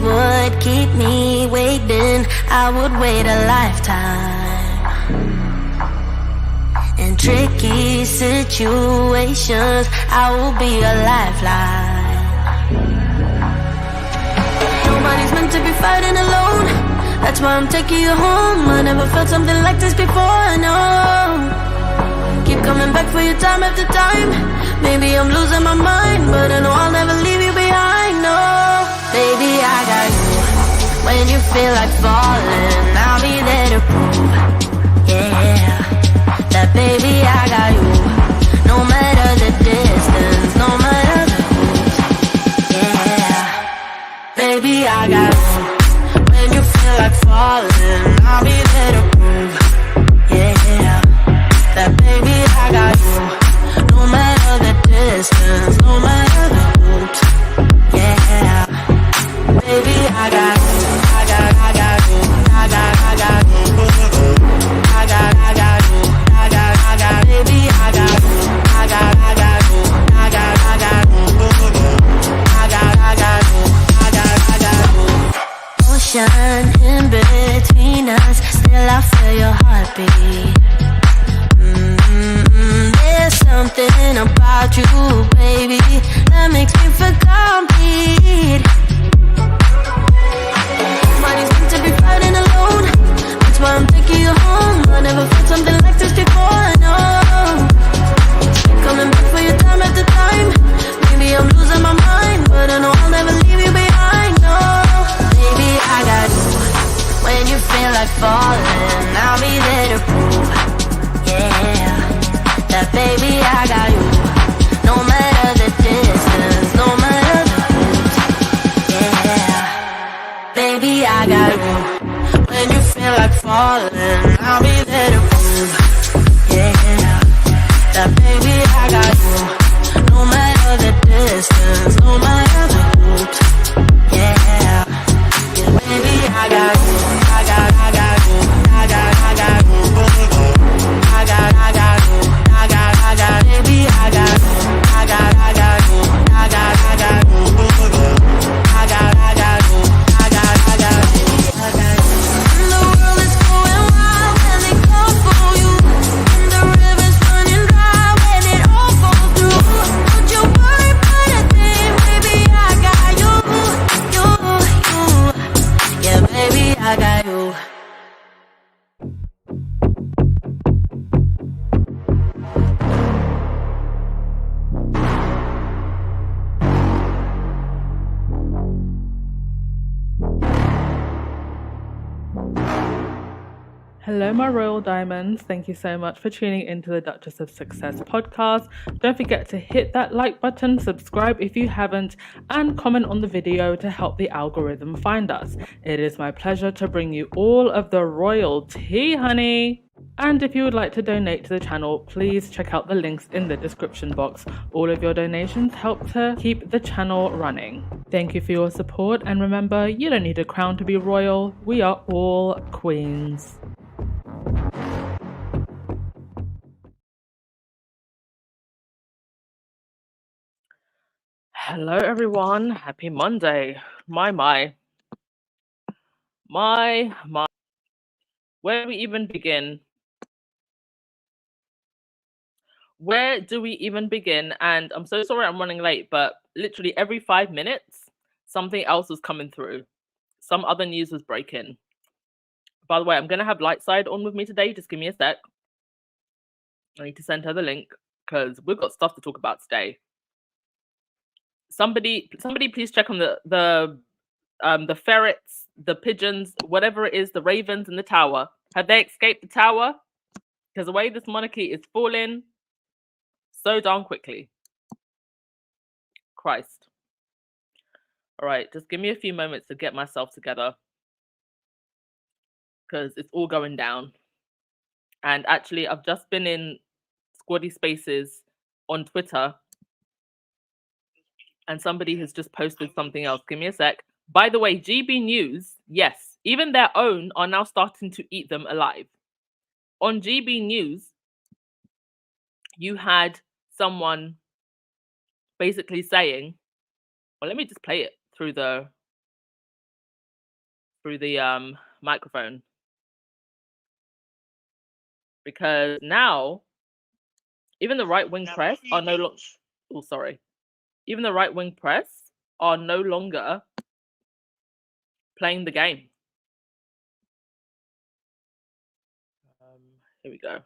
would keep me waiting, I would wait a lifetime. In tricky situations, I will be a lifeline. Nobody's meant to be fighting alone. That's why I'm taking you home. I never felt something like this before, no. Keep coming back for you time after time. Maybe I'm losing my mind, but I know I'll never leave you behind, no. Baby, I got you. When you feel like falling, I'll be there to prove, yeah, that baby, I got you. No matter the distance, no matter the route, yeah, baby, I got you. When you feel like falling, I'll be there to prove, yeah, that baby, I got you. No matter the distance, no matter the route, yeah, baby, I got you. I got you. I got you. I got you. Baby, I got you. I got you. I got you. Ocean in between us, still I feel your heartbeat. There's something about you, baby, that makes me feel complete. Nobody's meant to be fighting alone. That's why I'm taking you home. I never felt something like this before, no. Coming back for you time after time. Maybe I'm losing my mind, but I know I'll never leave you behind, no. Baby, I got you. When you feel like falling, I'll be there to prove, yeah, that baby, I got you. No matter the distance, no matter the route, yeah, baby, I got you. When you feel like falling, I'll be there to prove, yeah, that baby, I got you. No matter the distance, no matter the route, yeah, baby, I got you. I got you. I got you. I got you. Baby, I got you. I got you. I got you. The world is going wild when they come for you, and the river's running dry when it all falls through. Don't you worry about a thing, baby, I got you. Yeah, baby, I got you. Hello, my royal diamonds. Thank you so much for tuning into the Duchess of Success podcast. Don't forget to hit that like button, subscribe if you haven't, and comment on the video to help the algorithm find us. It is my pleasure to bring you all of the royal tea, honey. And if you would like to donate to the channel, please check out the links in the description box. All of your donations help to keep the channel running. Thank you for your support, and remember, you don't need a crown to be royal. We are all queens. Hello everyone, happy Monday. My. Where do we even begin? Where do we even begin? And I'm so sorry I'm running late, but literally every 5 minutes, something else was coming through. Some other news was breaking. By the way, I'm going to have Lightside on with me today. Just give me a sec. I need to send her the link because we've got stuff to talk about today. Somebody please check on the ferrets, the pigeons, whatever it is, the ravens in the tower. Have they escaped the tower? Because the way this monarchy is falling so darn quickly. Christ. All right, just give me a few moments to get myself together because it's all going down. And actually, I've just been in Squaddy Spaces on Twitter and somebody has just posted something else. Give me a sec. By the way, GB News, yes, even their own are now starting to eat them alive. On GB News, you had someone basically saying, well, let me just play it through the through the microphone, because now even the right-wing press are no longer. Oh, sorry. Even the right-wing press are no longer playing the game. Here we go.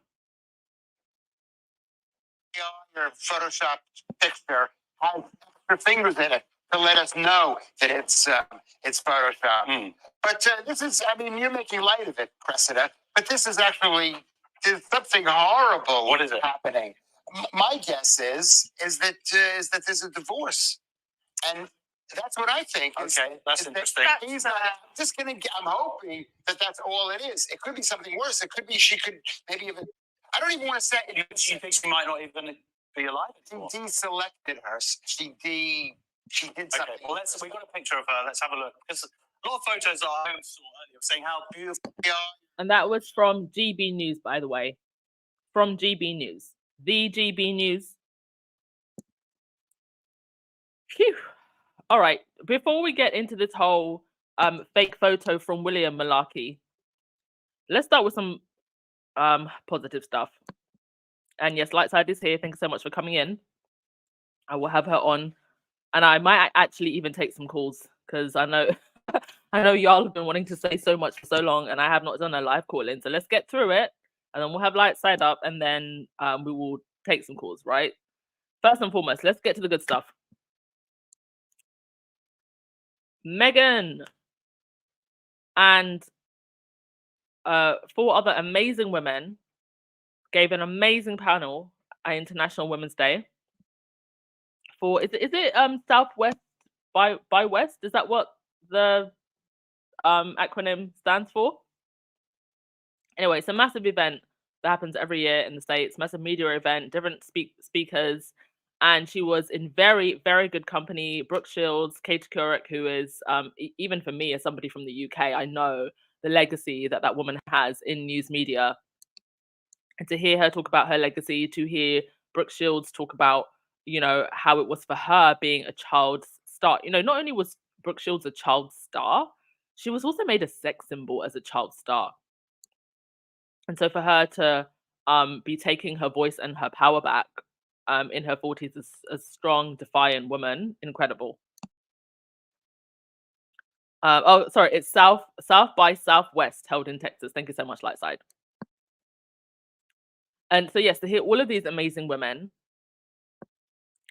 Your Photoshop picture has extra fingers in it to let us know that it's Photoshop. But this is, I mean, you're making light of it, Cressida, but this is actually, there's something horrible. What is it? Happening. My guess is that there's a divorce, and that's what I think. Okay, that's interesting. He's not. I'm hoping that that's all it is. It could be something worse. It could be she could maybe even. I don't even want to say. You think she might not even be alive? She deselected her. She did something. Okay, well, we got a picture of her. Let's have a look. Because a lot of photos are earlier saying how beautiful they are. And that was from GB News, by the way. From GB News. The GB News. Phew. All right. Before we get into this whole fake photo from William malarkey, let's start with some positive stuff. And yes, Lightside is here. Thank you so much for coming in. I will have her on, and I might actually even take some calls, because I know I know y'all have been wanting to say so much for so long, and I have not done a live call in. So let's get through it, and then we'll have Lightside up, and then we will take some calls. Right. First and foremost, let's get to the good stuff. Meghan and 4 other amazing women gave an amazing panel at International Women's Day for is it Southwest by West? Is that what the acronym stands for? Anyway, it's a massive event that happens every year in the States, massive media event, different speakers, and she was in very, very good company. Brooke Shields, Katie Couric, who is, even for me as somebody from the UK, I know the legacy that woman has in news media. And to hear her talk about her legacy, to hear Brooke Shields talk about, how it was for her being a child star. Not only was Brooke Shields a child star, she was also made a sex symbol as a child star. And so for her to be taking her voice and her power back in her 40s as a strong, defiant woman, incredible. Sorry, it's South by Southwest, held in Texas. Thank you so much, Lightside. And so yes, to hear all of these amazing women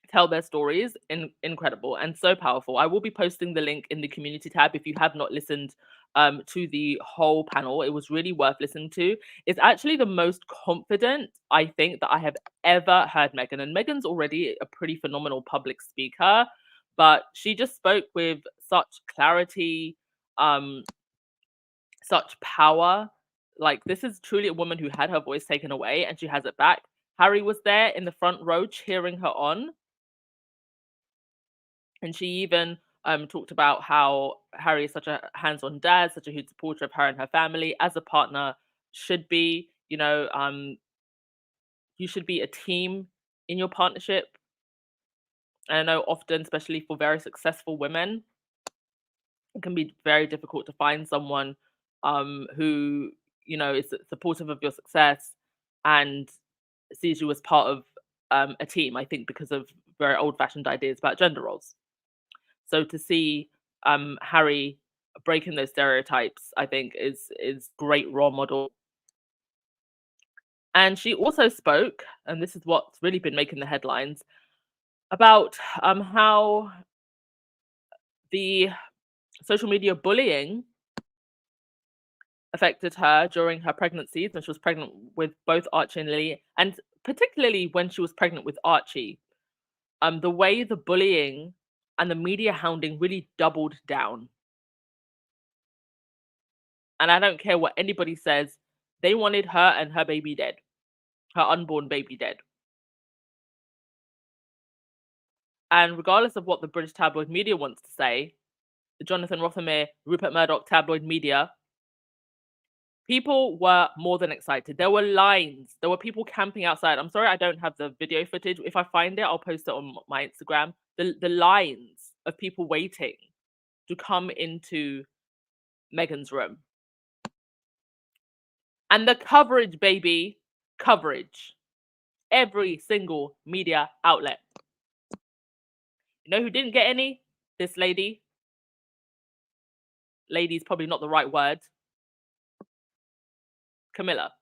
tell their stories, incredible and so powerful. I will be posting the link in the community tab if you have not listened to the whole panel. It was really worth listening to. It's actually the most confident, I think, that I have ever heard Meghan. And Meghan's already a pretty phenomenal public speaker, but she just spoke with such clarity, such power. Like, this is truly a woman who had her voice taken away and she has it back. Harry was there in the front row cheering her on. And she even talked about how Harry is such a hands-on dad, such a huge supporter of her and her family, as a partner should be. You should be a team in your partnership. And I know often, especially for very successful women, it can be very difficult to find someone who, is supportive of your success and sees you as part of a team, I think, because of very old-fashioned ideas about gender roles. So to see Harry breaking those stereotypes, I think is great role model. And she also spoke, and this is what's really been making the headlines, about how the social media bullying affected her during her pregnancies, when she was pregnant with both Archie and Lily, and particularly when she was pregnant with Archie. The way the bullying and the media hounding really doubled down. And I don't care what anybody says, they wanted her and her baby dead, her unborn baby dead. And regardless of what the British tabloid media wants to say, the Jonathan Rothermere, Rupert Murdoch tabloid media, people were more than excited. There were lines. There were people camping outside. I'm sorry I don't have the video footage. If I find it, I'll post it on my Instagram. The lines of people waiting to come into Meghan's room. And the coverage, baby, coverage. Every single media outlet. You know who didn't get any? This lady. Lady is probably not the right word. Camilla.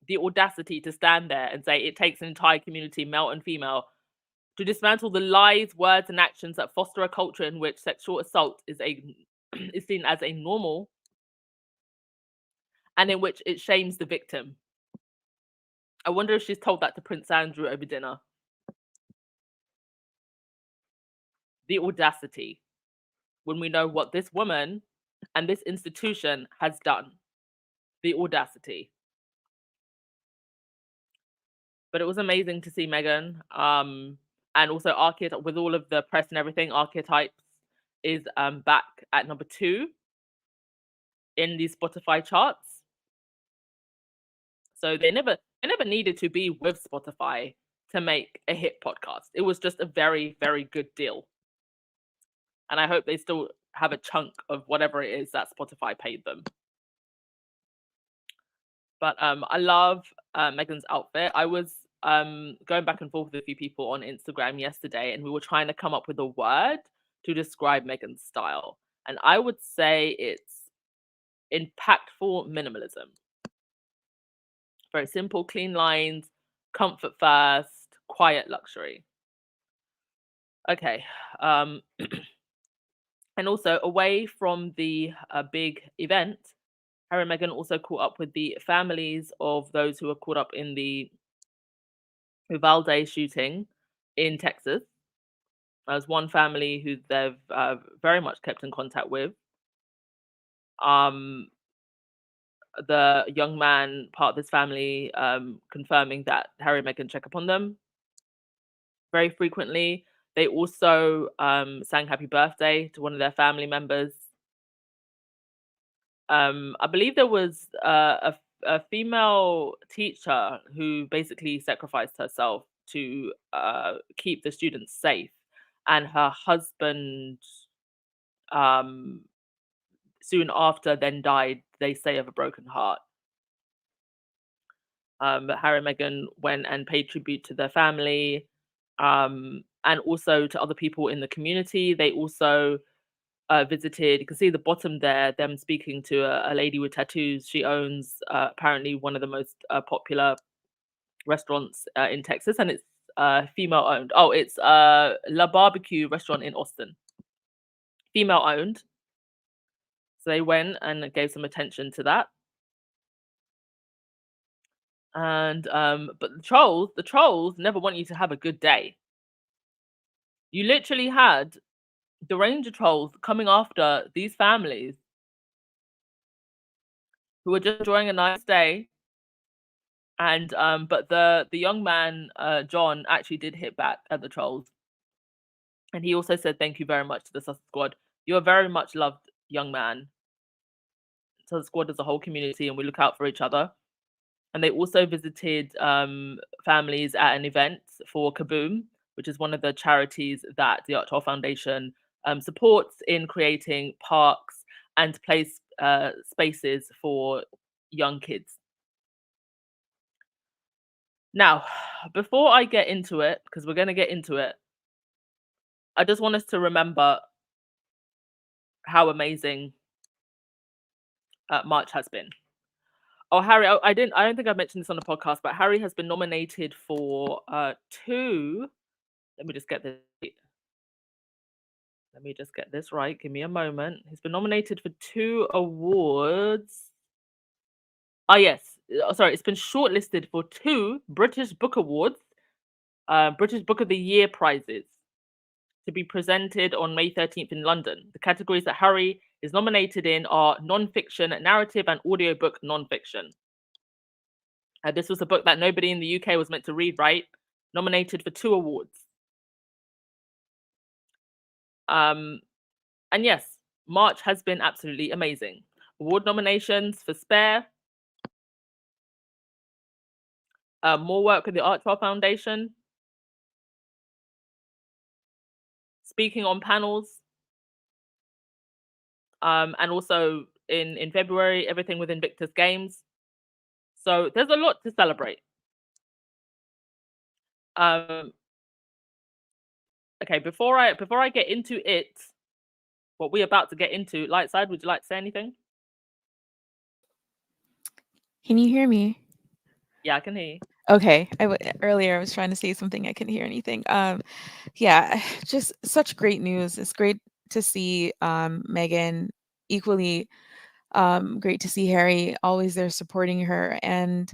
The audacity to stand there and say it takes an entire community, male and female, to dismantle the lies, words, and actions that foster a culture in which sexual assault is seen as a normal, and in which it shames the victim. I wonder if she's told that to Prince Andrew over dinner. The audacity, when we know what this woman and this institution has done. The audacity. But it was amazing to see Meghan. And also Archetype, with all of the press and everything, Archetypes is back at number 2 in the Spotify charts. So they never needed to be with Spotify to make a hit podcast. It was just a very, very good deal. And I hope they still have a chunk of whatever it is that Spotify paid them. But I love Meghan's outfit. I was going back and forth with a few people on Instagram yesterday, and we were trying to come up with a word to describe Meghan's style. And I would say it's impactful minimalism. Very simple, clean lines, comfort first, quiet luxury. Okay. And also, away from the big event, Harry and Meghan also caught up with the families of those who were caught up in the Uvalde shooting in Texas. There's one family who they've very much kept in contact with. The young man, part of this family, confirming that Harry and Meghan check upon them very frequently. They also sang happy birthday to one of their family members. I believe there was a female teacher who basically sacrificed herself to keep the students safe, and her husband soon after then died, they say, of a broken heart. But Harry and Meghan went and paid tribute to their family, and also to other people in the community. They also visited, you can see the bottom there, them speaking to a lady with tattoos. She owns apparently one of the most popular restaurants in Texas, and it's female owned. Oh, it's La Barbecue restaurant in Austin. Female owned. So they went and gave some attention to that. And but the trolls never want you to have a good day. You literally had the Ranger trolls coming after these families who were just enjoying a nice day. And but the young man, John, actually did hit back at the trolls. And he also said thank you very much to the Sussex Squad. You're a very much loved young man. Sussex Squad is a whole community, and we look out for each other. And they also visited families at an event for Kaboom, which is one of the charities that the Art 12 Foundation supports in creating parks and place spaces for young kids. Now, before I get into it, because we're going to get into it, I just want us to remember how amazing March has been. Oh, Harry, I don't think I mentioned this on the podcast, but Harry has been nominated for 2. Let me just get this right. Give me a moment. He's been nominated for 2 awards. Yes. Sorry, it's been shortlisted for 2 British Book Awards, British Book of the Year prizes, to be presented on May 13th in London. The categories that Harry is nominated in are non-fiction, narrative, and audiobook non-fiction. This was a book that nobody in the UK was meant to read, right? Nominated for 2 awards. And yes, March has been absolutely amazing. Award nominations for Spare, more work with the Art 12 Foundation, speaking on panels, and also in February, everything with Invictus Games. So there's a lot to celebrate. Um, okay, before I get into it, what we're about to get into, Lightside, would you like to say anything? Can you hear me? Yeah, I can hear you. Okay. Earlier I was trying to say something, I couldn't hear anything. Yeah, just such great news. It's great to see Meghan, equally great to see Harry always there supporting her. And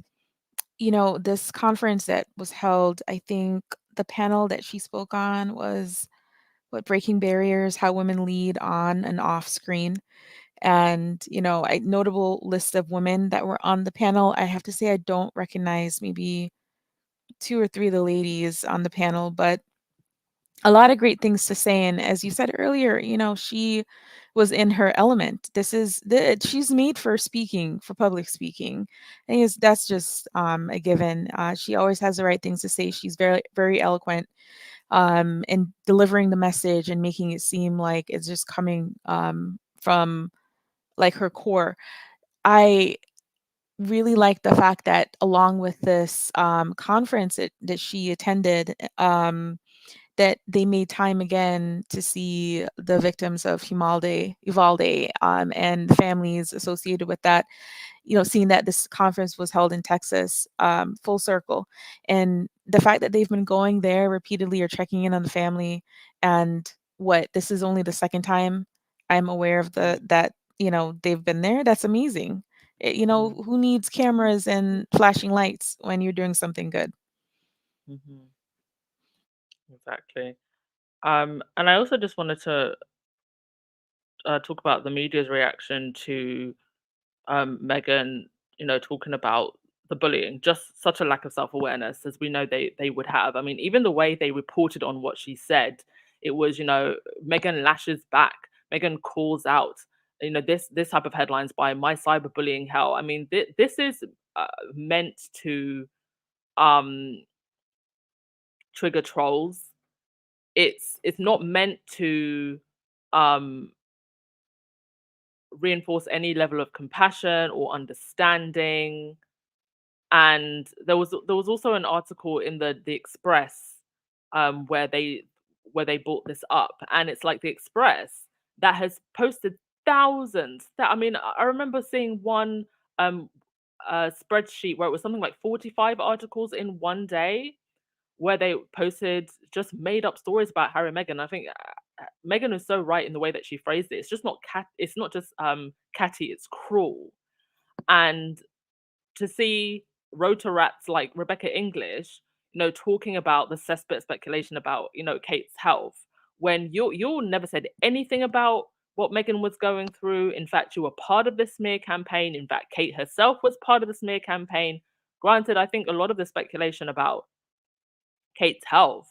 this conference that was held, I think the panel that she spoke on was what breaking barriers, how women lead on and off screen. And a notable list of women that were on the panel. I have to say I don't recognize maybe two or three of the ladies on the panel, but a lot of great things to say. And as you said earlier, she was in her element. She's made for speaking, for public speaking. And that's just a given. She always has the right things to say. She's very, very eloquent in delivering the message and making it seem like it's just coming from like her core. I really like the fact that along with this conference that she attended, that they made time again to see the victims of Uvalde, and the families associated with that. Seeing that this conference was held in Texas, full circle, and the fact that they've been going there repeatedly or checking in on the family, and this is only the second time I'm aware of that they've been there. That's amazing. Who needs cameras and flashing lights when you're doing something good? Mm-hmm. Exactly. And I also just wanted to talk about the media's reaction to Meghan, talking about the bullying, just such a lack of self-awareness as we know they would have. I mean, even the way they reported on what she said, it was, Meghan lashes back, Meghan calls out, this type of headlines by my cyberbullying hell. I mean, this is meant to um trigger trolls. It's not meant to um reinforce any level of compassion or understanding. And there was also an article in the Express, where they brought this up, and it's like the Express that has posted thousands. That I mean, I remember seeing one um spreadsheet where it was something like 45 articles in one day, where they posted just made up stories about Harry and Meghan. I think Meghan is so right in the way that she phrased it. It's just not cat. It's not just catty. It's cruel. And to see rotor rats like Rebecca English, talking about the cesspit speculation about, Kate's health, when you never said anything about what Meghan was going through. In fact, you were part of the smear campaign. In fact, Kate herself was part of the smear campaign. Granted, I think a lot of the speculation about Kate's health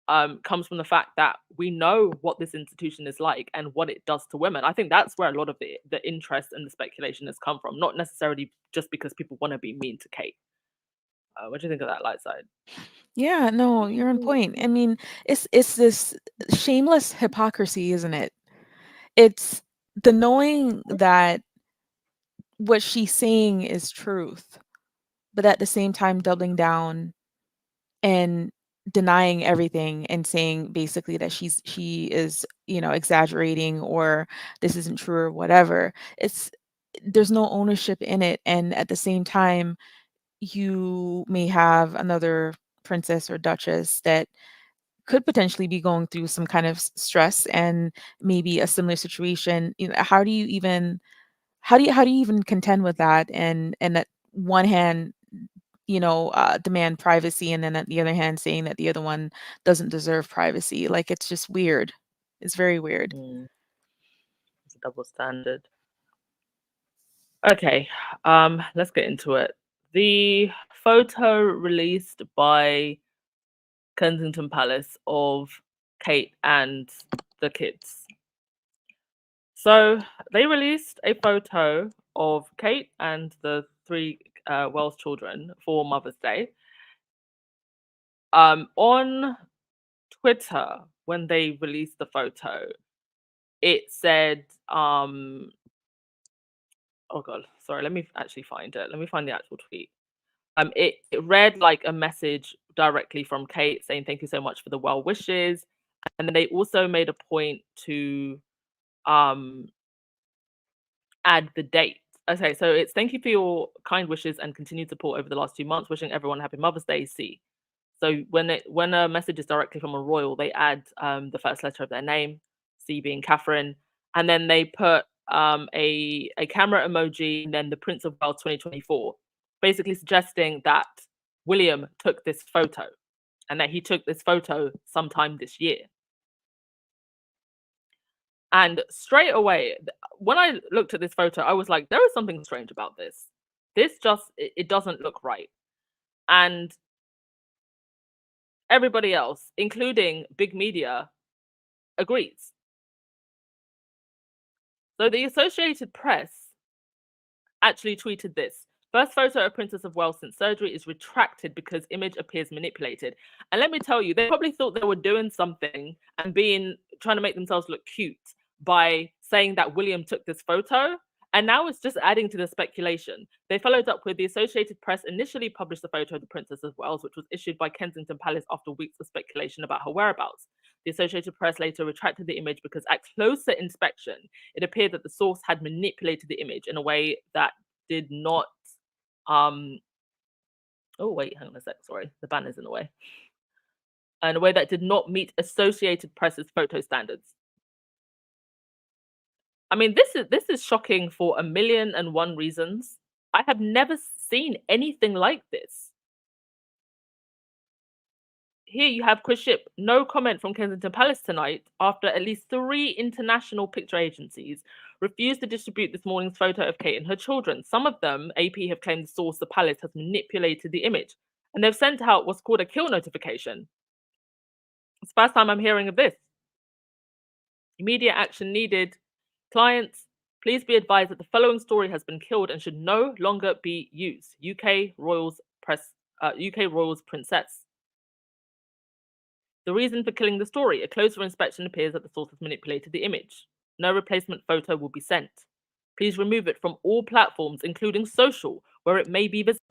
comes from the fact that we know what this institution is like and what it does to women. I think that's where a lot of the interest and the speculation has come from, not necessarily just because people want to be mean to Kate. What do you think of that, light side? Yeah, no, you're on point. I mean, it's this shameless hypocrisy, isn't it? It's the knowing that what she's saying is truth, but at the same time doubling down and denying everything and saying basically that she is, exaggerating, or this isn't true or whatever. There's no ownership in it, and at the same time you may have another princess or duchess that could potentially be going through some kind of stress and maybe a similar situation. How do you even contend with that, and at one hand, demand privacy, and then at the other hand saying that the other one doesn't deserve privacy? Like, it's just weird. It's very weird. It's a double standard. Okay, let's get into it. The photo released by Kensington Palace of Kate and the kids. So they released a photo of Kate and the three Wells children for Mother's Day. On Twitter, when they released the photo, it said oh god, sorry, let me actually find it. Let me find the actual tweet. It read like a message directly from Kate saying thank you so much for the well wishes, and then they also made a point to um add the date. Okay, so it's thank you for your kind wishes and continued support over the last 2 months. Wishing everyone happy Mother's Day. C. So when a message is directly from a royal, they add the first letter of their name, C being Catherine, and then they put a camera emoji and then the Prince of Wales 2024, basically suggesting that William took this photo and that he took this photo sometime this year. And straight away, when I looked at this photo, I was like, there is something strange about this. This just, it doesn't look right. And everybody else, including big media, agrees. So the Associated Press actually tweeted this. First photo of Princess of Wales since surgery is retracted because image appears manipulated. And let me tell you, they probably thought they were doing something and trying to make themselves look cute by saying that William took this photo. And now it's just adding to the speculation. They followed up with the Associated Press initially published the photo of the Princess of Wales, which was issued by Kensington Palace after weeks of speculation about her whereabouts. The Associated Press later retracted the image because at closer inspection, it appeared that the source had manipulated the image in a way that did not oh wait, hang on a sec, sorry, the banner's in the way. In a way that did not meet Associated Press's photo standards. I mean, this is shocking for 1,000,001 reasons. I have never seen anything like this. Here you have Chris Ship, no comment from Kensington Palace tonight after at least 3 international picture agencies refused to distribute this morning's photo of Kate and her children. Some of them, AP have claimed the source, the palace, has manipulated the image. And they've sent out what's called a kill notification. It's the first time I'm hearing of this. Immediate action needed. Clients, please be advised that the following story has been killed and should no longer be used. UK Royals Princess. The reason for killing the story, a closer inspection appears that the source has manipulated the image. No replacement photo will be sent. Please remove it from all platforms, including social, where it may be visible.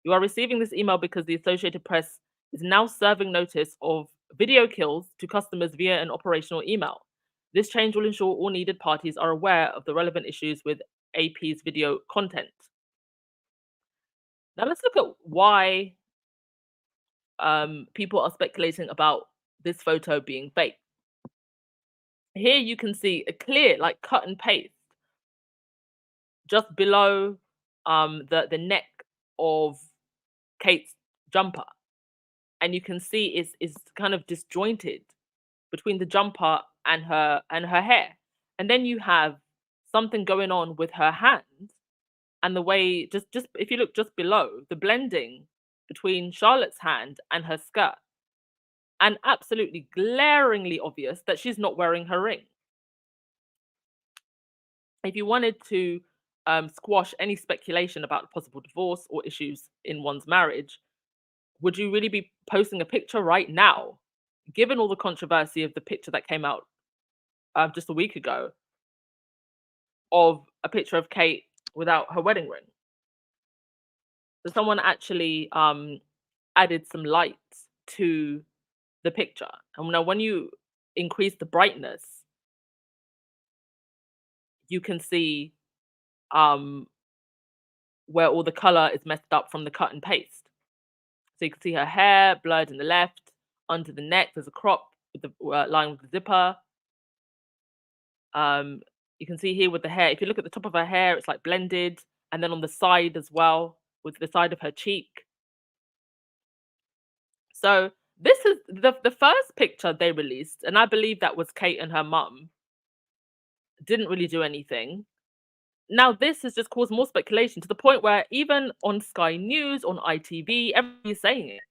You are receiving this email because the Associated Press is now serving notice of video kills to customers via an operational email. This change will ensure all needed parties are aware of the relevant issues with AP's video content. Now let's look at why people are speculating about this photo being fake. Here you can see a clear, like cut and paste, just below the neck of Kate's jumper, and you can see it's kind of disjointed between the jumper and her hair, and then you have something going on with her hand and the way just if you look just below, the blending between Charlotte's hand and her skirt, and absolutely glaringly obvious that she's not wearing her ring. If you wanted to squash any speculation about a possible divorce or issues in one's marriage, would you really be posting a picture right now, given all the controversy of the picture that came out just a week ago of a picture of Kate without her wedding ring? So someone actually added some light to the picture. And now when you increase the brightness, you can see where all the color is messed up from the cut and paste. So you can see her hair blurred in the left, under the neck there's a crop with the line with the zipper. You can see here with the hair, if you look at the top of her hair, it's like blended, and then on the side as well, with the side of her cheek. So this is the first picture they released, and I believe that was Kate and her mum. Didn't really do anything. Now this has just caused more speculation to the point where even on Sky News, on ITV, everybody's saying it.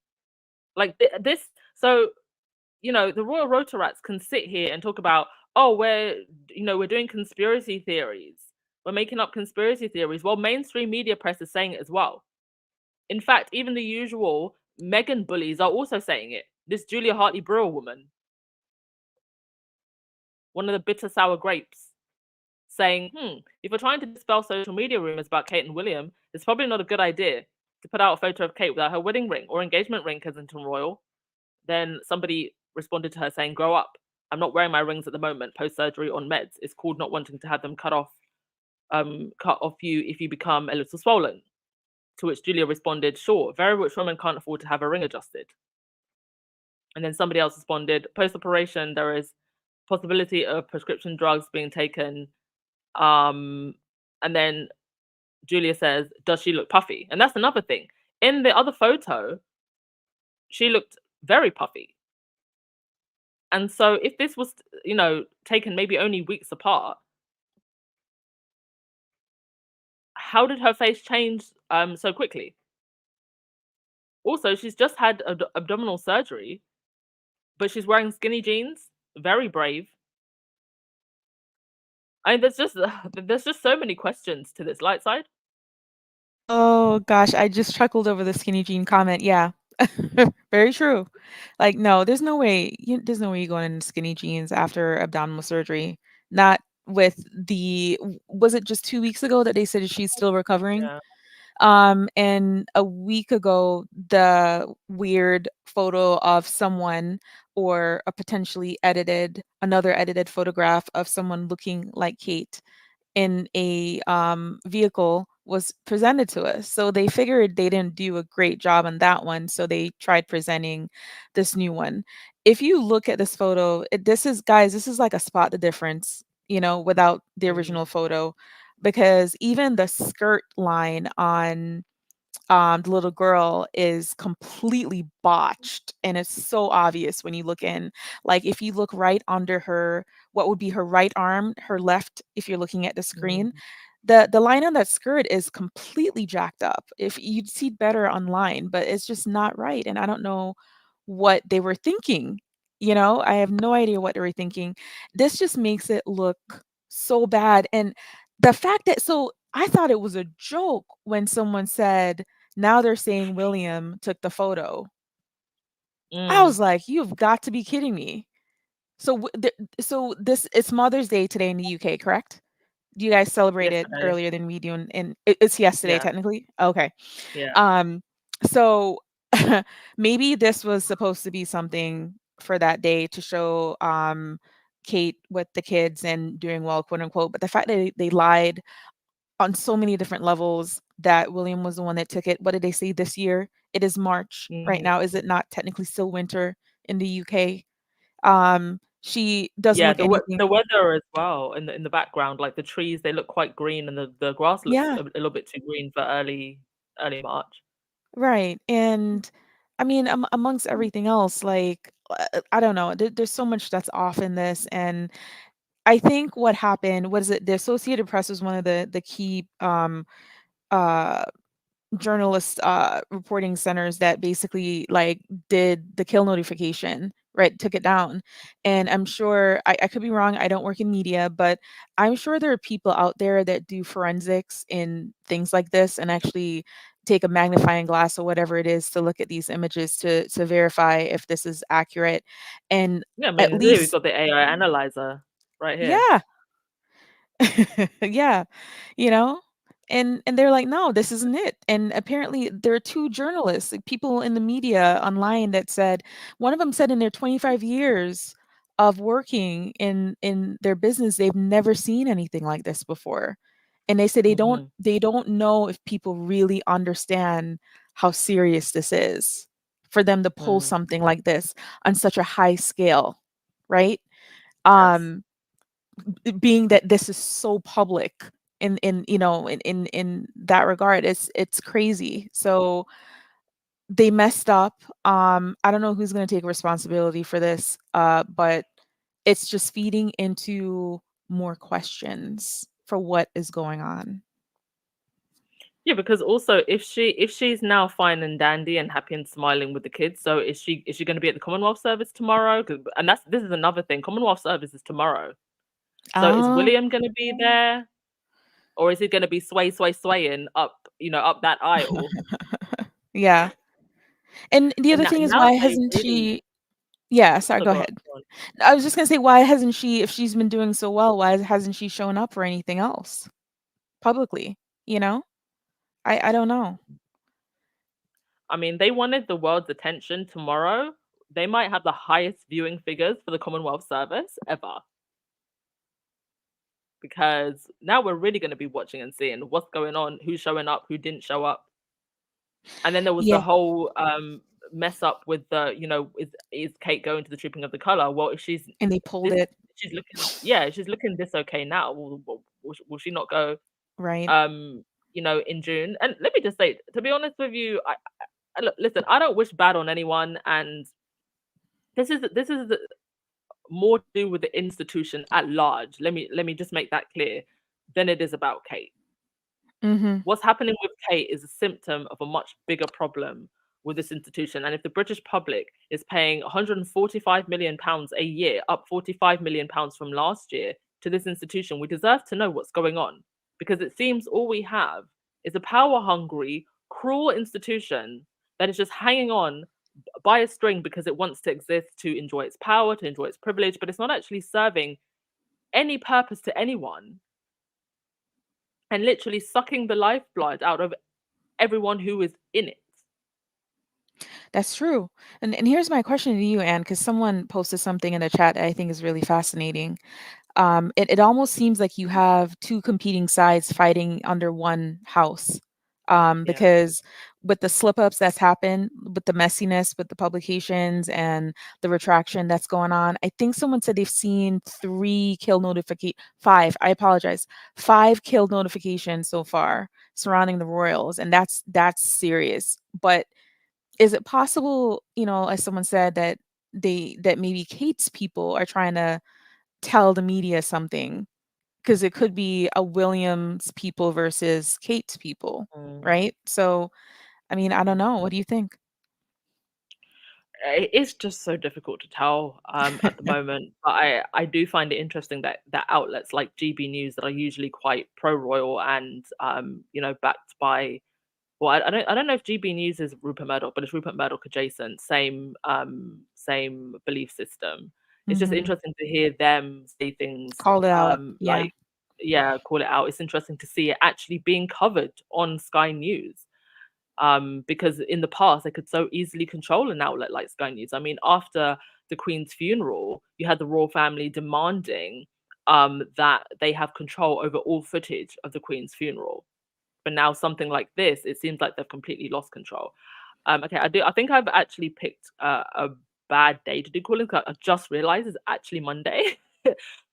Like this, so the Royal Rotarats can sit here and talk about, oh, we're doing conspiracy theories. We're making up conspiracy theories. Well, mainstream media press is saying it as well. In fact, even the usual Meghan bullies are also saying it. This Julia Hartley-Brewer woman, one of the bitter sour grapes, saying, if you're trying to dispel social media rumors about Kate and William, it's probably not a good idea to put out a photo of Kate without her wedding ring or engagement ring, Kensington Royal. Then somebody responded to her saying, grow up. I'm not wearing my rings at the moment, post-surgery on meds. It's called not wanting to have them cut off you if you become a little swollen. To which Julia responded, sure, very rich women can't afford to have a ring adjusted. And then somebody else responded, post-operation, there is possibility of prescription drugs being taken. And then Julia says, does she look puffy? And that's another thing. In the other photo, she looked very puffy. And so if this was, taken maybe only weeks apart, how did her face change so quickly? Also, she's just had abdominal surgery, but she's wearing skinny jeans. Very brave. I mean, there's just so many questions to this light side. Oh gosh, I just chuckled over the skinny jean comment. Yeah. Very true. Like, no, there's no way there's no way you're going in skinny jeans after abdominal surgery. Not with was it just 2 weeks ago that they said she's still recovering? Yeah. And a week ago, the weird photo of someone or another edited photograph of someone looking like Kate in a vehicle was presented to us. So they figured they didn't do a great job on that one. So they tried presenting this new one. If you look at this photo, this is like a spot the difference, without the original photo, because even the skirt line on the little girl is completely botched, and it's so obvious when you look in. Like, if you look right under her, what would be her right arm, her left, if you're looking at the screen, the line on that skirt is completely jacked up. If you'd see better online, but it's just not right. And I don't know what they were thinking. I have no idea what they were thinking. This just makes it look so bad. And the fact that, so I thought it was a joke when someone said, now they're saying William took the photo. I was like, you've got to be kidding me. So it's Mother's Day today in the UK, correct? Do you guys celebrate it Yesterday. earlier than we do? And it's yesterday, Yeah. technically? Okay. Yeah. So maybe this was supposed to be something for that day to show Kate with the kids and doing well, quote unquote. But the fact that they lied on so many different levels that William was the one that took it. What did they say this year? It is March right now. Is it not technically still winter in the UK? She doesn't look anything. The weather as well in the background, like the trees, they look quite green, and the grass looks a little bit too green for early March. Right. And I mean, amongst everything else, like, I don't know, there's so much that's off in this. And I think what happened was the Associated Press was one of the key journalist reporting centers that basically like did the kill notification, right? Took it down. And I'm sure I could be wrong. I don't work in media, but I'm sure there are people out there that do forensics in things like this and actually take a magnifying glass or whatever it is to look at these images to verify if this is accurate. And Yeah, I at mean, here we've least, got the AI analyzer right here. yeah. Yeah, and they're like, no, this isn't it. And apparently there are two journalists, like people in the media online, that said, one of them said in their 25 years of working in their business, they've never seen anything like this before. And they say they don't know if people really understand how serious this is for them to pull something like this on such a high scale, right? Yes. Being that this is so public in that regard, it's crazy. So they messed up. I don't know who's going to take responsibility for this, but it's just feeding into more questions for what is going on. Yeah, because also if she's now fine and dandy and happy and smiling with the kids, so is she going to be at the Commonwealth service tomorrow? And this is another thing. Commonwealth service is tomorrow. So is William going to be there, or is he going to be swaying up that aisle? Yeah. And the other thing is, now why they hasn't really. she? Yeah, sorry, So go go on, ahead. go on. I was just gonna say, why hasn't she, if she's been doing so well, why hasn't she shown up for anything else publicly? You know, I don't know. I mean, they wanted the world's attention tomorrow. They might have the highest viewing figures for the Commonwealth Service ever, because now we're really going to be watching and seeing what's going on, who's showing up, who didn't show up. And then there was the Yeah, whole mess up with the, is Kate going to the Trooping of the Colour? Well, if and they pulled this, it she's looking, yeah, she's looking this okay now. Will she not go, right. in June? And let me just say, to be honest with you, look, listen, I don't wish bad on anyone, and this is more to do with the institution at large. Let me just make that clear, than it is about Kate. Mm-hmm. What's happening with Kate is a symptom of a much bigger problem with this institution. And if the British public is paying £145 million a year, up £45 million from last year, to this institution, we deserve to know what's going on, because it seems all we have is a power hungry, cruel institution that is just hanging on by a string because it wants to exist, to enjoy its power, to enjoy its privilege, but it's not actually serving any purpose to anyone, and literally sucking the lifeblood out of everyone who is in it. That's true. And here's my question to you, Anne, because someone posted something in the chat that I think is really fascinating. It almost seems like you have two competing sides fighting under one house. Yeah. Because with the slip ups that's happened, with the messiness, with the publications and the retraction that's going on, I think someone said they've seen five, I apologize, 5 kill notifications so far surrounding the royals. And that's serious. But is it possible, as someone said, that maybe Kate's people are trying to tell the media something, because it could be a Williams people versus Kate's people, Mm. right? So, I mean, I don't know. What do you think? It's just so difficult to tell at the moment. But I do find it interesting that outlets like GB News, that are usually quite pro royal and backed by, well, I don't know if GB News is Rupert Murdoch, but it's Rupert Murdoch adjacent, same belief system. It's just Mhm. interesting to hear them say things Called it out. Yeah. like, yeah, call it out. It's interesting to see it actually being covered on Sky News, because in the past they could so easily control an outlet like Sky News. I mean, after the Queen's funeral, you had the royal family demanding that they have control over all footage of the Queen's funeral. But now something like this, it seems like they've completely lost control. Okay, I think I've actually picked a bad day to do calling. 'Cause I just realized it's actually Monday.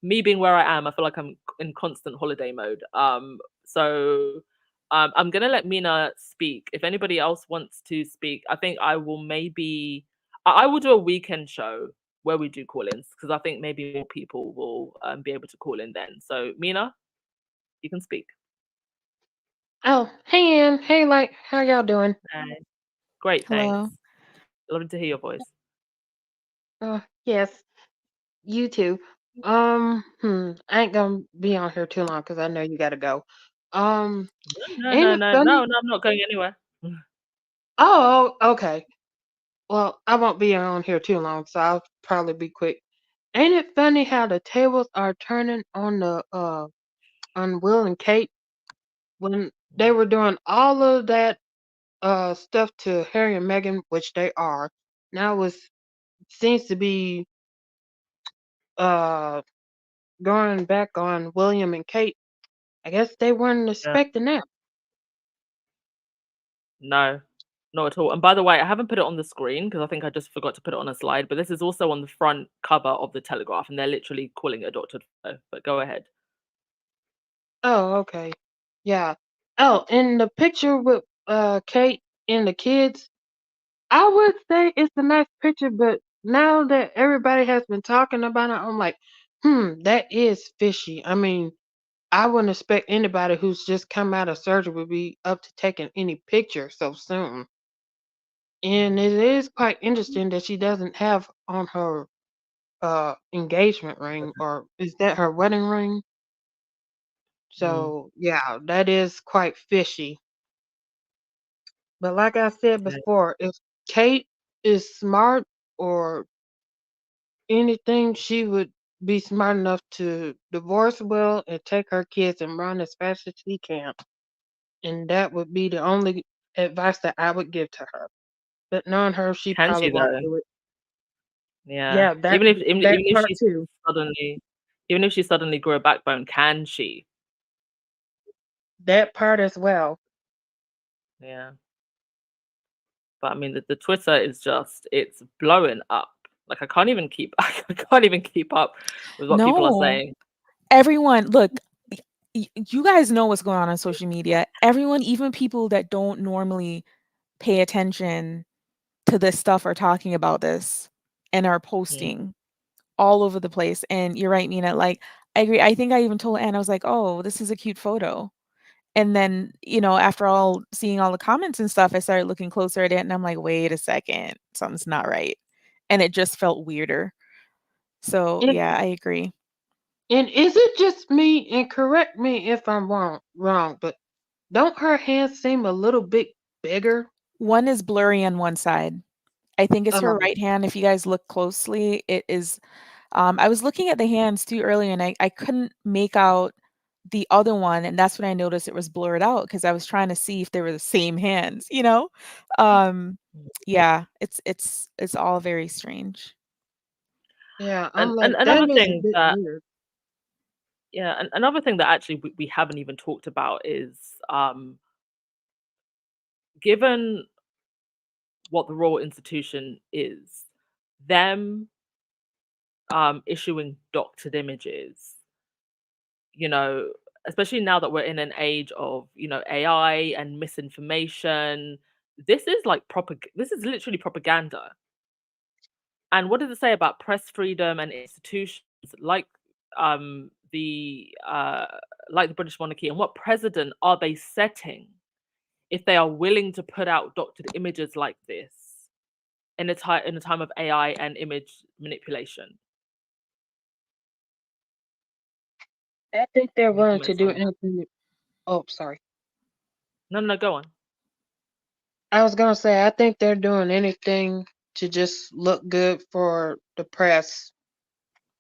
Me being where I am, I feel like I'm in constant holiday mode. I'm gonna let Mina speak. If anybody else wants to speak, I think I will maybe I will do a weekend show where we do call-ins, because I think maybe more people will be able to call in then. So Mina, you can speak. Oh, hey Ann. Hey, like, how y'all doing? Great, Hello. thanks. Lovely to hear your voice. Yes, you too. I ain't gonna be on here too long because I know you gotta go. Um, No, ain't no, it no, funny? no, no, I'm not going anywhere. Oh, okay. Well, I won't be on here too long, so I'll probably be quick. Ain't it funny how the tables are turning on the on Will and Kate when they were doing all of that stuff to Harry and Meghan, which they are. Now it seems to be uh going back on William and Kate. I guess they weren't Yeah, expecting that. no, not at all. And by the way, I haven't put it on the screen because I think I just forgot to put it on a slide, but this is also on the front cover of the Telegraph, and they're literally calling it a doctored photo. But go ahead. Oh, okay. Yeah. Oh, and the picture with Kate and the kids, I would say it's a nice picture, but now that everybody has been talking about it, I'm like, that is fishy. I mean, I wouldn't expect anybody who's just come out of surgery would be up to taking any picture so soon. And it is quite interesting that she doesn't have on her engagement ring, or is that her wedding ring? Mm, So yeah, that is quite fishy. But like I said yeah. before, if Kate is smart or anything, she would be smart enough to divorce Will and take her kids and run as fast as she can. And that would be the only advice that I would give to her. But knowing her, she Can probably she won't though? do it. Yeah. Yeah, Even if even, that even if part she too. suddenly even if she suddenly grew a backbone, can she? That part as well. Yeah. But I mean, the Twitter is just it's blowing up. Like I can't even keep I can't even keep up with what people are No, saying. everyone, look, you guys know what's going on social media. Everyone, even people that don't normally pay attention to this stuff, are talking about this and are Mm. posting all over the place. And you're right, Mina. Like, I agree. I think I even told Anne, I was like, "Oh, this is a cute photo." And then, after all seeing all the comments and stuff, I started looking closer at it, and I'm like, "Wait a second, something's not right." And it just felt weirder. So And yeah, I agree. and is it just me? And correct me if I'm wrong, but don't her hands seem a little bit bigger? One is blurry on one side. I think it's her Um, right hand. If you guys look closely, it is. I was looking at the hands too earlier, and I couldn't make out the other one, and that's when I noticed it was blurred out because I was trying to see if they were the same hands. Um, yeah, it's all very strange. yeah, I'm And like, that another is a thing bit that weird. yeah, and another thing that actually we haven't even talked about is given what the royal institution is, them issuing doctored images, you know, especially now that we're in an age of, AI and misinformation, this is like this is literally propaganda. And what does it say about press freedom and institutions like um the uh like the British monarchy, and what precedent are they setting if they are willing to put out doctored images like this in a time of AI and image manipulation? I think they're Any willing to comments do on that? anything. Oh, sorry. No, no, no, go on. I was gonna say, I think they're doing anything to just look good for the press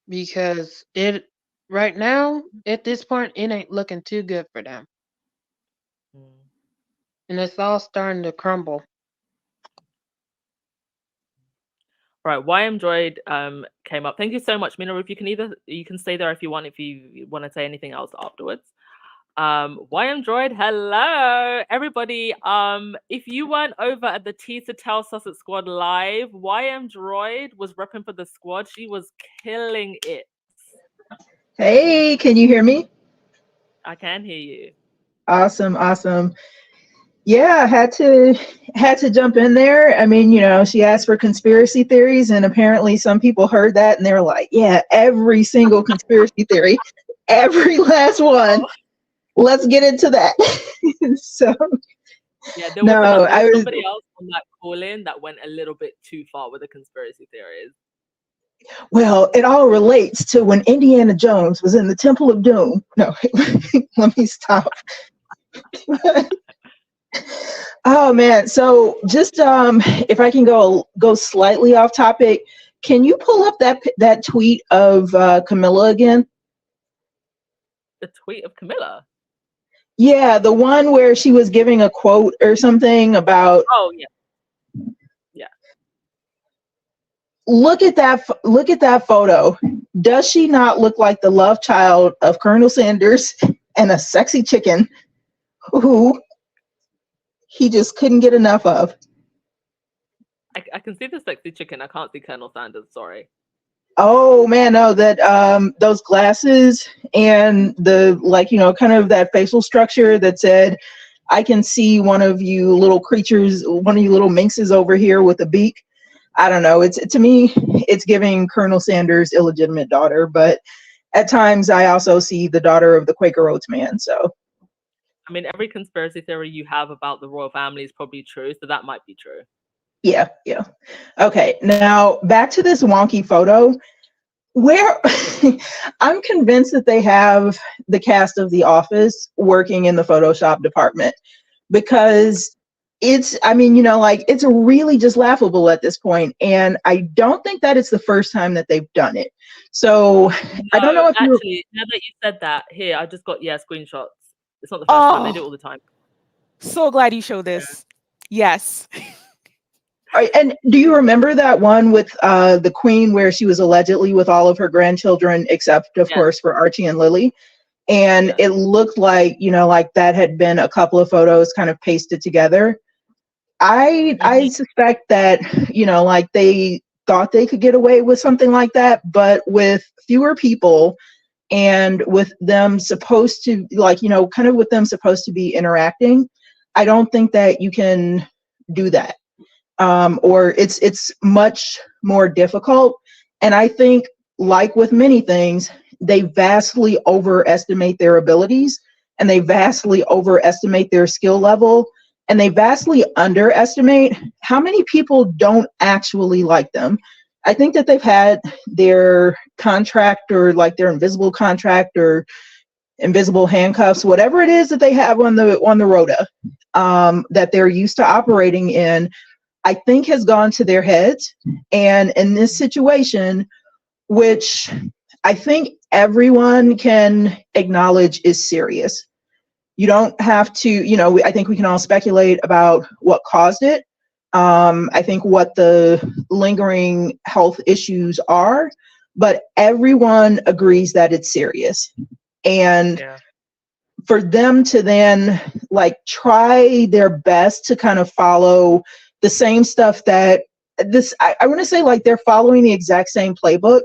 because it right now at this point it ain't looking too good for them, Mm. and it's all starting to crumble. Right, YM Droid came up. Thank you so much, Mina. If you can stay there if you want, if you want to say anything else afterwards. YM Droid, hello everybody. If you weren't over at the Tea to Tell Sussex Squad live, YM Droid was repping for the squad. She was killing it. Hey, can you hear me? I can hear you. Awesome, awesome. Yeah, had to jump in there. I mean, she asked for conspiracy theories, and apparently some people heard that and they were like, "Yeah, every single conspiracy theory, every last one. Oh, Let's get into that." So, yeah, no, there I was was somebody else on that call in that went a little bit too far with the conspiracy theories. well, it all relates to when Indiana Jones was in the Temple of Doom. No, let me stop. Oh man, so just if I can go slightly off topic, can you pull up that tweet of Camilla again? The tweet of Camilla. Yeah, the one where she was giving a quote or something about. Oh yeah. Yeah. Look at that photo. Does she not look like the love child of Colonel Sanders and a sexy chicken who he just couldn't get enough of? I can see the sexy chicken. I can't see Colonel Sanders. Sorry. Oh man, no, that those glasses and the kind of that facial structure that said, "I can see one of you little creatures, one of you little minxes over here with a beak." I don't know. It's to me, it's giving Colonel Sanders' illegitimate daughter, but at times I also see the daughter of the Quaker Oats man. So I mean, every conspiracy theory you have about the royal family is probably true, so that might be true. yeah. Okay, now back to this wonky photo. Where I'm convinced that they have the cast of The Office working in the Photoshop department, because it's, I mean, like, it's really just laughable at this point. And I don't think that it's the first time that they've done it. So I don't know if actually, now that you said that, here, I just got, screenshots. It's not the first time. They do it all the time. So glad you showed this. Yes. And do you remember that one with the Queen where she was allegedly with all of her grandchildren, except, of course, for Archie and Lily? And it looked like, like that had been a couple of photos kind of pasted together. I suspect that, like they thought they could get away with something like that, but with fewer people and with them supposed to, like, kind of with them supposed to be interacting, I don't think that you can do that. Or it's much more difficult. And I think, like with many things, they vastly overestimate their abilities, and they vastly overestimate their skill level, and they vastly underestimate how many people don't actually like them. I think that they've had their contract, or like their invisible contract or invisible handcuffs, whatever it is that they have on the rota, that they're used to operating in, I think has gone to their heads. And in this situation, which I think everyone can acknowledge is serious, you don't have to, I think we can all speculate about what caused it. I think what the lingering health issues are, but everyone agrees that it's serious. And for them to then like try their best to kind of follow the same stuff that I want to say, like, they're following the exact same playbook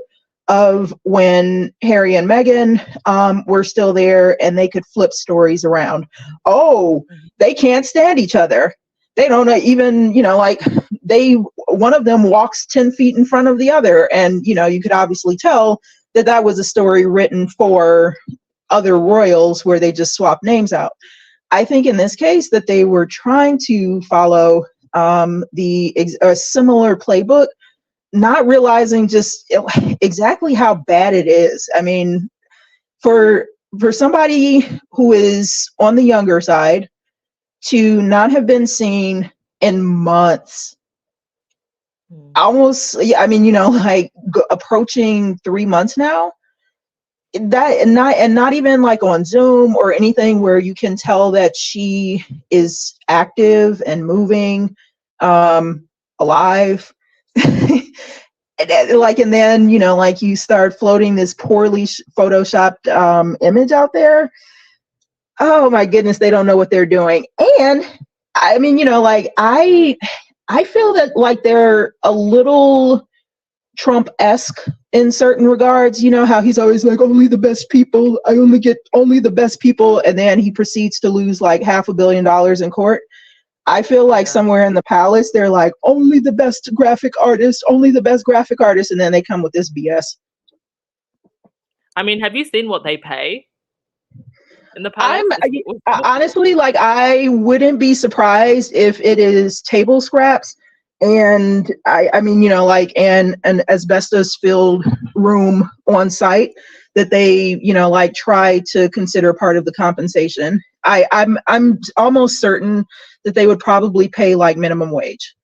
of when Harry and Meghan were still there, and they could flip stories around. Oh, they can't stand each other. They don't even, like, one of them walks 10 feet in front of the other. And, you could obviously tell that that was a story written for other royals where they just swap names out. I think in this case that they were trying to follow a similar playbook, not realizing just exactly how bad it is. I mean, for somebody who is on the younger side to not have been seen in months, almost, I mean, like approaching 3 months now, that and not even like on Zoom or anything where you can tell that she is active and moving, alive. And then, like, you start floating this poorly photoshopped image out there. Oh my goodness, they don't know what they're doing. And I mean, like, I feel that, like, they're a little Trump-esque in certain regards. You know how he's always like, only the best people, I only get only the best people, and then he proceeds to lose like $500 million in court. I feel like somewhere in the palace, they're like, only the best graphic artists, only the best graphic artists, and then they come with this BS. I mean, have you seen what they pay in the palace? Honestly, like, I wouldn't be surprised if it is table scraps, and I mean, like, an asbestos-filled room on site that they, like, try to consider part of the compensation. I'm almost certain that they would probably pay like minimum wage.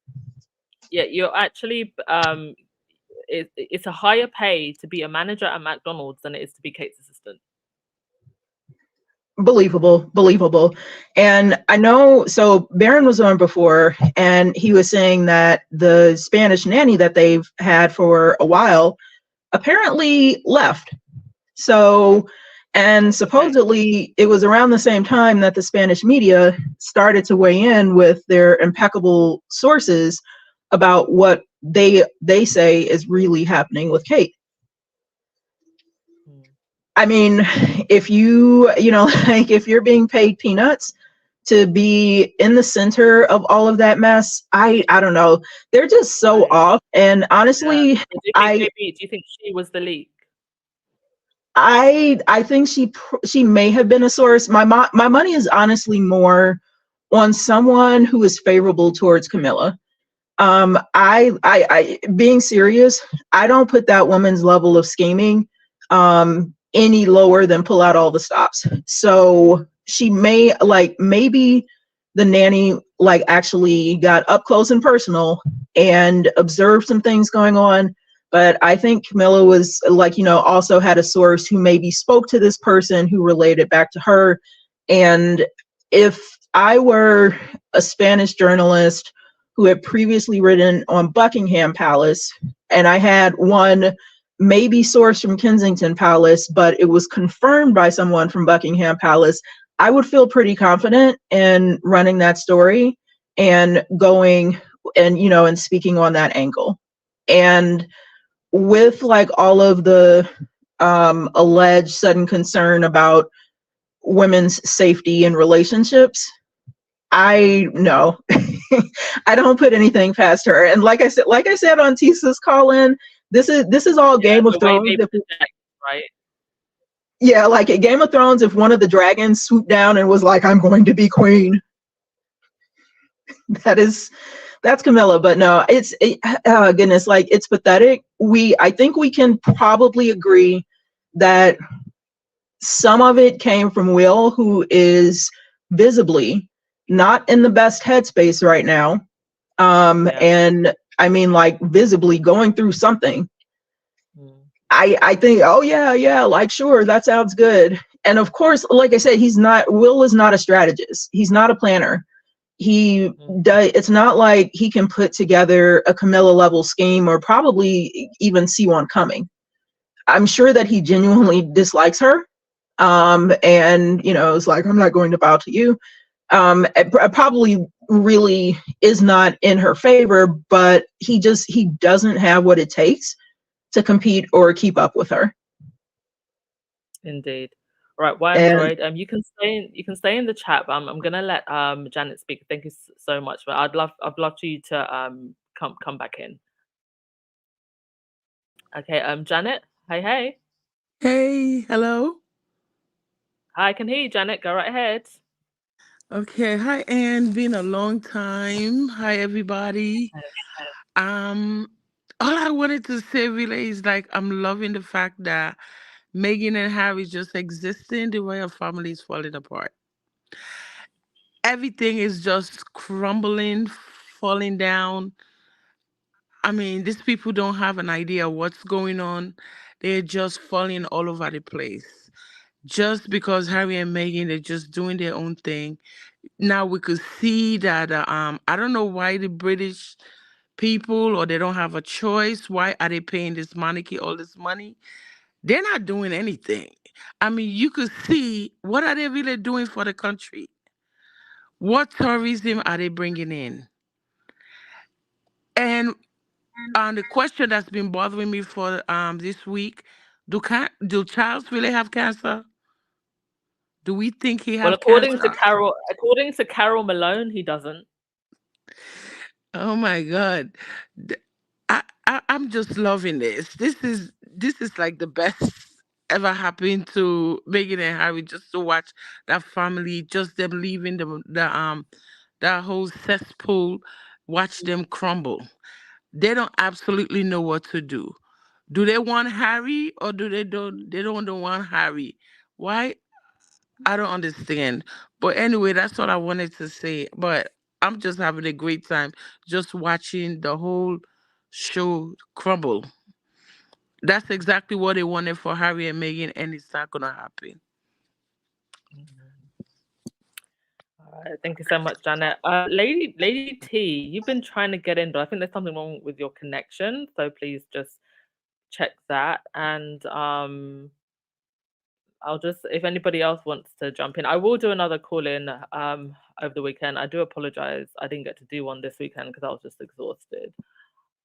Yeah, you're actually it's a higher pay to be a manager at McDonald's than it is to be Kate's assistant. Believable. And I know, so Barron was on before, and he was saying that the Spanish nanny that they've had for a while apparently left. So, and supposedly it was around the same time that the Spanish media started to weigh in with their impeccable sources about what they say is really happening with Kate. I mean, if like, if you're being paid peanuts to be in the center of all of that mess, I don't know. They're just so off. And honestly, do you think she was the leak? I think she may have been a source. My money is honestly more on someone who is favorable towards Camilla. I being serious, I don't put that woman's level of scheming any lower than pull out all the stops. So she may, like, maybe the nanny like actually got up close and personal and observed some things going on. But I think Camilla was like, also had a source who maybe spoke to this person who related back to her. And if I were a Spanish journalist who had previously written on Buckingham Palace, and I had one maybe source from Kensington Palace, but it was confirmed by someone from Buckingham Palace, I would feel pretty confident in running that story and going and, and speaking on that angle. And with like all of the alleged sudden concern about women's safety in relationships, I know I don't put anything past her. And like I said on Tisa's call-in, this is all Game of Thrones. Right? Yeah, like at Game of Thrones, if one of the dragons swooped down and was like, "I'm going to be queen," that's Camilla. But no, goodness, like it's pathetic. I think we can probably agree that some of it came from Will, who is visibly not in the best headspace right now. And I mean, like visibly going through something. I think, oh yeah, like sure, that sounds good. And of course, like I said, Will is not a strategist. He's not a planner. It's not like he can put together a Camilla level scheme or probably even see one coming. I'm sure that he genuinely dislikes her. And it's like, I'm not going to bow to you. It probably really is not in her favor, but he doesn't have what it takes to compete or keep up with her. Indeed. Right. Why I'm sorry. You can stay in the chat, but I'm gonna let Janet speak. Thank you so much. But I'd love for you to come back in. Okay. Janet. Hey. Hey, hello. Hi, I can hear you, Janet. Go right ahead. Okay, hi Anne. Been a long time. Hi everybody. All I wanted to say really is like I'm loving the fact that Meghan and Harry just existing. The royal family is falling apart. Everything is just crumbling, falling down. I mean, these people don't have an idea what's going on. They're just falling all over the place. Just because Harry and Meghan, they're just doing their own thing. Now we could see that I don't know why the British people, or they don't have a choice. Why are they paying this monarchy all this money? They're not doing anything. I mean, you could see, what are they really doing for the country? What tourism are they bringing in? And the question that's been bothering me for this week: do Charles really have cancer? Do we think he Well, have cancer? according to Carol Malone, he doesn't. Oh my God. Th- I'm just loving this. This is like the best ever happened to Meghan and Harry, just to watch that family, just them leaving the that whole cesspool, watch them crumble. They don't absolutely know what to do. Do they want Harry, or do they don't want Harry? Why? I don't understand. But anyway, that's what I wanted to say. But I'm just having a great time just watching the whole show crumble. That's exactly what they wanted for Harry and Meghan, and it's not gonna happen. All right, thank you so much, Janet. Lady T, you've been trying to get in, but I think there's something wrong with your connection. So please just check that. And I'll just, if anybody else wants to jump in, I will do another call in over the weekend. I do apologize. I didn't get to do one this weekend because I was just exhausted.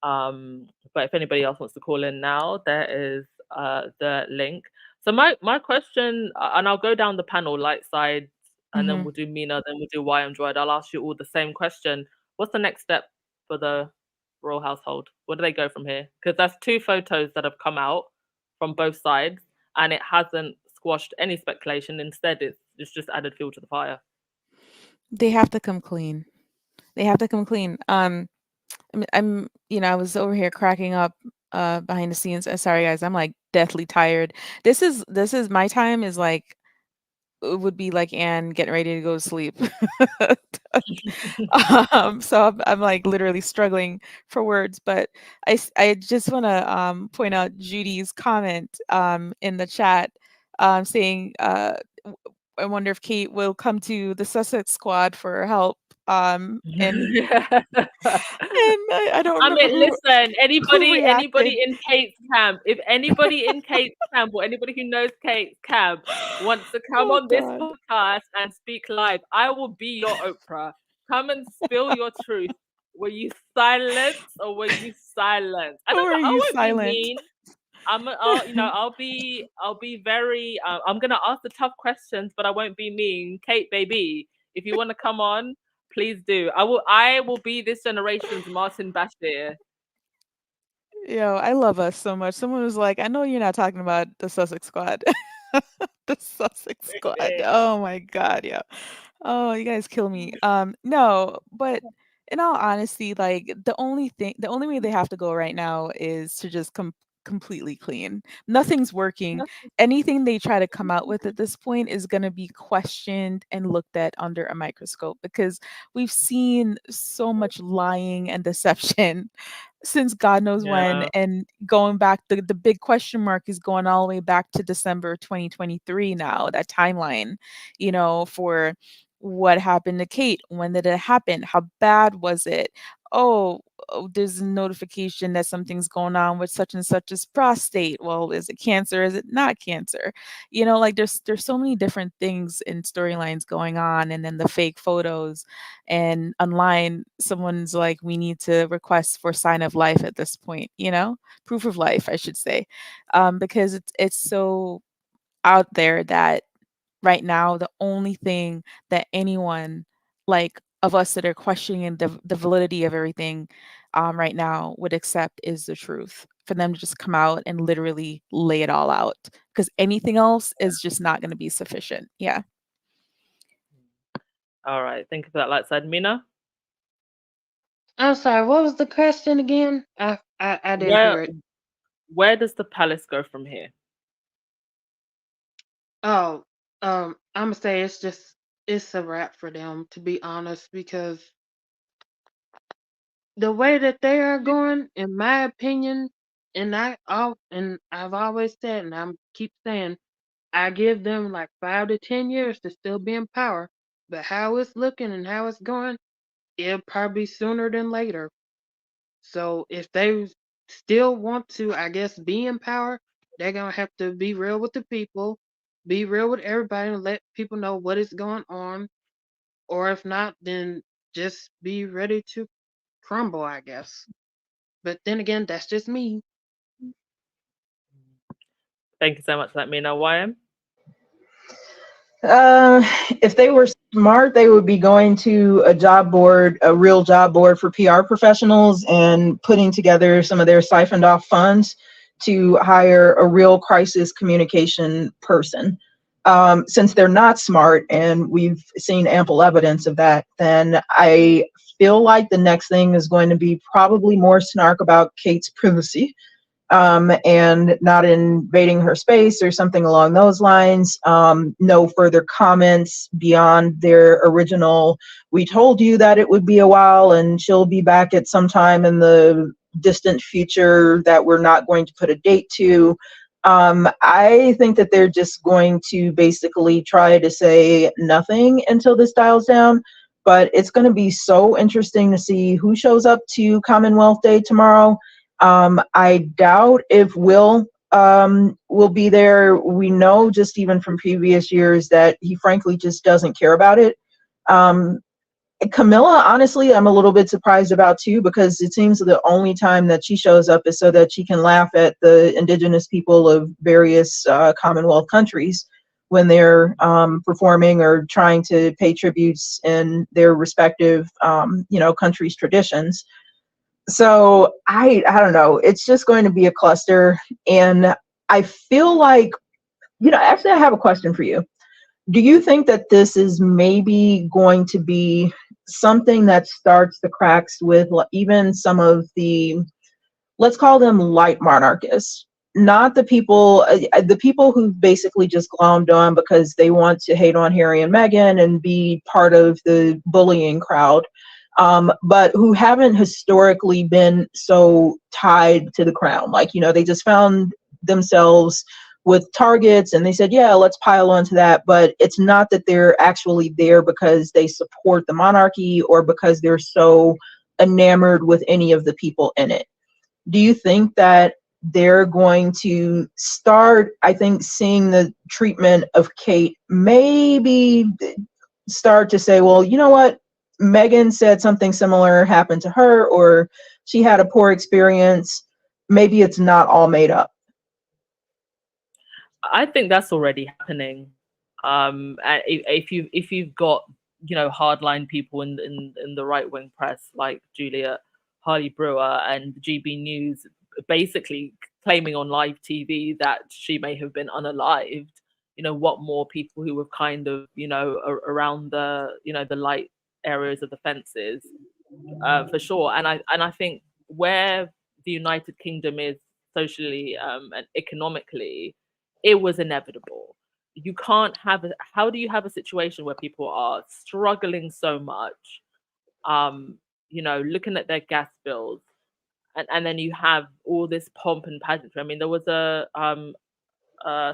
But if anybody else wants to call in now, there is the link. So my question, and I'll go down the panel, light side, and then we'll do Mina, then we'll do Y and Droid. I'll ask you all the same question. What's the next step for the royal household? Where do they go from here? Because that's two photos that have come out from both sides, and it hasn't squashed any speculation. Instead, it's just added fuel to the fire. They have to come clean. They have to come clean. I'm I was over here cracking up behind the scenes. Sorry guys, I'm like deathly tired. This is my time is like would be like Anne getting ready to go to sleep. So I'm like literally struggling for words, but I just want to point out Judy's comment in the chat saying, I wonder if Kate will come to the Sussex squad for help. And I don't I remember mean, listen, who anybody reacted. in Kate's camp, if anybody in Kate's camp or anybody who knows Kate's camp wants to come Oh on this God. podcast and speak live, I will be your Oprah. Come and spill your truth. Were you silent or were you silent? And Or are I you won't be silent? mean. I'll be very. I'm gonna ask the tough questions, but I won't be mean. Kate, baby, if you want to come on, please do. I will be this generation's Martin Bashir. Yo, I love us so much. Someone was like, I know you're not talking about the Sussex squad. The Sussex squad. Oh my God, yeah. Oh, you guys kill me. No, but in all honesty, like the only way they have to go right now is to just completely clean. Nothing's working. Anything they try to come out with at this point is going to be questioned and looked at under a microscope because we've seen so much lying and deception since God knows when. Yeah. And going back, the big question mark is going all the way back to December 2023 now, that timeline, for what happened to Kate. When did it happen? How bad was it? Oh, there's a notification that something's going on with such and such's prostate. Well, is it cancer? Is it not cancer? Like there's so many different things and storylines going on, and then the fake photos, and online someone's like, we need to request for sign of life at this point, proof of life, I should say, because it's so out there that right now the only thing that anyone like of us that are questioning the validity of everything right now would accept is the truth, for them to just come out and literally lay it all out, because anything else is just not going to be sufficient. Yeah. All right. Thank you for that light side, Mina. I'm sorry, what was the question again? I didn't Where hear it. where does the palace go from here? Oh, I'm gonna say it's a wrap for them, to be honest, because the way that they are going, in my opinion, and I've always said, and I'm keep saying, I give them like 5 to 10 years to still be in power. But how it's looking and how it's going, it'll probably be sooner than later. So if they still want to, I guess, be in power, they're gonna have to be real with the people, be real with everybody, and let people know what is going on. Or if not, then just be ready to crumble, I guess. But then again, that's just me. Thank you so much for that, Mina. YM? If they were smart, they would be going to a real job board for PR professionals, and putting together some of their siphoned off funds to hire a real crisis communication person. Since they're not smart, and we've seen ample evidence of that, then I feel like the next thing is going to be probably more snark about Kate's privacy, and not invading her space or something along those lines. No further comments beyond their original, we told you that it would be a while and she'll be back at some time in the distant future that we're not going to put a date to. I think that they're just going to basically try to say nothing until this dials down. But it's going to be so interesting to see who shows up to Commonwealth Day tomorrow. I doubt if Will be there. We know just even from previous years that he frankly just doesn't care about it. Camilla, honestly, I'm a little bit surprised about too, because it seems the only time that she shows up is so that she can laugh at the indigenous people of various Commonwealth countries when they're performing or trying to pay tributes in their respective countries' traditions. So I don't know. It's just going to be a cluster. And I feel like, actually I have a question for you. Do you think that this is maybe going to be something that starts the cracks with even some of the, let's call them light monarchists? not the people who basically just glommed on because they want to hate on Harry and Meghan and be part of the bullying crowd, but who haven't historically been so tied to the crown. Like, they just found themselves with targets and they said, yeah, let's pile onto that. But it's not that they're actually there because they support the monarchy or because they're so enamored with any of the people in it. Do you think that they're going to start, I think, seeing the treatment of Kate, maybe start to say, well, you know what? Meghan said something similar happened to her, or she had a poor experience. Maybe it's not all made up. I think that's already happening. If you've got hardline people in the right wing press like Juliet Harley Brewer and GB News basically claiming on live TV that she may have been unalived, what more people who were kind of around the the light areas of the fences, for sure. And I think where the United Kingdom is socially and economically, it was inevitable. You can't have how do you have a situation where people are struggling so much, looking at their gas bills, and then you have all this pomp and pageantry. I mean, there was a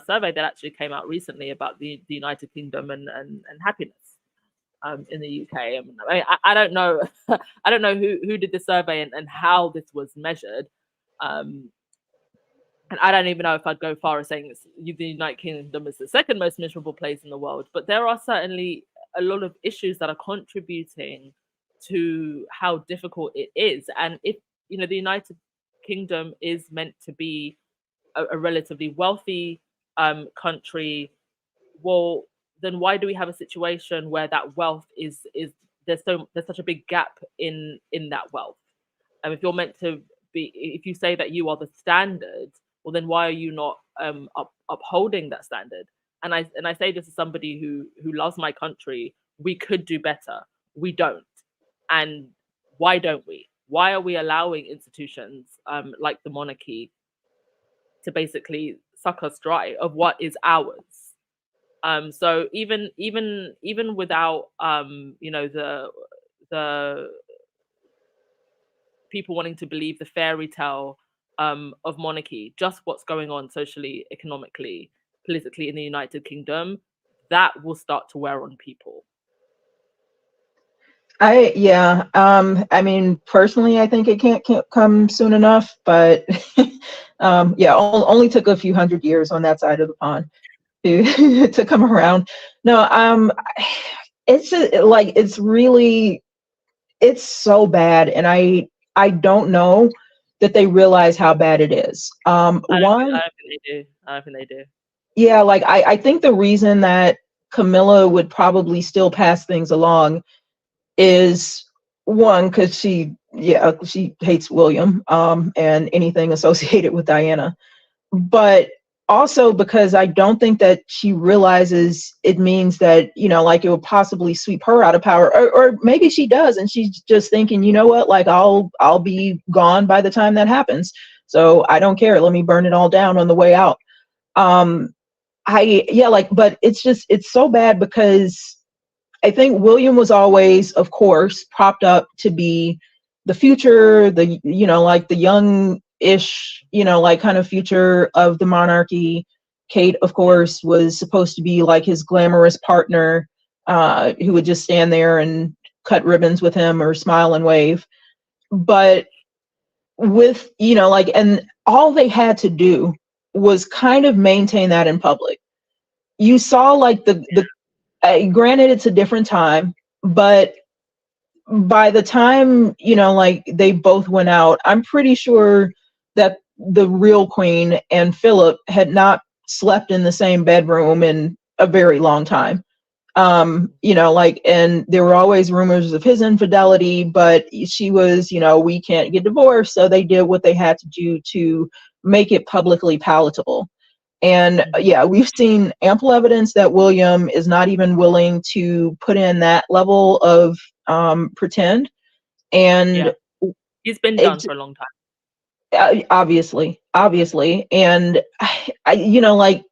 survey that actually came out recently about the United Kingdom and happiness in the UK. I don't know, I don't know who did the survey and how this was measured. And I don't even know if I'd go far as saying the United Kingdom is the second most miserable place in the world, but there are certainly a lot of issues that are contributing to how difficult it is. And if the United Kingdom is meant to be a relatively wealthy country, well, then why do we have a situation where that wealth is there's such a big gap in that wealth? And if you're meant to be, if you say that you are the standard, well, then why are you not upholding that standard? And I say this as somebody who loves my country. We could do better. We don't. And why don't we? Why are we allowing institutions like the monarchy to basically suck us dry of what is ours? So even without the people wanting to believe the fairy tale of monarchy, just what's going on socially, economically, politically in the United Kingdom, that will start to wear on people. I mean, personally, I think it can't come soon enough, but only took a few hundred years on that side of the pond to to come around. No, it's so bad, and I don't know that they realize how bad it is. I don't think they do. Yeah, like I think the reason that Camilla would probably still pass things along is, one, because she hates William and anything associated with Diana, but also because I don't think that she realizes it means that like it will possibly sweep her out of power, or maybe she does and she's just thinking, you know what, like I'll be gone by the time that happens, so I don't care, let me burn it all down on the way out. But it's so bad because I think William was always, of course, propped up to be the future, the like the young-ish, like kind of future of the monarchy. Kate, of course, was supposed to be like his glamorous partner, who would just stand there and cut ribbons with him or smile and wave. But with and all they had to do was kind of maintain that in public. You saw like the granted, it's a different time, but by the time like they both went out, I'm pretty sure that the real queen and Philip had not slept in the same bedroom in a very long time. And there were always rumors of his infidelity, but she was, we can't get divorced, so they did what they had to do to make it publicly palatable. And we've seen ample evidence that William is not even willing to put in that level of pretend. And he's been done for a long time. Obviously, and like,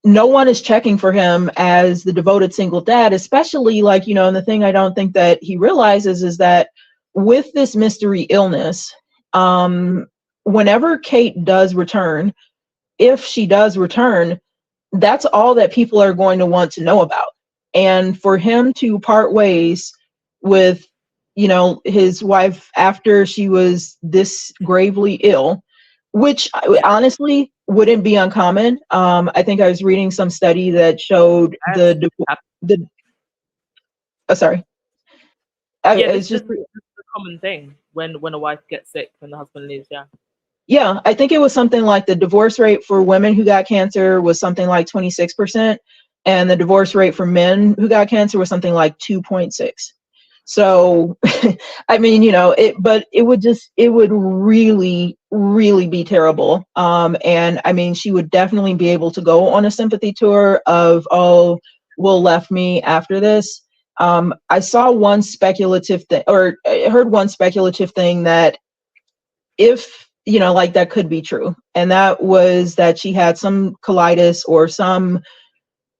no one is checking for him as the devoted single dad, especially like, and the thing I don't think that he realizes is that with this mystery illness, whenever Kate does return, if she does return, that's all that people are going to want to know about. And for him to part ways with, his wife after she was this gravely ill, which honestly wouldn't be uncommon. I think I was reading some study that showed the sorry. It's just a common thing when a wife gets sick, when the husband leaves. Yeah, I think it was something like the divorce rate for women who got cancer was something like 26%, and the divorce rate for men who got cancer was something like 2.6. So, I mean, but it would really, really be terrible. And I mean, she would definitely be able to go on a sympathy tour of, oh, Will left me after this. I saw one speculative thing, or I heard one speculative thing that if, like that could be true. And that was that she had some colitis or some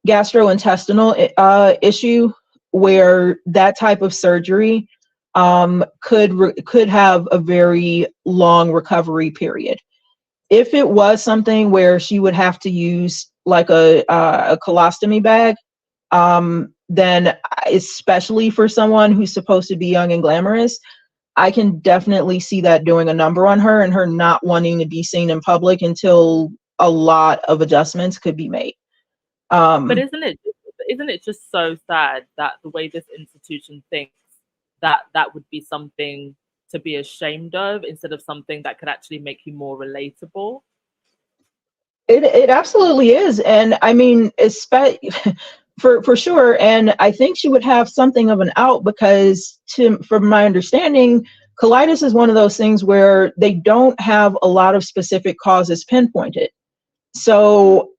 gastrointestinal issue where that type of surgery could have a very long recovery period. If it was something where she would have to use like a colostomy bag, then especially for someone who's supposed to be young and glamorous, I can definitely see that doing a number on her and her not wanting to be seen in public until a lot of adjustments could be made. But isn't it just so sad that the way this institution thinks that would be something to be ashamed of instead of something that could actually make you more relatable? It absolutely is. And I mean, for sure. And I think she would have something of an out because from my understanding, colitis is one of those things where they don't have a lot of specific causes pinpointed. So,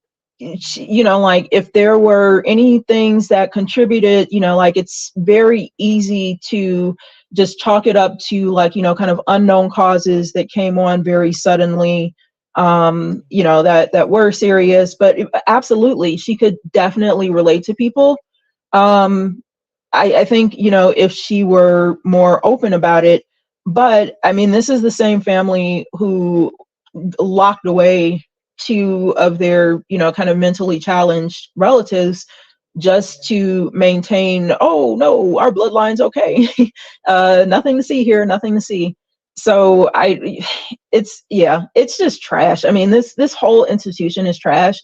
like if there were any things that contributed, like it's very easy to just chalk it up to like, kind of unknown causes that came on very suddenly, that were serious, but absolutely, she could definitely relate to people. I think, if she were more open about it, but I mean, this is the same family who locked away two of their, kind of mentally challenged relatives just to maintain, oh no, our bloodline's okay. Nothing to see here, nothing to see. So it's just trash. I mean, this whole institution is trash,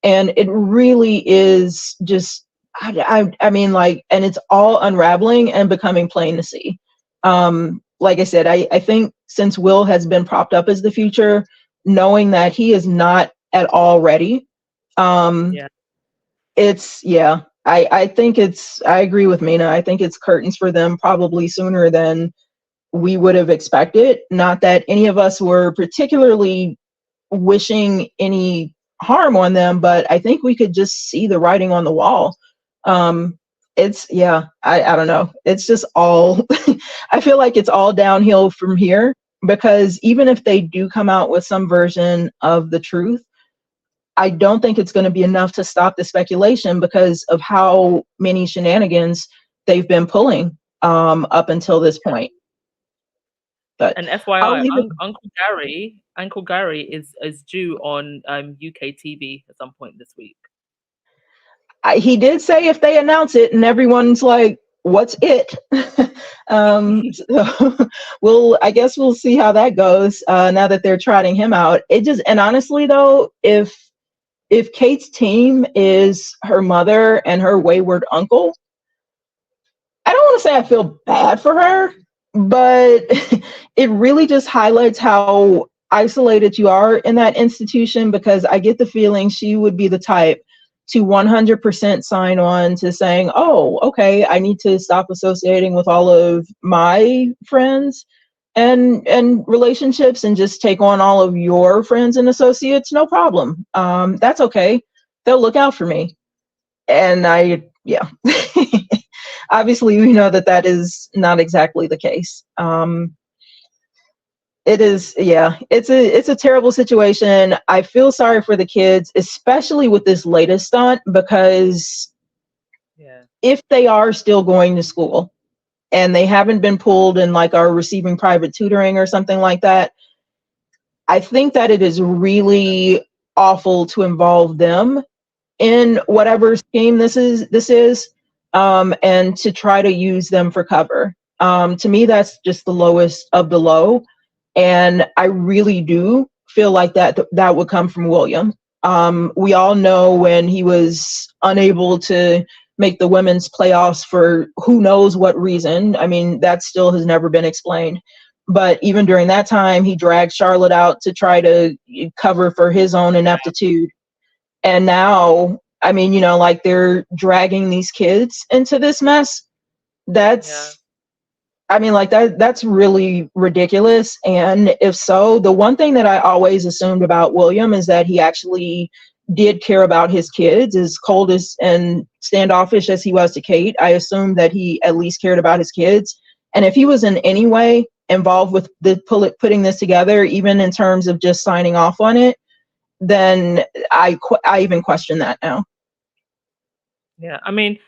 and it really is just, I mean, like, and it's all unraveling and becoming plain to see. Like I said, I think since Will has been propped up as the future, knowing that he is not at all ready, I think I agree with Mina. I think it's curtains for them probably sooner than we would have expected. Not that any of us were particularly wishing any harm on them, but I think we could just see the writing on the wall. I don't know. It's just all, I feel like it's all downhill from here, because even if they do come out with some version of the truth, I don't think it's going to be enough to stop the speculation because of how many shenanigans they've been pulling up until this point. But and FYI, Uncle Gary is due on UK TV at some point this week. He did say if they announce it, and everyone's like, "What's it?" So I guess we'll see how that goes. Now that they're trotting him out, and honestly though, if Kate's team is her mother and her wayward uncle, I don't want to say I feel bad for her, but it really just highlights how isolated you are in that institution, because I get the feeling she would be the type to 100% sign on to saying, oh, okay, I need to stop associating with all of my friends and relationships and just take on all of your friends and associates. No problem. That's okay. They'll look out for me. And obviously we know that is not exactly the case. It is, yeah. It's a terrible situation. I feel sorry for the kids, especially with this latest stunt, because Yeah. if they are still going to school and they haven't been pulled and like are receiving private tutoring or something like that, I think that it is really awful to involve them in whatever scheme this is, and to try to use them for cover. To me, that's just the lowest of the low, and I really do feel like that would come from William. We all know when he was unable to make the women's playoffs for who knows what reason. I mean, that still has never been explained. But even during that time, he dragged Charlotte out to try to cover for his own ineptitude. And now, I mean, like they're dragging these kids into this mess. That's, I mean, like that's really ridiculous. And if so, the one thing that I always assumed about William is that he actually did care about his kids. As cold as and standoffish as he was to Kate, I assumed that he at least cared about his kids. And if he was in any way involved with putting this together, even in terms of just signing off on it, then I even question that now. Yeah, I mean,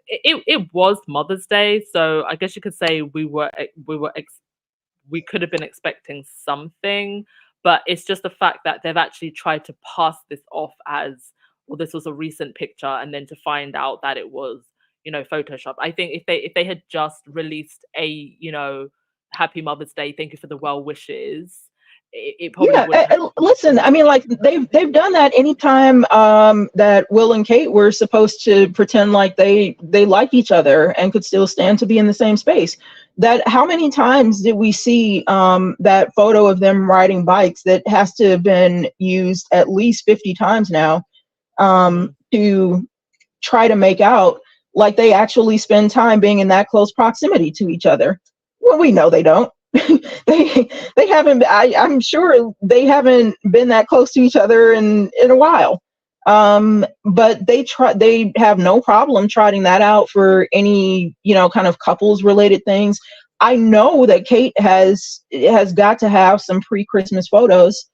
it was Mother's Day, so I guess you could say we could have been expecting something, but it's just the fact that they've actually tried to pass this off as, well, this was a recent picture, and then to find out that it was, Photoshop. I think if they had just released a, Happy Mother's Day, thank you for the well wishes, it probably Yeah, wouldn't have. listen, I mean, like they've done that anytime that Will and Kate were supposed to pretend like they like each other and could still stand to be in the same space. That how many times did we see that photo of them riding bikes that has to have been used at least 50 times now, to try to make out like they actually spend time being in that close proximity to each other? Well, we know they don't. They haven't. I'm sure they haven't been that close to each other in a while. But they have no problem trotting that out for any kind of couples related things. I know that Kate has got to have some pre-Christmas photos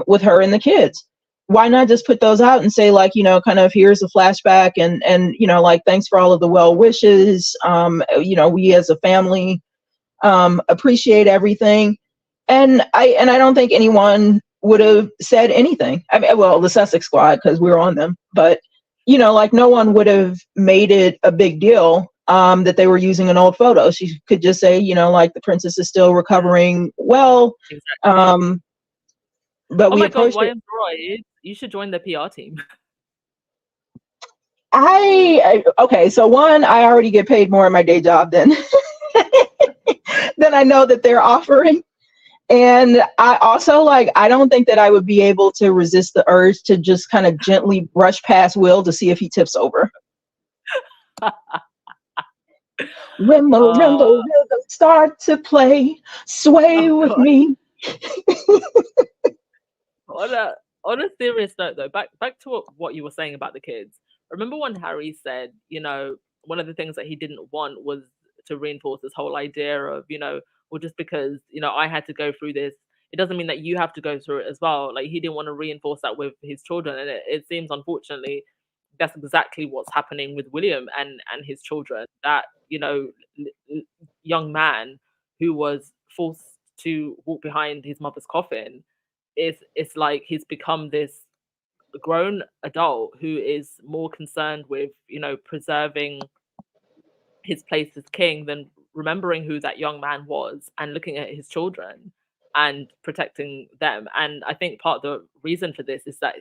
with her and the kids. Why not just put those out and say, like, kind of, here's a flashback, and like, thanks for all of the well wishes. We as a family appreciate everything. And I don't think anyone would have said anything. I mean, well, the Sussex squad, because we were on them, but like, no one would have made it a big deal that they were using an old photo. She could just say, like, the princess is still recovering well. Exactly. But Oh we my God, approached it. YM you should join the PR team. Okay, so one, I already get paid more in my day job than than I know that they're offering. And I also, like, I don't think that I would be able to resist the urge to just kind of gently brush past Will to see if he tips over. Rimbo, rimbo, rhythm, start to play, sway with God. me. On a serious note, though, back to what you were saying about the kids. Remember when Harry said, one of the things that he didn't want was to reinforce this whole idea of, well, just because, I had to go through this, it doesn't mean that you have to go through it as well. Like, he didn't want to reinforce that with his children. And it seems, unfortunately, that's exactly what's happening with William and his children. That, young man who was forced to walk behind his mother's coffin, it's like he's become this grown adult who is more concerned with, preserving his place as king than remembering who that young man was and looking at his children and protecting them. And I think part of the reason for this is that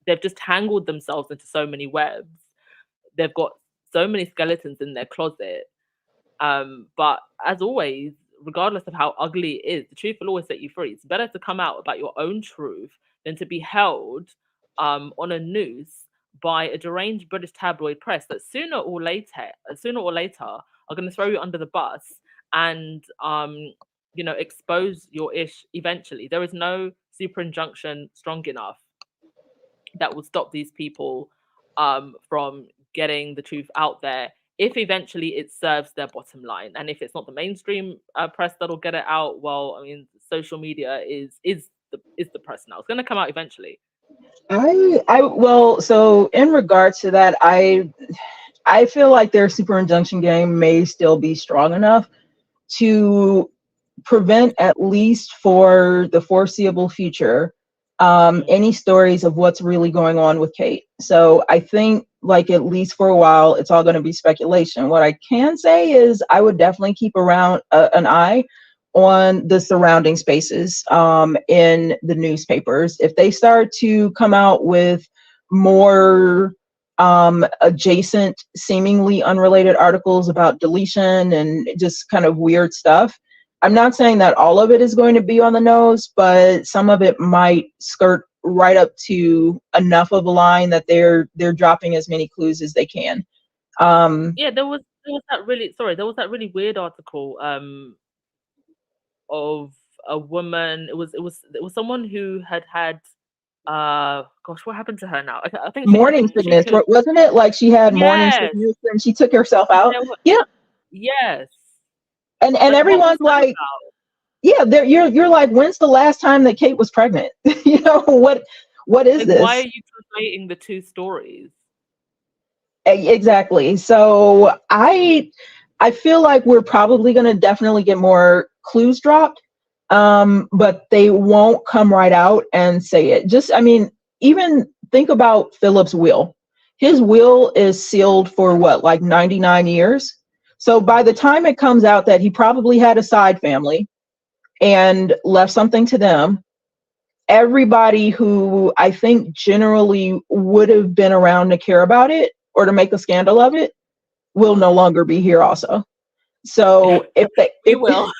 they've just tangled themselves into so many webs. They've got so many skeletons in their closet. But as always, regardless of how ugly it is, the truth will always set you free. It's better to come out about your own truth than to be held on a noose by a deranged British tabloid press that sooner or later are going to throw you under the bus and expose your ish eventually. There is no super injunction strong enough that will stop these people from getting the truth out there if eventually it serves their bottom line, and if it's not the mainstream press that'll get it out, well, I mean, social media is the press now. It's going to come out eventually. Well, so in regards to that, I feel like their super injunction game may still be strong enough to prevent, at least for the foreseeable future, any stories of what's really going on with Kate. So I think, like, at least for a while, it's all going to be speculation. What I can say is I would definitely keep around an eye on the surrounding spaces in the newspapers. If they start to come out with more adjacent, seemingly unrelated articles about deletion and just kind of weird stuff, I'm not saying that all of it is going to be on the nose, but some of it might skirt right up to enough of a line that they're dropping as many clues as they can. Yeah, there was that really weird article of a woman. It was someone who had gosh, what happened to her now? I think Morning sickness, wasn't it? Like she had morning Yes. sickness and she took herself out. Yeah. Yes. And Like, everyone's like, yeah, you're like, when's the last time that Kate was pregnant? You know, what is this? Why are you conflating the two stories? Exactly. So I feel like we're probably going to definitely get more clues dropped, but they won't come right out and say it. Just, I mean, even think about Philip's will. His will is sealed for what, like 99 years? So by the time it comes out that he probably had a side family and left something to them, everybody who I think generally would have been around to care about it or to make a scandal of it will no longer be here also. So we will.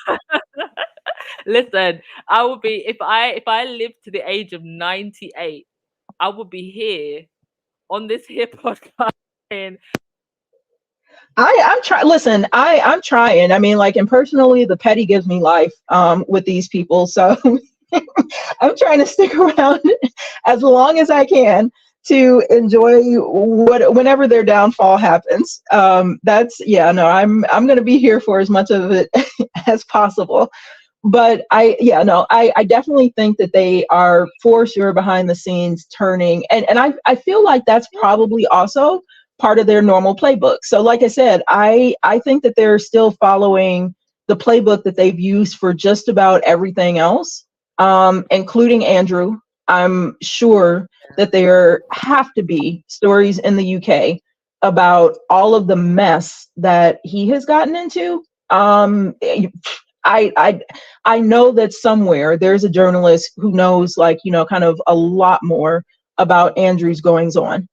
Listen, I would be, if I lived to the age of 98, I would be here on this here podcast. I'm trying. Listen, I'm trying. I mean, like, and personally, the petty gives me life with these people. So I'm trying to stick around as long as I can to enjoy whenever their downfall happens. I'm going to be here for as much of it as possible. But I definitely think that they are for sure behind the scenes turning, and I feel like that's probably also part of their normal playbook. So like I said, I think that they're still following the playbook that they've used for just about everything else, including Andrew. I'm sure that there have to be stories in the UK about all of the mess that he has gotten into. I know that somewhere there's a journalist who knows, like, you know, kind of a lot more about Andrew's goings on.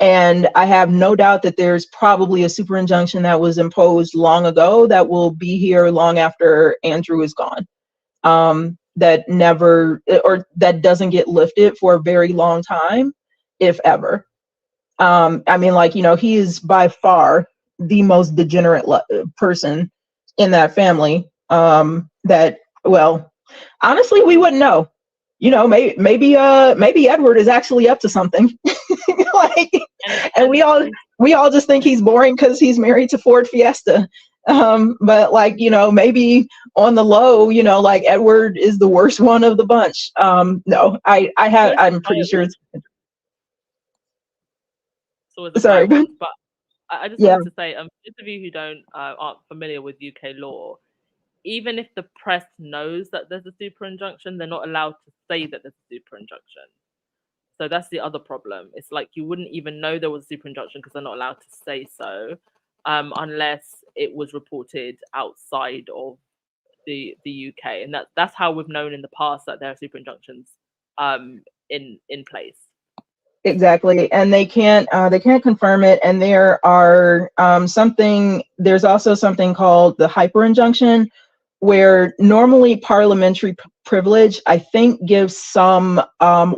And I have no doubt that there's probably a super injunction that was imposed long ago that will be here long after Andrew is gone. That never, or that doesn't get lifted for a very long time, if ever. I mean, like, you know, he is by far the most degenerate person in that family. That, well, honestly, we wouldn't know. You know, maybe Edward is actually up to something. Like, and we all just think he's boring because he's married to Ford Fiesta. But, like, you know, maybe on the low, you know, like, Edward is the worst one of the bunch. No, I'm pretty sure it's. So Sorry, but I just wanted to say, for those of you who aren't familiar with UK law, even if the press knows that there's a super injunction, they're not allowed to say that there's a super injunction. So that's the other problem. It's like you wouldn't even know there was a super injunction because they're not allowed to say so, unless it was reported outside of the UK, and that's how we've known in the past that there are super injunctions in place. Exactly, and they can't confirm it. And there are there's also something called the hyper injunction, where normally parliamentary privilege, I think, gives some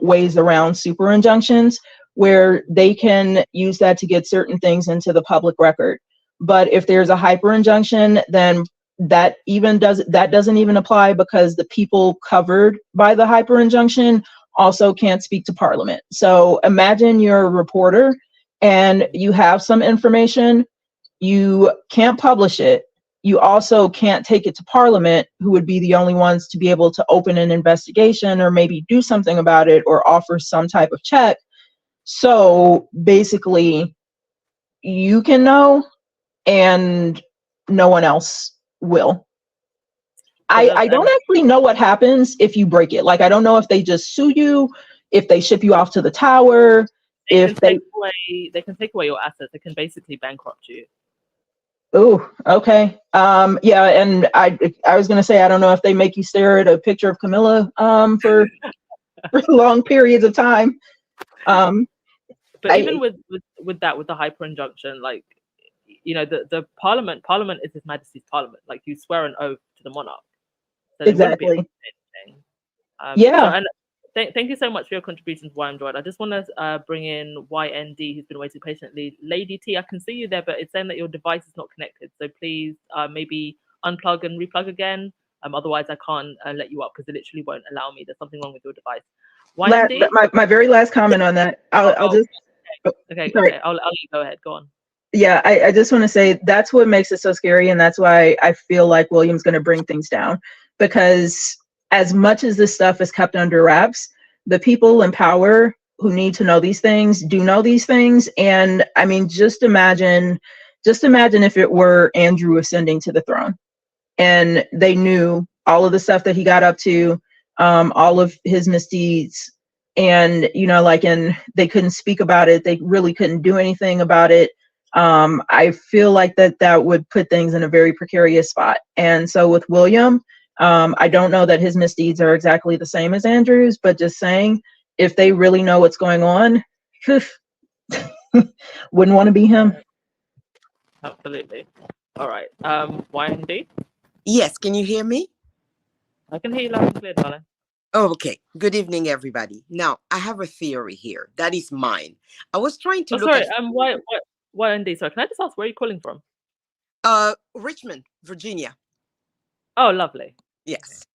ways around super injunctions where they can use that to get certain things into the public record. But if there's a hyper injunction, then that doesn't even apply, because the people covered by the hyper injunction also can't speak to Parliament. So imagine you're a reporter and you have some information You can't publish it. You also can't take it to Parliament, who would be the only ones to be able to open an investigation or maybe do something about it or offer some type of check. So basically, you can know and no one else will. I don't actually know what happens if you break it. Like, I don't know if they just sue you, if they ship you off to the tower, they can take away your assets. They can basically bankrupt you. Oh, okay. Yeah, and I was gonna say, I don't know if they make you stare at a picture of Camilla for long periods of time. But even with the hyper injunction, like, you know, the parliament is His Majesty's Parliament. Like, you swear an oath to the monarch. So they wouldn't be able to say anything. Yeah. So, and thank you so much for your contributions, Y Android. I just want to bring in YND, who's been waiting patiently. Lady T, I can see you there, but it's saying that your device is not connected. So please maybe unplug and replug again. Otherwise, I can't let you up because it literally won't allow me. There's something wrong with your device. YND? My very last comment on that. I'll just. Okay. I'll let you go ahead. Go on. Yeah, I just want to say that's what makes it so scary, and that's why I feel like William's going to bring things down, because as much as this stuff is kept under wraps, the people in power who need to know these things do know these things. And I mean, just imagine if it were Andrew ascending to the throne and they knew all of the stuff that he got up to, all of his misdeeds, and, you know, like, and they couldn't speak about it. They really couldn't do anything about it. I feel like that would put things in a very precarious spot. And so with William, I don't know that his misdeeds are exactly the same as Andrew's, but just saying, if they really know what's going on, wouldn't want to be him. Absolutely. All right. YND? Yes, can you hear me? I can hear you loud and clear, darling. Oh, okay. Good evening, everybody. Now, I have a theory here. That is mine. I was trying to look at... YND, sorry, can I just ask, where are you calling from? Richmond, Virginia. Oh, lovely. Yes.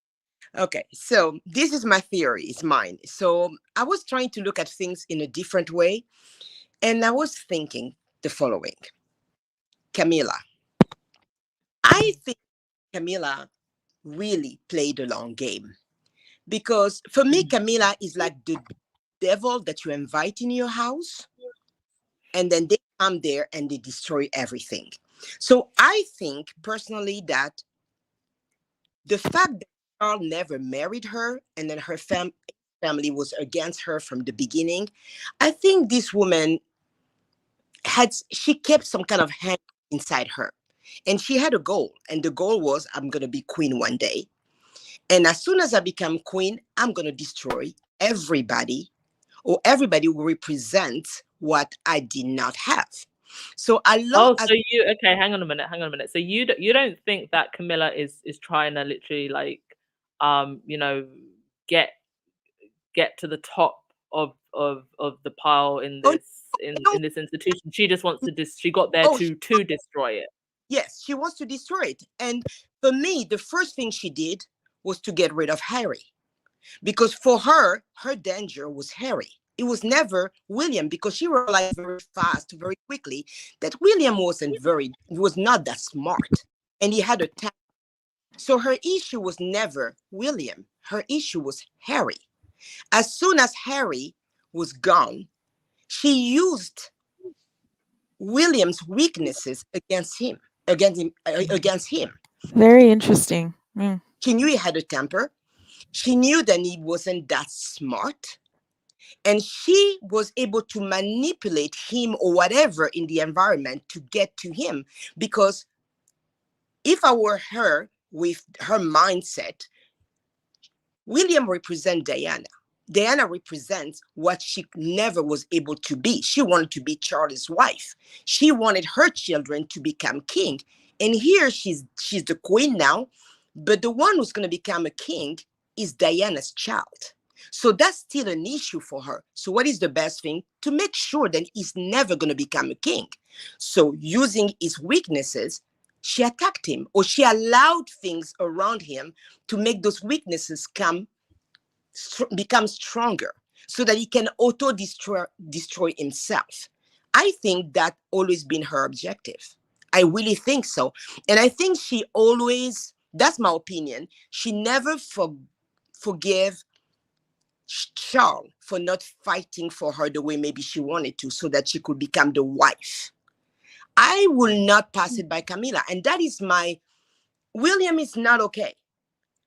Okay, so this is my theory. It's mine. So I was trying to look at things in a different way, and I was thinking the following. Camilla. I think Camilla really played a long game, because for me, Camilla is like the devil that you invite in your house, and then they come there and they destroy everything. So I think personally that the fact that Charles never married her and then her family was against her from the beginning, I think this woman she kept some kind of hand inside her, and she had a goal, and the goal was, I'm going to be queen one day. And as soon as I become queen, I'm going to destroy everybody, or everybody will represent what I did not have. So hang on a minute. So you don't think that Camilla is trying to literally, like, you know, get to the top of the pile in this in this institution? She just wants to she got there to destroy it. Yes, she wants to destroy it. And for me, the first thing she did was to get rid of Harry, because for her danger was Harry. It was never William, because she realized very fast, very quickly, that William was not that smart, and he had a temper. So her issue was never William. Her issue was Harry. As soon as Harry was gone, she used William's weaknesses against him. Very interesting. She knew he had a temper. She knew that he wasn't that smart. And she was able to manipulate him or whatever in the environment to get to him. Because if I were her, with her mindset, William represents Diana. Diana represents what she never was able to be. She wanted to be Charles' wife. She wanted her children to become king. And here she's the queen now, but the one who's going to become a king is Diana's child. So that's still an issue for her. So what is the best thing? To make sure that he's never going to become a king. So using his weaknesses, she attacked him, or she allowed things around him to make those weaknesses become stronger, so that he can destroy himself. I think that always been her objective. I really think so. And I think she always, that's my opinion, she never forgive Charles for not fighting for her the way maybe she wanted to so that she could become the wife. I will not pass it by Camilla. And that is my, William is not okay.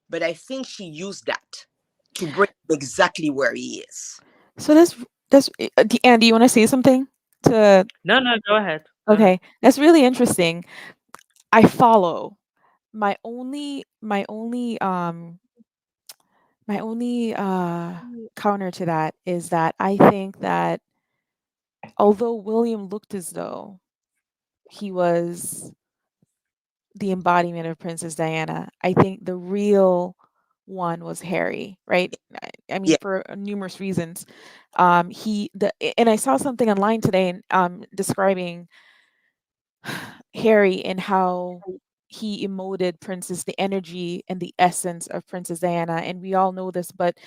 But I think she used that to bring him exactly where he is. So Anne, do you want to say something to? No, no, go ahead. Go ahead. Okay, that's really interesting. I follow. My only counter to that is that I think that although William looked as though he was the embodiment of Princess Diana, I think the real one was Harry, right? I mean, Yeah, for numerous reasons. And I saw something online today, describing Harry and how he emoted the energy and the essence of Princess Diana. And we all know this, but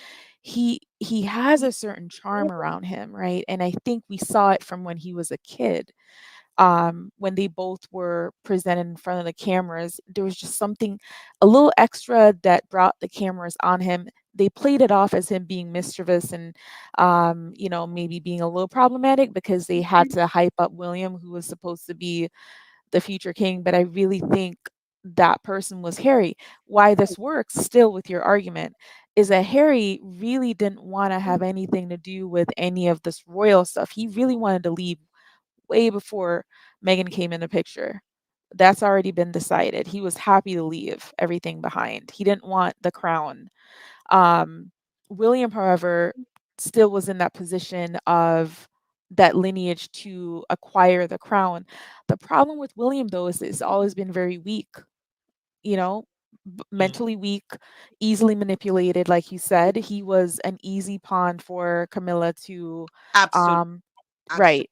he has a certain charm around him, right? And I think we saw it from when he was a kid. When they both were presented in front of the cameras, there was just something a little extra that brought the cameras on him. They played it off as him being mischievous and, maybe being a little problematic because they had to hype up William, who was supposed to be the future king. But I really think that person was Harry. Why this works still with your argument is that Harry really didn't want to have anything to do with any of this royal stuff. He really wanted to leave way before Meghan came in the picture. That's already been decided. He was happy to leave everything behind. He didn't want the crown. Um, William, however, still was in that position of that lineage to acquire the crown. The problem with William, though, is it's always been very weak, you know, Mm. mentally weak, easily manipulated. Like you said, he was an easy pawn for Camilla to, absolutely. um, Absolutely. right.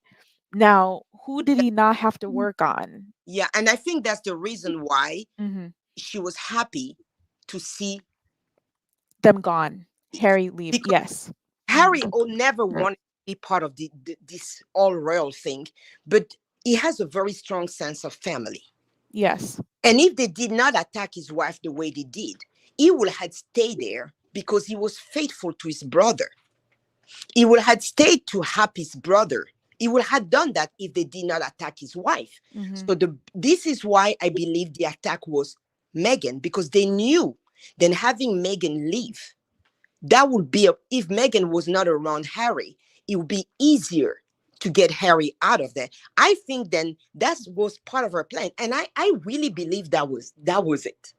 Now, who did he not have to work on? Yeah. And I think that's the reason why Mhm. she was happy to see Them gone. Eve. Harry leave. Because Yes. Harry Mhm. never wanted to be part of this all royal thing, but he has a very strong sense of family. Yes. And if they did not attack his wife the way they did, he would have stayed there because he was faithful to his brother. He would have stayed to help his brother. He would have done that if they did not attack his wife. Mhm. So this is why I believe the attack was Meghan, because they knew then having Meghan leave, that would be if Meghan was not around Harry, it would be easier to get Harry out of there. I think then that was part of her plan. And I really believe that was it.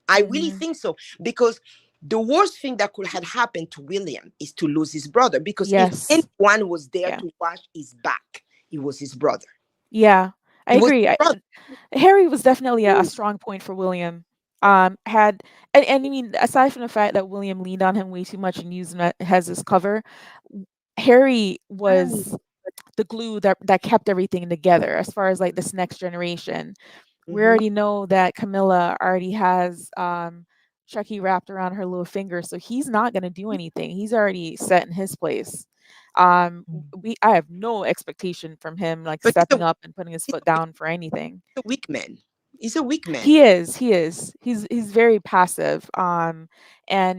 I really Mhm. think so, because the worst thing that could have happened to William is to lose his brother. Because if Yes. anyone was there Yeah. to watch his back, it was his brother. Yeah. I It was agree. his brother. Harry was definitely a strong point for William. Had and I mean, aside from the fact that William leaned on him way too much and used him as his cover, Harry was the glue that kept everything together as far as like this next generation. We Mhm. already know that Camilla already has Chucky wrapped around her little finger, so he's not going to do anything. He's already set in his place. I have no expectation from him like But stepping up and putting his he's foot a weak, down for anything. he's a weak man. He's a weak man. He is. He is. He's very passive. And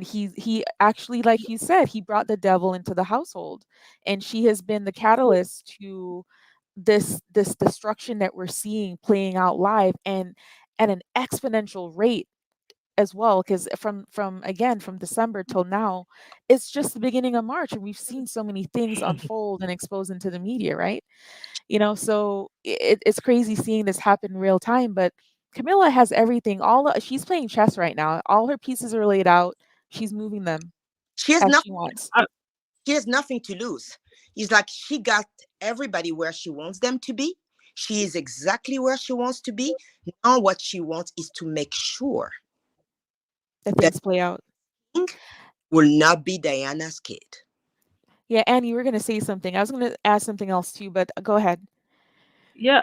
he actually, like you said, he brought the devil into the household, and she has been the catalyst to this destruction that we're seeing playing out live and at an exponential rate as well. Because from December till now, it's just the beginning of March, and we've seen so many things unfold and expose into the media, right? So it's crazy seeing this happen in real time. But Camilla has everything. She's playing chess right now. All her pieces are laid out. She's moving them She has as nothing. she wants. She has nothing to lose. It's like she got everybody where she wants them to be. She is exactly where she wants to be. Now, what she wants is to make sure That that things play out. King will not be Diana's kid. Yeah, Annie, you were gonna say something. I was gonna ask something else too, but go ahead. Yeah,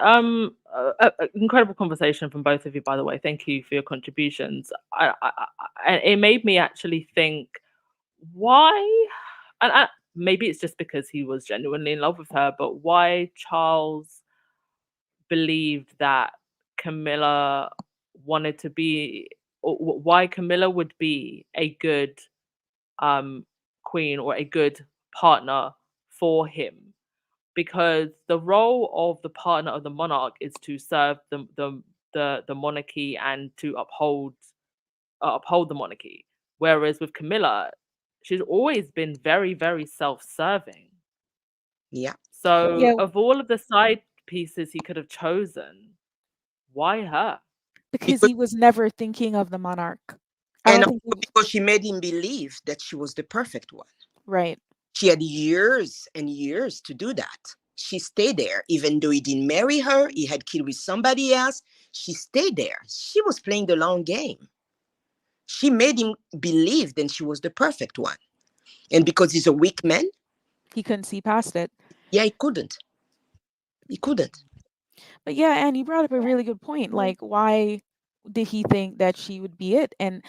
incredible conversation from both of you, by the way. Thank you for your contributions. And it made me actually think why, and maybe it's just because he was genuinely in love with her, but why Charles believed that Camilla wanted to be, or why Camilla would be a good um, queen or a good partner for him, because the role of the partner of the monarch is to serve the monarchy and to uphold the monarchy. Whereas with Camilla, she's always been very, very self-serving. Yeah. So Yeah, of all of the side pieces he could have chosen, why her? because Because he was never thinking of the monarch. I and don't also think he was because she made him believe that she was the perfect one. right. She had years and years to do that. She stayed there, even though he didn't marry her, he had kid with somebody else. She stayed there. She was playing the long game. She made him believe that she was the perfect one. And because he's a weak man, He couldn't see past it. yeah, he couldn't. He couldn't. But yeah, and you brought up a really good point. Like, why did he think that she would be it? And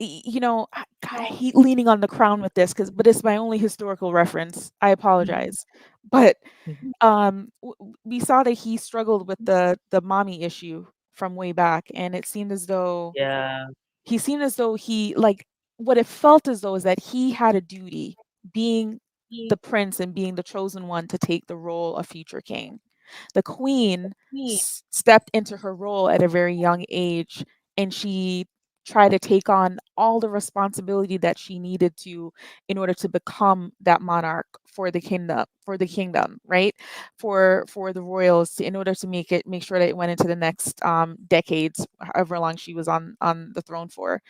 God, I hate leaning on the crown with this but it's my only historical reference. I apologize, but Mhm. we saw that he struggled with the mommy issue from way back, and it seemed as though Yeah, he like what it felt as though is that he had a duty, being the prince and being the chosen one, to take the role of future king. The queen stepped into her role at a very young age, and she tried to take on all the responsibility that she needed to in order to become that monarch for the kingdom, right? For the royals, in order to make sure that it went into the next decades, however long she was on the throne for.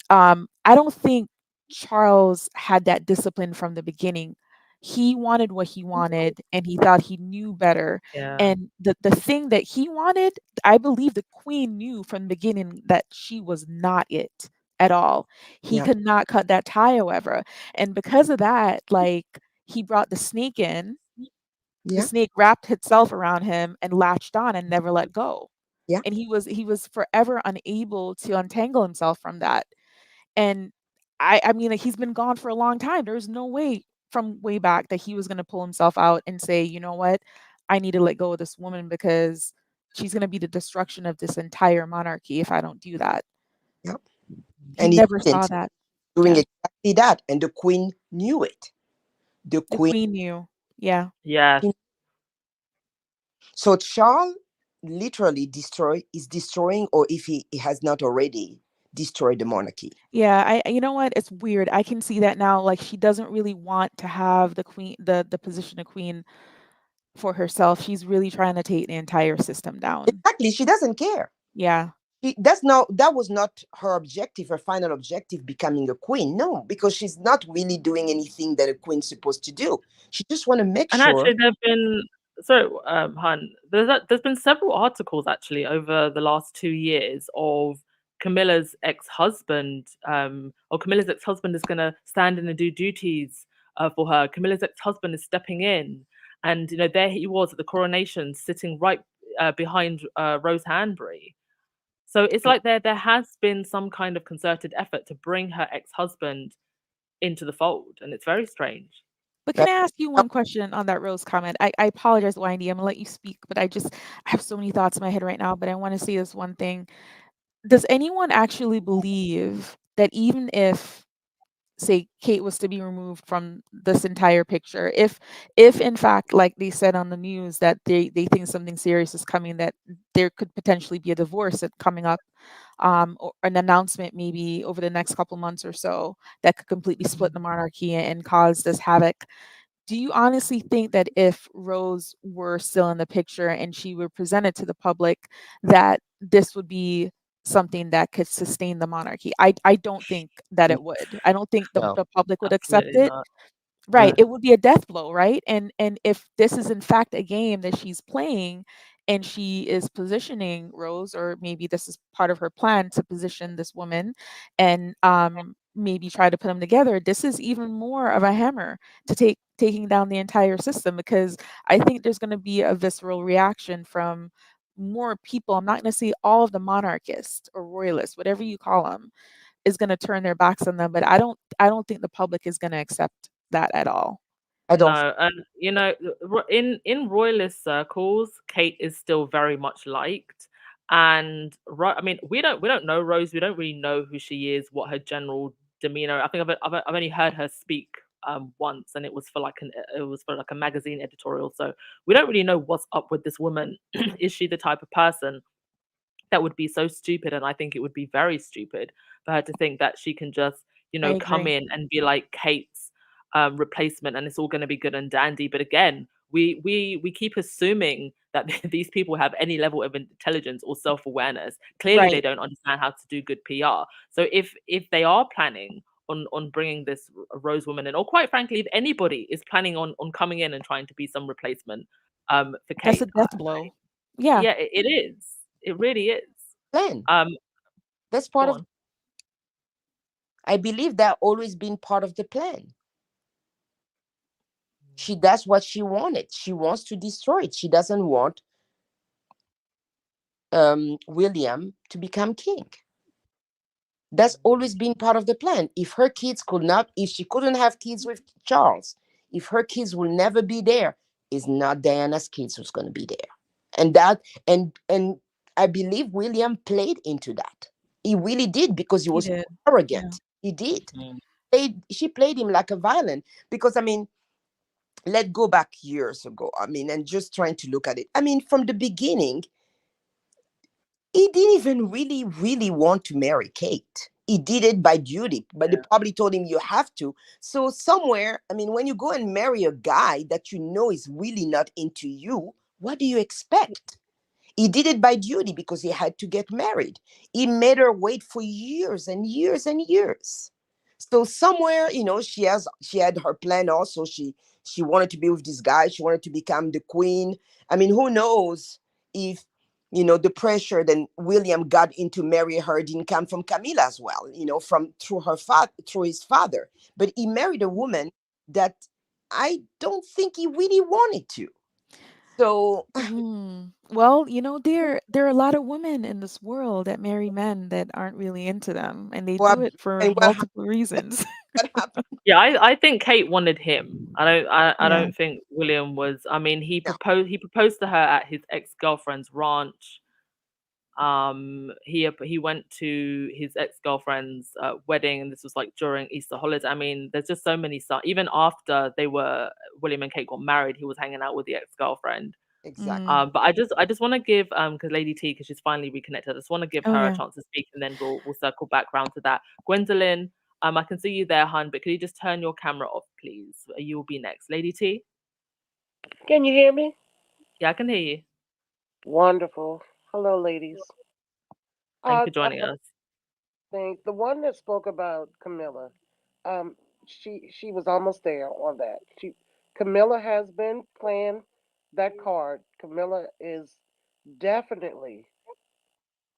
I don't think Charles had that discipline from the beginning. He wanted what he wanted, and he thought he knew better. yeah, And the thing that he wanted, I believe the queen knew from the beginning that she was not it at all. He Yeah. could not cut that tie, however. And because of that, like, he brought the snake in. The Yeah. snake wrapped itself around him and latched on and never let go. Yeah. And he was forever unable to untangle himself from that. And I mean, like, he's been gone for a long time. There's no way from way back that he was gonna pull himself out and say, "You know what? I need to let go of this woman because she's gonna be the destruction of this entire monarchy if I don't do that." Yeah. He And he never saw didn't, that. doing Yeah. exactly that. And the queen knew it. The The queen. queen knew. Yeah. yes. So Charles literally is destroying, or if he has not already destroyed the monarchy. Yeah, you know what? It's weird. I can see that now. Like, she doesn't really want to have the queen the position of queen for herself. She's really trying to take the entire system down. Exactly. She doesn't care. Yeah. That was not her objective, her final objective, becoming a queen. No, because she's not really doing anything that a queen's supposed to do. She just want to make And sure. actually, Han, there's been several articles actually over the last 2 years of Camilla's ex-husband is going to stand in and do duties for her. Camilla's ex-husband is stepping in, and there he was at the coronation, sitting right behind Rose Hanbury. So it's like there has been some kind of concerted effort to bring her ex-husband into the fold, and it's very strange. But can That, I ask you one question on that Rose comment? I apologize, Windy. I'm gonna let you speak, but I have so many thoughts in my head right now. But I want to say this one thing. Does anyone actually believe that even if, say, Kate was to be removed from this entire picture, if in fact, like they said on the news, that they think something serious is coming, that there could potentially be a divorce coming up, or an announcement maybe over the next couple months or so, that could completely split the monarchy and cause this havoc. Do you honestly think that if Rose were still in the picture and she were presented to the public, that this would be something that could sustain the monarchy? I don't think that it would. I don't think no. the public would accept Absolutely it. not. Right, No. it would be a death blow, right? And if this is in fact a game that she's playing, and she is positioning Rose, or maybe this is part of her plan to position this woman and maybe try to put them together, this is even more of a hammer to taking down the entire system, because I think there's going to be a visceral reaction from more people. I'm not going to say all of the monarchists or royalists, whatever you call them, is going to turn their backs on them, but I don't think the public is going to accept that at all. I don't. No, and in royalist circles, Kate is still very much liked. And I mean, we don't know Rose. We don't really know who she is, what her general demeanor. I think I've only heard her speak once, and it was for like a magazine editorial. So we don't really know what's up with this woman. Is she the type of person that would be so stupid? And I think it would be very stupid for her to think that she can just, I come agree. in and be like Kate's replacement, and it's all going to be good and dandy. But again, we keep assuming that these people have any level of intelligence or self-awareness. Clearly they Right. don't understand how to do good PR. So if they are planning on bringing this Rose woman in, or quite frankly, if anybody is planning on coming in and trying to be some replacement for That's a Kate, death blow. Yeah. yeah, it is. It really is. Plan. Um, That's Go part of. on. I believe that always been part of the plan. She does what she wanted. She wants to destroy it. She doesn't want William to become king. That's always been part of the plan. If her kids could not, if she couldn't have kids with Charles, if her kids will never be there, it's not Diana's kids who's going to be there. And that, and I believe William played into that. He really did, because he He was did. Yeah. arrogant. He did. Mhm. She played him like a villain, because I mean, let go back years ago. I mean, and just trying to look at it. I mean, from the beginning, he didn't even really want to marry Kate. He did it by duty, but they probably told him you have to. So somewhere, I mean, when you go and marry a guy that you know is really not into you, what do you expect? He did it by duty because he had to get married. He made her wait for years and years and years. So somewhere, she had her plan also. She wanted to be with this guy. She wanted to become the queen. I mean, who knows if the pressure then William got into marry her didn't come from Camilla as well, from through his father. But he married a woman that I don't think he really wanted to. So Well, there are a lot of women in this world that marry men that aren't really into them, and they do what it for and multiple reasons. what happened? Yeah, I think Kate wanted him. I Yeah. don't think William was. I mean, No, he proposed to her at his ex-girlfriend's ranch. He went to his ex-girlfriend's wedding, and this was like during Easter holidays. I mean, there's just so many stuff. Even after William and Kate got married, he was hanging out with the ex-girlfriend. exactly. Mm. But I just want to give because Lady T, because she's finally reconnected, I just want to give Oh, her a yeah. chance to speak, and then we'll circle back round to that. Gwendolyn, I can see you there, hun, but could you just turn your camera off, please? You'll be next. Lady T, Can you hear me? yeah, I can hear you. Wonderful. Hello, ladies. Thank you for I joining us. think the one that spoke about Camilla, um, she was almost there on that. Camilla has been playing that card. Camilla is definitely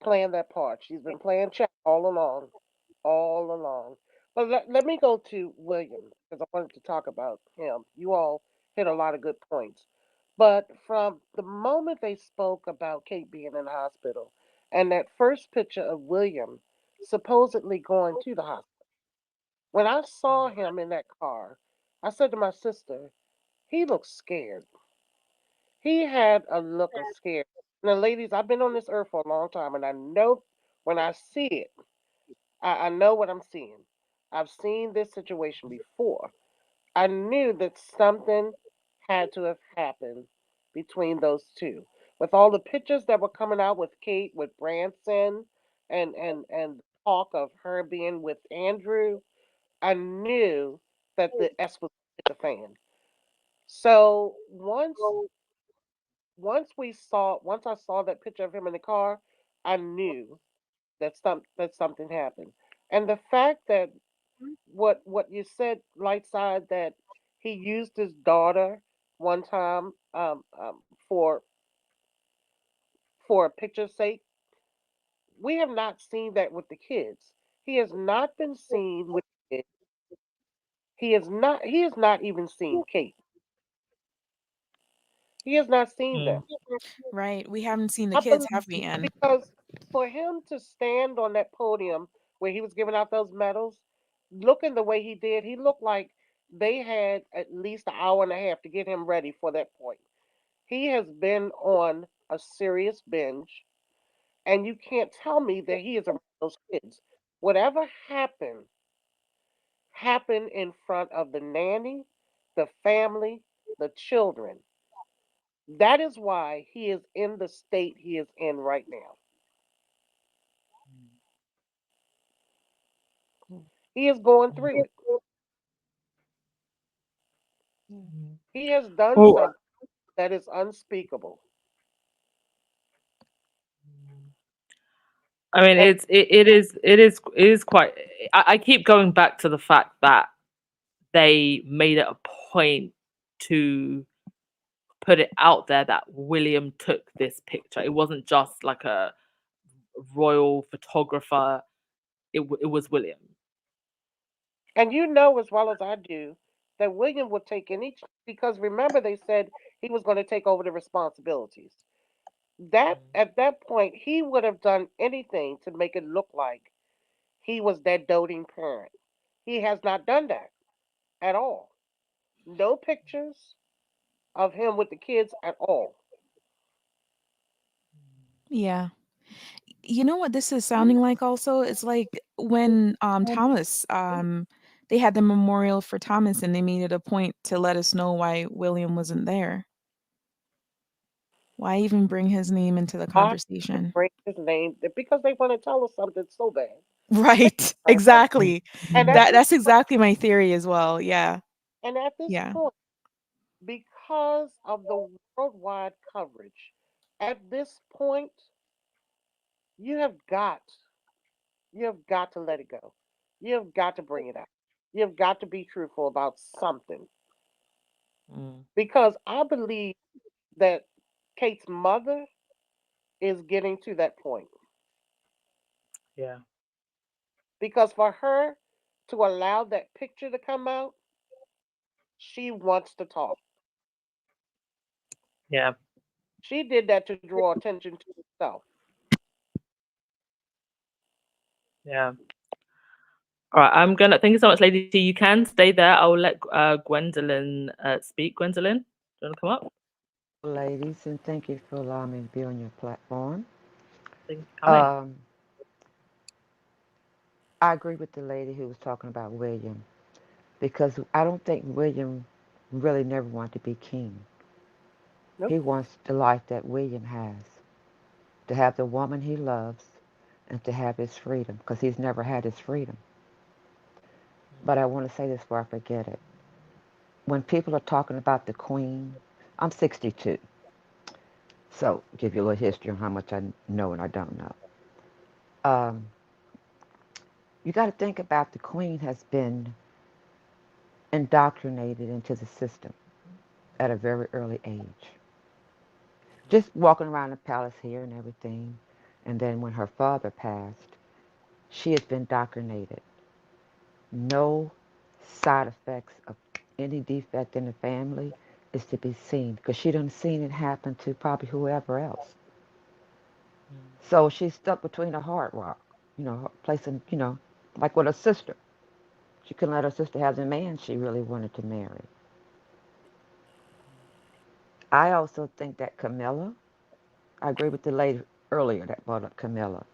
playing that part. She's been playing chess all along, all along. But let me go to William because I wanted to talk about him. You all hit a lot of good points. But from the moment they spoke about Kate being in the hospital and that first picture of William supposedly going to the hospital, when I saw him in that car, I said to my sister, he looks scared. He had a look of scared. Now, ladies, I've been on this earth for a long time, and I know when I see it, I know what I'm seeing. I've seen this situation before. I knew that something had to have happened between those two. With all the pictures that were coming out with Kate, with Branson, and talk of her being with Andrew, I knew that the S was hit the fan. So once I saw that picture of him in the car, I knew that something happened. And the fact that what you said, light side, that he used his daughter one time for a picture's sake, we have not seen that with the kids. He has not been seen with kids. He has not even seen Kate. He has not seen Mm, them. Right. We haven't seen the I kids, believe have we, Anne? because for him to stand on that podium where he was giving out those medals, looking the way he did, he looked like they had at least an hour and a half to get him ready for that point. He has been on a serious binge. And you can't tell me that he is around those kids. Whatever happened in front of the nanny, the family, the children. That is why he is in the state he is in right now. He is going through it. He has done Well, something that is unspeakable. I mean, And it is quite. I keep going back to the fact that they made it a point to put it out there that William took this picture. It wasn't just like a royal photographer. It was William. you know as well as I do that William would take any because remember they said he was going to take over the responsibilities. That at that point he would have done anything to make it look like he was that doting parent. He has not done that at all. No pictures of him with the kids at all. Yeah. You know what this is sounding like also? It's like when Thomas they had the memorial for Thomas and they made it a point to let us know why William wasn't there. Why even bring his name into the I conversation? break his name because they want to tell us something so bad. Think Right. about that. Exactly. And at That this that's exactly my theory as well. Yeah. and at this Yeah. point, because of the worldwide coverage, at this point, you have got you have got to let it go. You have got to bring it out. You have got to be truthful about something. Mm, Because I believe that Kate's mother is getting to that point. yeah, Because for her to allow that picture to come out, she wants to talk. yeah, She did that to draw attention to herself. yeah. All right, I'm gonna. Thank you so much, Lady T. You can stay there. I'll let Gwendolyn speak. Gwendolyn, do you want to come up? Ladies, and thank you for allowing me to be on your platform. Thank you for coming. Um, I agree with the lady who was talking about William because I don't think William really never wanted to be king. Nope. He wants the life that William has, to have the woman he loves and to have his freedom because he's never had his freedom. But I want to say this before I forget it. When people are talking about the queen, I'm 62, so give you a little history on how much I know and I don't know. Um, you got to think about the queen has been indoctrinated into the system at a very early age. Just walking around the palace here and everything. And then when her father passed, she has been indoctrinated. No side effects of any defect in the family is to be seen because she done seen it happen to probably whoever else. So she's stuck between a hard rock, placing, like with her sister. She couldn't let her sister have the man she really wanted to marry. I also think that Camilla, I agree with the lady earlier that brought up Camilla,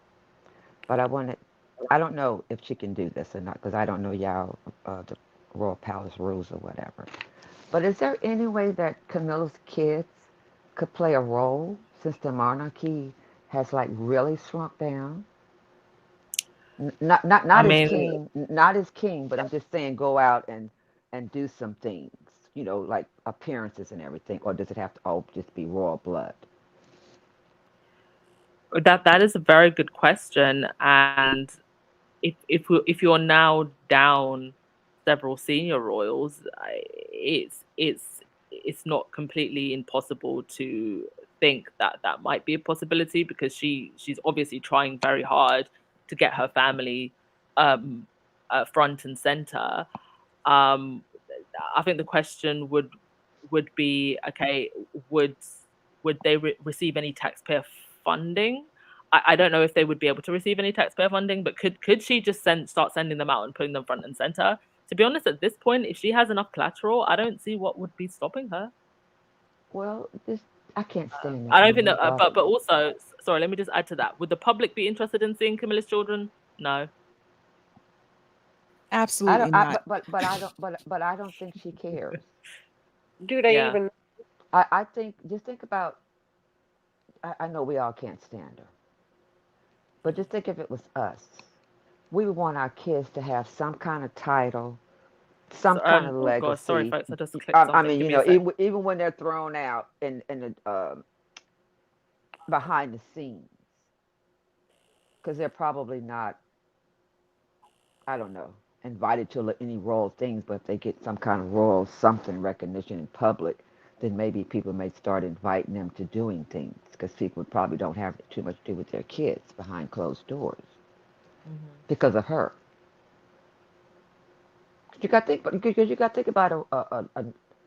but I don't know if she can do this or not because I don't know y'all, the Royal Palace rules or whatever. But is there any way that Camilla's kids could play a role since the monarchy has like really shrunk down? I Not as mean, king, not as king, but I'm just saying go out and do some things, like appearances and everything, or does it have to all just be royal blood? that is a very good question, and if you're now down several senior royals, it's not completely impossible to think that that might be a possibility because she's obviously trying very hard to get her family um, front and center. Um, I think the question would be okay. Would would they receive any taxpayer funding? I don't know if they would be able to receive any taxpayer funding, but could she just start sending them out and putting them front and center? To be honest, at this point, if she has enough collateral, I don't see what would be stopping her. Well, I can't stand that I don't think woman. that, It bothers but me. also, sorry, let me just add to that. Would the public be interested in seeing Camilla's children? No. I don't. Absolutely not. But I don't. But I don't think she cares. Do they Yeah. even? I think just think about. I know we all can't stand her, but just think if it was us. We would want our kids to have some kind of title, some So, kind of oh gosh, sorry legacy. folks, I just clicked I something. mean, Give you me a know, sec. even when they're thrown out in the behind the scenes, because they're probably not, I don't know, invited to any royal things, but if they get some kind of royal something recognition in public, then maybe people may start inviting them to doing things because people probably don't have too much to do with their kids behind closed doors Hmm. because of her. You got to think, because you got to think about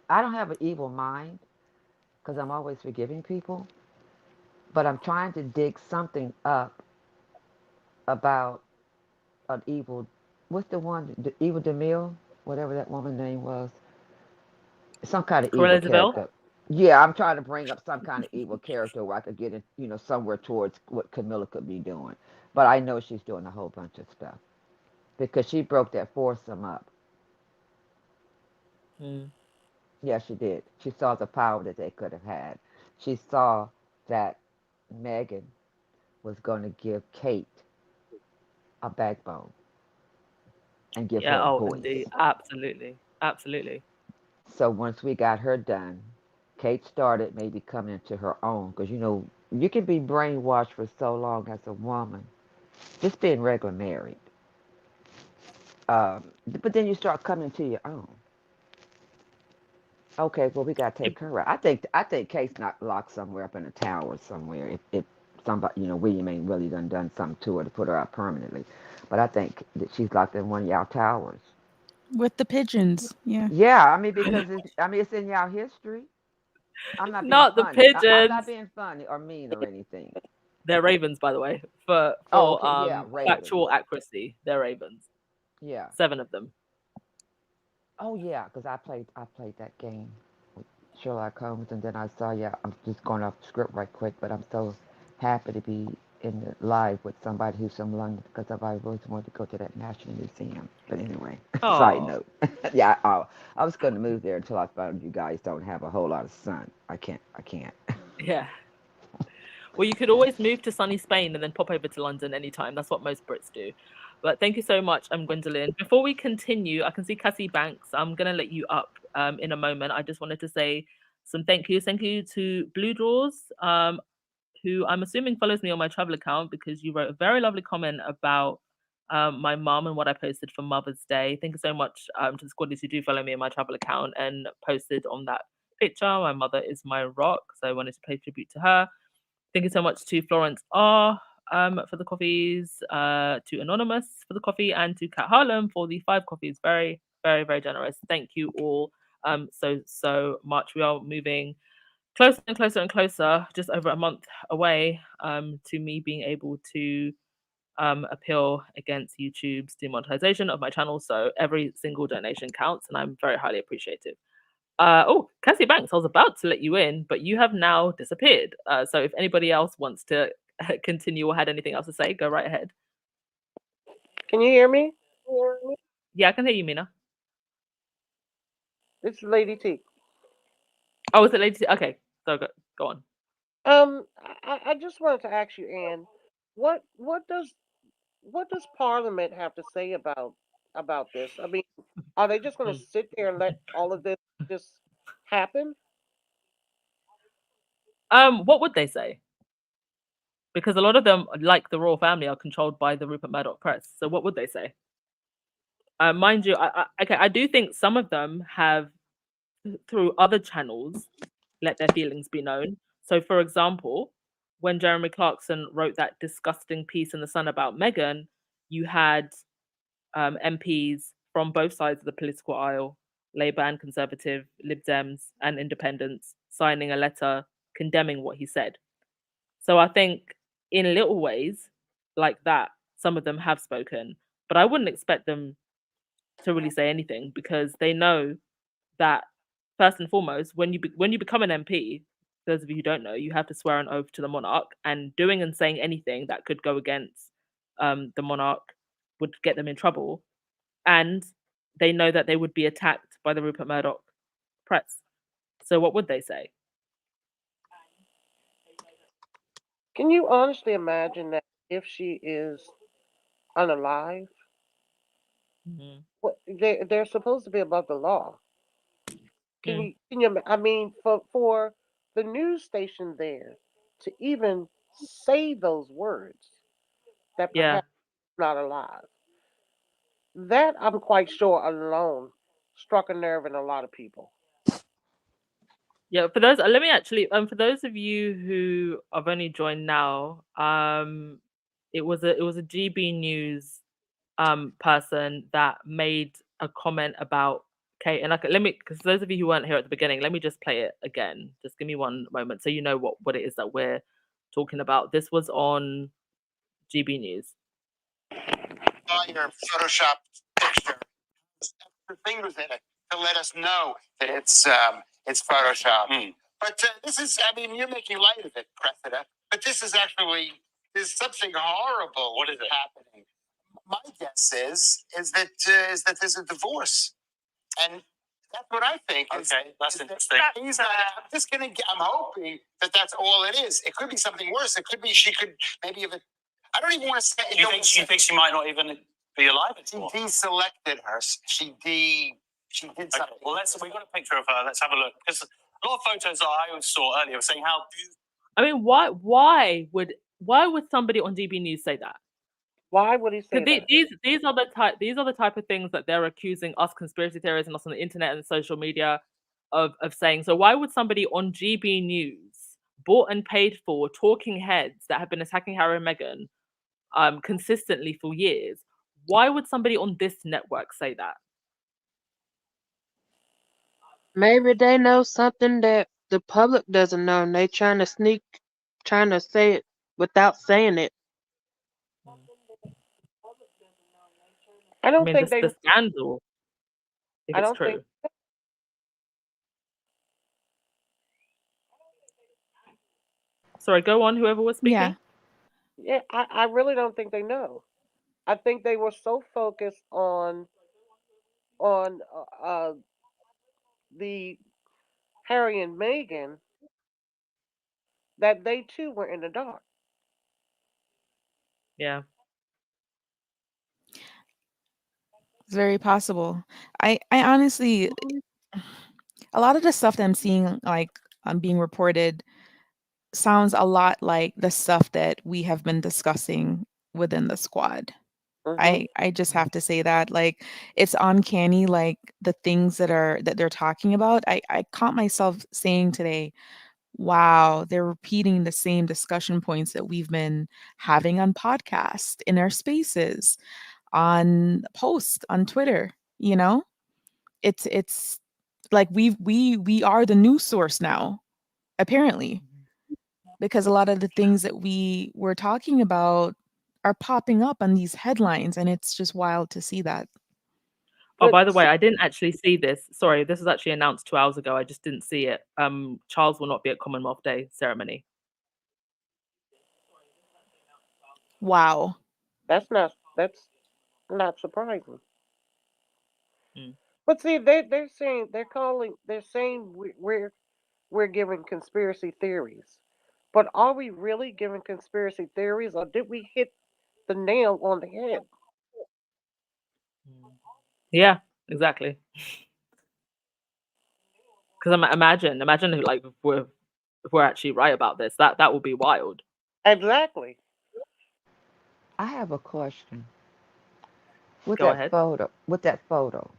I don't have an evil mind because I'm always forgiving people, but I'm trying to dig something up about an evil. What's the one? The evil Demille, whatever that woman's name was. Some kind of evil Cruella de Vil? character. Yeah, I'm trying to bring up some kind of evil character where I could get in, somewhere towards what Camilla could be doing. But I know she's doing a whole bunch of stuff because she broke that foursome up. Mm. Yeah, she did. She saw the power that they could have had. She saw that Meghan was going to give Kate a backbone and give Yeah, her a oh voice. indeed. Absolutely. Absolutely. So once we got her done, Kate started maybe coming into her own because you can be brainwashed for so long as a woman, just being regular married. But then you start coming to your own. Okay, well we gotta take her out. I think Kate's not locked somewhere up in a tower somewhere. If somebody, William ain't really done something to her to put her out permanently, but I think that she's locked in one of y'all towers. With the pigeons. Yeah. Yeah, I mean because it's in y'all history. I'm not being Not the funny. I'm not pigeons. being funny or mean or anything. They're ravens, by the way. For Oh, for okay, yeah, Ravens. factual accuracy, they're ravens. Yeah. 7 of them. Oh yeah, because I played that game with Sherlock Holmes, and then I saw. Yeah, I'm just going off the script right quick, but I'm so happy to be in the live with somebody who's from London because I've always wanted to go to that National Museum. But anyway, side Oh, note. Yeah, I was going to move there until I found you guys don't have a whole lot of sun. I can't. I can't. yeah. Well, you could always move to sunny Spain and then pop over to London anytime. That's what most Brits do. But thank you so much, Gwendolyn. Before we continue, I can see Cassie Banks. I'm going to let you up in a moment. I just wanted to say some thank yous. Thank you to Blue Draws, who I'm assuming follows me on my travel account because you wrote a very lovely comment about my mum and what I posted for Mother's Day. Thank you so much to the squaddies who do follow me on my travel account and posted on that picture. My mother is my rock, so I wanted to pay tribute to her. Thank you so much to Florence R for the coffees, to Anonymous for the coffee, and to Kat Harlem for the 5 coffees. Very, very, very generous. Thank you all so much. We are moving closer and closer and closer, just over a month away to me being able to appeal against YouTube's demonetization of my channel. So every single donation counts, and I'm very highly appreciative. Oh, Cassie Banks, I was about to let you in, but you have now disappeared. So if anybody else wants to continue or had anything else to say, go right ahead. Can you hear me? Yeah, I can hear you, Mina. This is Lady T. Oh, is it lady? Okay, so go on. I just wanted to ask you, Anne, what what does what does Parliament have to say about this? I mean, are they just going to Mm. sit there and let all of this just happen? What would they say? Because a lot of them, like the royal family, are controlled by the Rupert Murdoch press. So what would they say? Mind you, I do think some of them have, through other channels, let their feelings be known. So, for example, when Jeremy Clarkson wrote that disgusting piece in The Sun about Meghan, you had MPs from both sides of the political aisle, Labour and Conservative, Lib Dems and Independents, signing a letter condemning what he said. So I think in little ways like that, some of them have spoken, but I wouldn't expect them to really say anything because they know that first and foremost, when you become an MP, those of you who don't know, you have to swear an oath to the monarch, and doing and saying anything that could go against the monarch would get them in trouble. And they know that they would be attacked by the Rupert Murdoch press. So what would they say? Can you honestly imagine that if she is unalive? Mhm. What they're supposed to be above the law. Mm. I mean, for the news station there to even say those words that Yeah. perhaps not alive, that I'm quite sure alone struck a nerve in a lot of people. Yeah, for those let me actually for those of you who have only joined now, it was a GB News person that made a comment about Kate, and like let me, because those of you who weren't here at the beginning, let me just play it again. Just give me one moment so you know what it is that we're talking about. This was on GB News. Your Photoshop picture extra fingers in it to let us know that it's Photoshop. But this is, I mean, you're making light of it, Cressida. But this is actually there's something horrible. What is it happening? My guess is that there's a divorce, and that's what I think. Okay, that's interesting. He's not. I'm just gonna. I'm hoping that that's all it is. It could be something worse. It could be she could maybe have. I don't even want to say. You think she might not even be alive anymore? She deselected her. She did something. Okay, well, we've got a picture of her. Let's have a look. Because a lot of photos that I saw earlier were saying how beautiful. I mean, why would somebody on GB News say that? Why would he say Because that? these are the type of things that they're accusing us conspiracy theorists and us on the internet and social media of saying. So why would somebody on GB News, bought and paid for talking heads that have been attacking Harry and Meghan consistently for years, why would somebody on this network say that? Maybe they know something that the public doesn't know, and they trying to say it without saying it. I I don't mean, think this they. the scandal, if I it's don't think. true. Sorry, go on. Whoever was Yeah. speaking. Yeah, I really don't think they know. I think they were so focused on the Harry and Meghan that they too were in the dark. Yeah. It's very possible. I honestly, a lot of the stuff that I'm seeing, like, being reported, sounds a lot like the stuff that we have been discussing within the squad. Hmm. I just have to say that, like, it's uncanny, like the things that they're talking about. I caught myself saying today, wow, they're repeating the same discussion points that we've been having on podcast, in our spaces, on post, on Twitter, you know? It's like we are the news source now, apparently, because a lot of the things that we were talking about are popping up on these headlines, and it's just wild to see that. Oh, But by the way, I didn't actually see this. Sorry, this was actually announced 2 hours ago. I just didn't see it. Charles will not be at Commonwealth Day ceremony. Wow. that's not surprising. Mm. But see, they're saying we're giving conspiracy theories. But are we really giving conspiracy theories, or did we hit the nail on the head? Yeah, exactly. Because imagine if, like, if we're actually right about this, that would be wild. Exactly. I have a question. Go ahead. With that photo,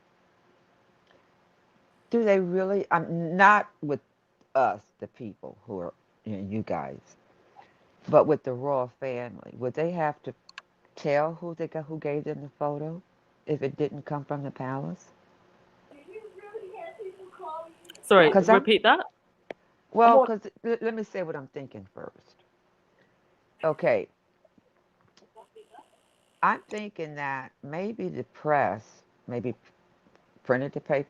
do they really? I'm not with us, the people who are, you guys, but with the royal family. Would they have to tell who gave them the photo if it didn't come from the palace? Sorry, Because I'm repeat that. I'm well, on. because let me say what I'm thinking first. Okay, I'm thinking that maybe the press maybe printed the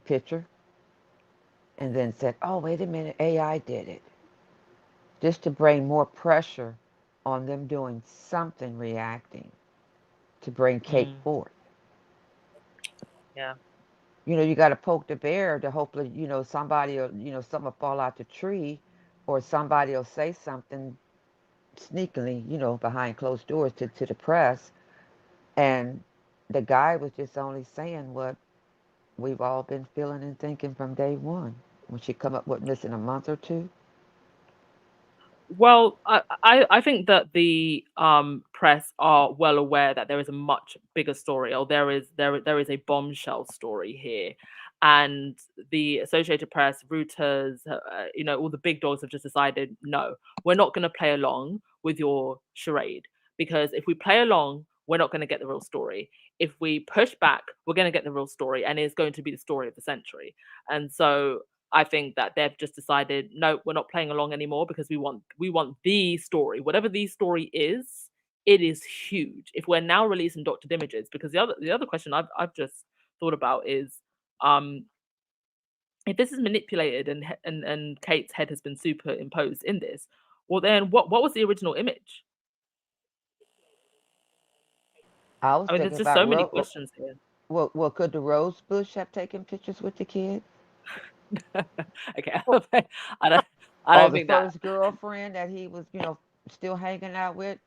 picture and then said, "Oh, wait a minute, AI did it." just to bring more pressure on them doing something, reacting to bring Kate Mm, forth. yeah. You got to poke the bear to hopefully, somebody will, something will fall out the tree, or somebody will say something sneakily, behind closed doors to the press. And the guy was just only saying what we've all been feeling and thinking from day one. When she come up with missing a month or two. Well, I think that the press are well aware that there is a much bigger story, or there is a bombshell story here, and the Associated Press, Reuters, all the big dogs have just decided, no, we're not going to play along with your charade, because if we play along, we're not going to get the real story. If we push back, we're going to get the real story, and it's going to be the story of the century. And so I think that they've just decided, no, we're not playing along anymore, because we want the story. Whatever the story is, it is huge. If we're now releasing doctored images, because the other question I've just thought about is, um, if this is manipulated and Kate's head has been superimposed in this, well then what was the original image? I was I mean, there's thinking just about so many questions here. well, could the rose bush have taken pictures with the kids? Okay, Well, I don't I Or don't the think that. first girlfriend that he was, still hanging out with,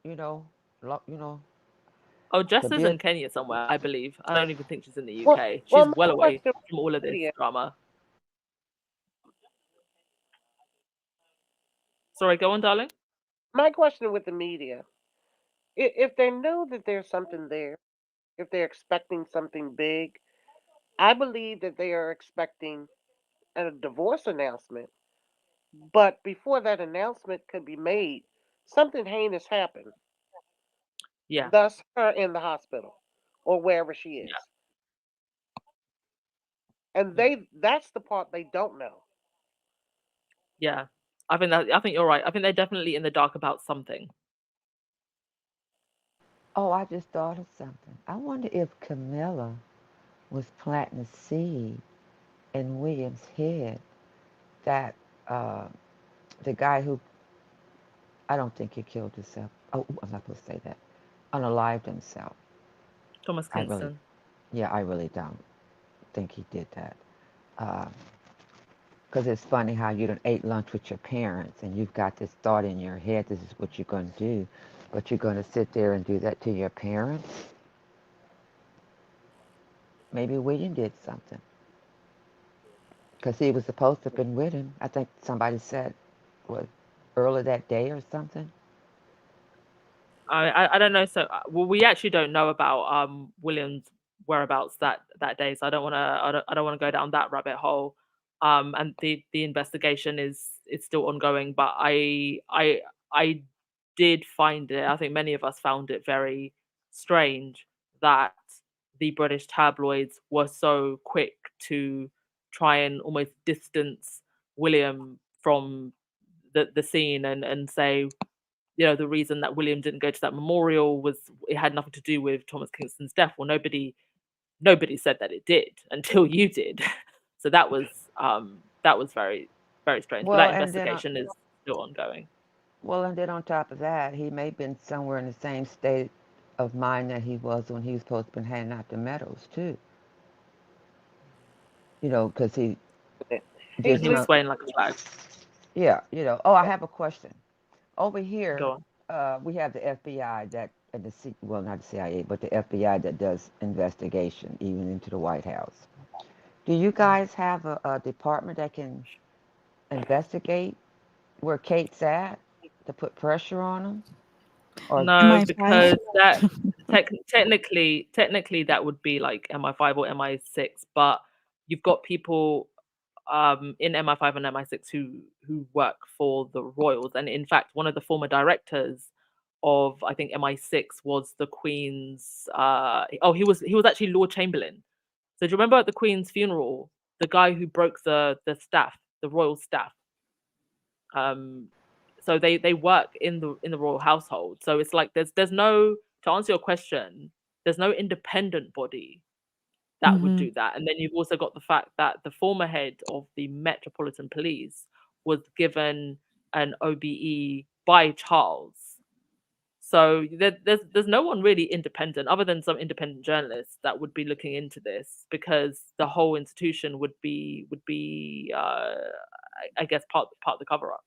Oh, Jess could is be a in Kenya somewhere, I believe. I don't even think she's in the well, UK. well, She's my well away question from all of with this media, drama. Sorry, go on, darling. my question with the media, if they know that there's something there, if they're expecting something big, I believe that they are expecting a divorce announcement. But before that announcement could be made, something heinous happened. Yeah, Thus, her in the hospital or wherever she yeah, is. And mm, that's the part they don't know. yeah. I think you're right. I think they're definitely in the dark about something. Oh, I just thought of something. I wonder if Camilla was planting a seed in William's head that uh, the guy who, I don't think he killed himself. Oh, I'm not supposed to say that. Unalived himself. Thomas I really, Kingston. yeah, I really don't think he did that. Because it's funny how you done ate lunch with your parents and you've got this thought in your head, this is what you're going to do, but you're going to sit there and do that to your parents. Maybe William did something because he was supposed to have been with him. I think somebody said, what, early that day or something. I don't know. So well, we actually don't know about William's whereabouts that day. So I don't want to go down that rabbit hole. And the investigation is still ongoing. But I did find it. I think many of us found it very strange that the British tabloids were so quick to try and almost distance William from the scene, and say, the reason that William didn't go to that memorial was it had nothing to do with Thomas Kingston's death. Well, nobody said that it did until you did. So that was very, very strange. But Well, that and then, investigation is still ongoing. on top of that, he may have been somewhere in the same state of mind that he was when he was supposed to have been handing out the medals too. Because he He, And just he was hung. swaying like a flag. Yeah. Oh, I have a question. Over Go here, on. we have the FBI that, and well, not the CIA, but the FBI that does investigation, even into the White House. Do you guys have a department that can investigate where Kate's at to put pressure on them? Or No, MI5. because that technically that would be like MI5 or MI6, but you've got people in MI5 and MI6 who work for the royals, and in fact, one of the former directors of, I think, MI6 was the Queen's. Oh, he was actually Lord Chamberlain. So do you remember at the Queen's funeral, the guy who broke the staff, the royal staff? Um, so they work in the royal household. So it's like there's no, to answer your question, there's no independent body that would Hmm. do that. And then you've also got the fact that the former head of the Metropolitan Police was given an OBE by Charles. So there's no one really independent other than some independent journalists that would be looking into this, because the whole institution would be I guess part of the cover up.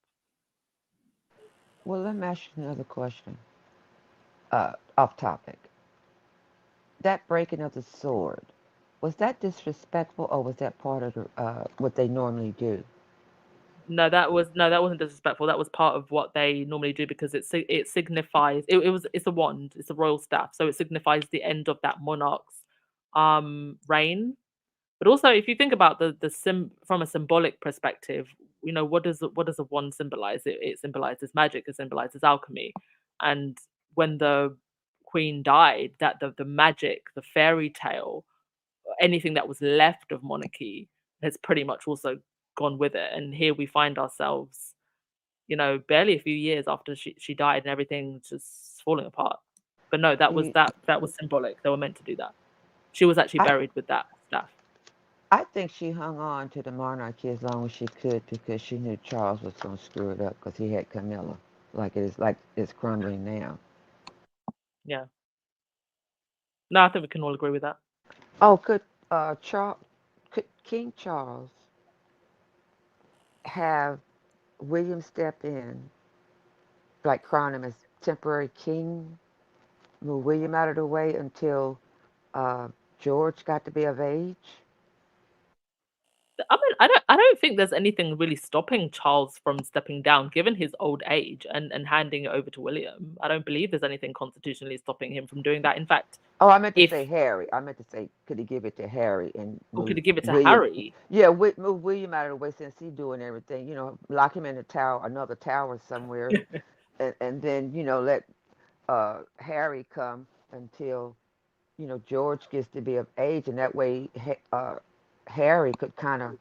Well, let me ask you another question. Off topic. That breaking of the sword, was that disrespectful or was that part of what they normally do? No, that wasn't disrespectful. That was part of what they normally do, because it signifies it's a wand, it's a royal staff, so it signifies the end of that monarch's reign. But also, if you think about from a symbolic perspective, what does a wand symbolize? It symbolizes magic, it symbolizes alchemy, and when the queen died, that the magic, the fairy tale, anything that was left of monarchy has pretty much also gone with it. And here we find ourselves, barely a few years after she died, and everything just falling apart. But no, that was You- that was symbolic. They were meant to do that. She was actually I buried with that staff. I think she hung on to the monarchy as long as she could because she knew Charles was going to screw it up because he had Camilla, like it's crumbling now. Yeah. No, I think we can all agree with that. Oh, could King Charles have William step in, like crown him as temporary king, move William out of the way until uh, George got to be of age? I mean, I don't think there's anything really stopping Charles from stepping down, given his old age, and handing it over to William. I don't believe there's anything constitutionally stopping him from doing that. In fact, Oh, I meant to say if Harry. I meant to say, could he give it to Harry and or could move he give it to William? Harry? Yeah, move William out of the way since he's doing everything. Lock him in a tower, another tower somewhere, and then let Harry come until George gets to be of age, and that way Harry could kind of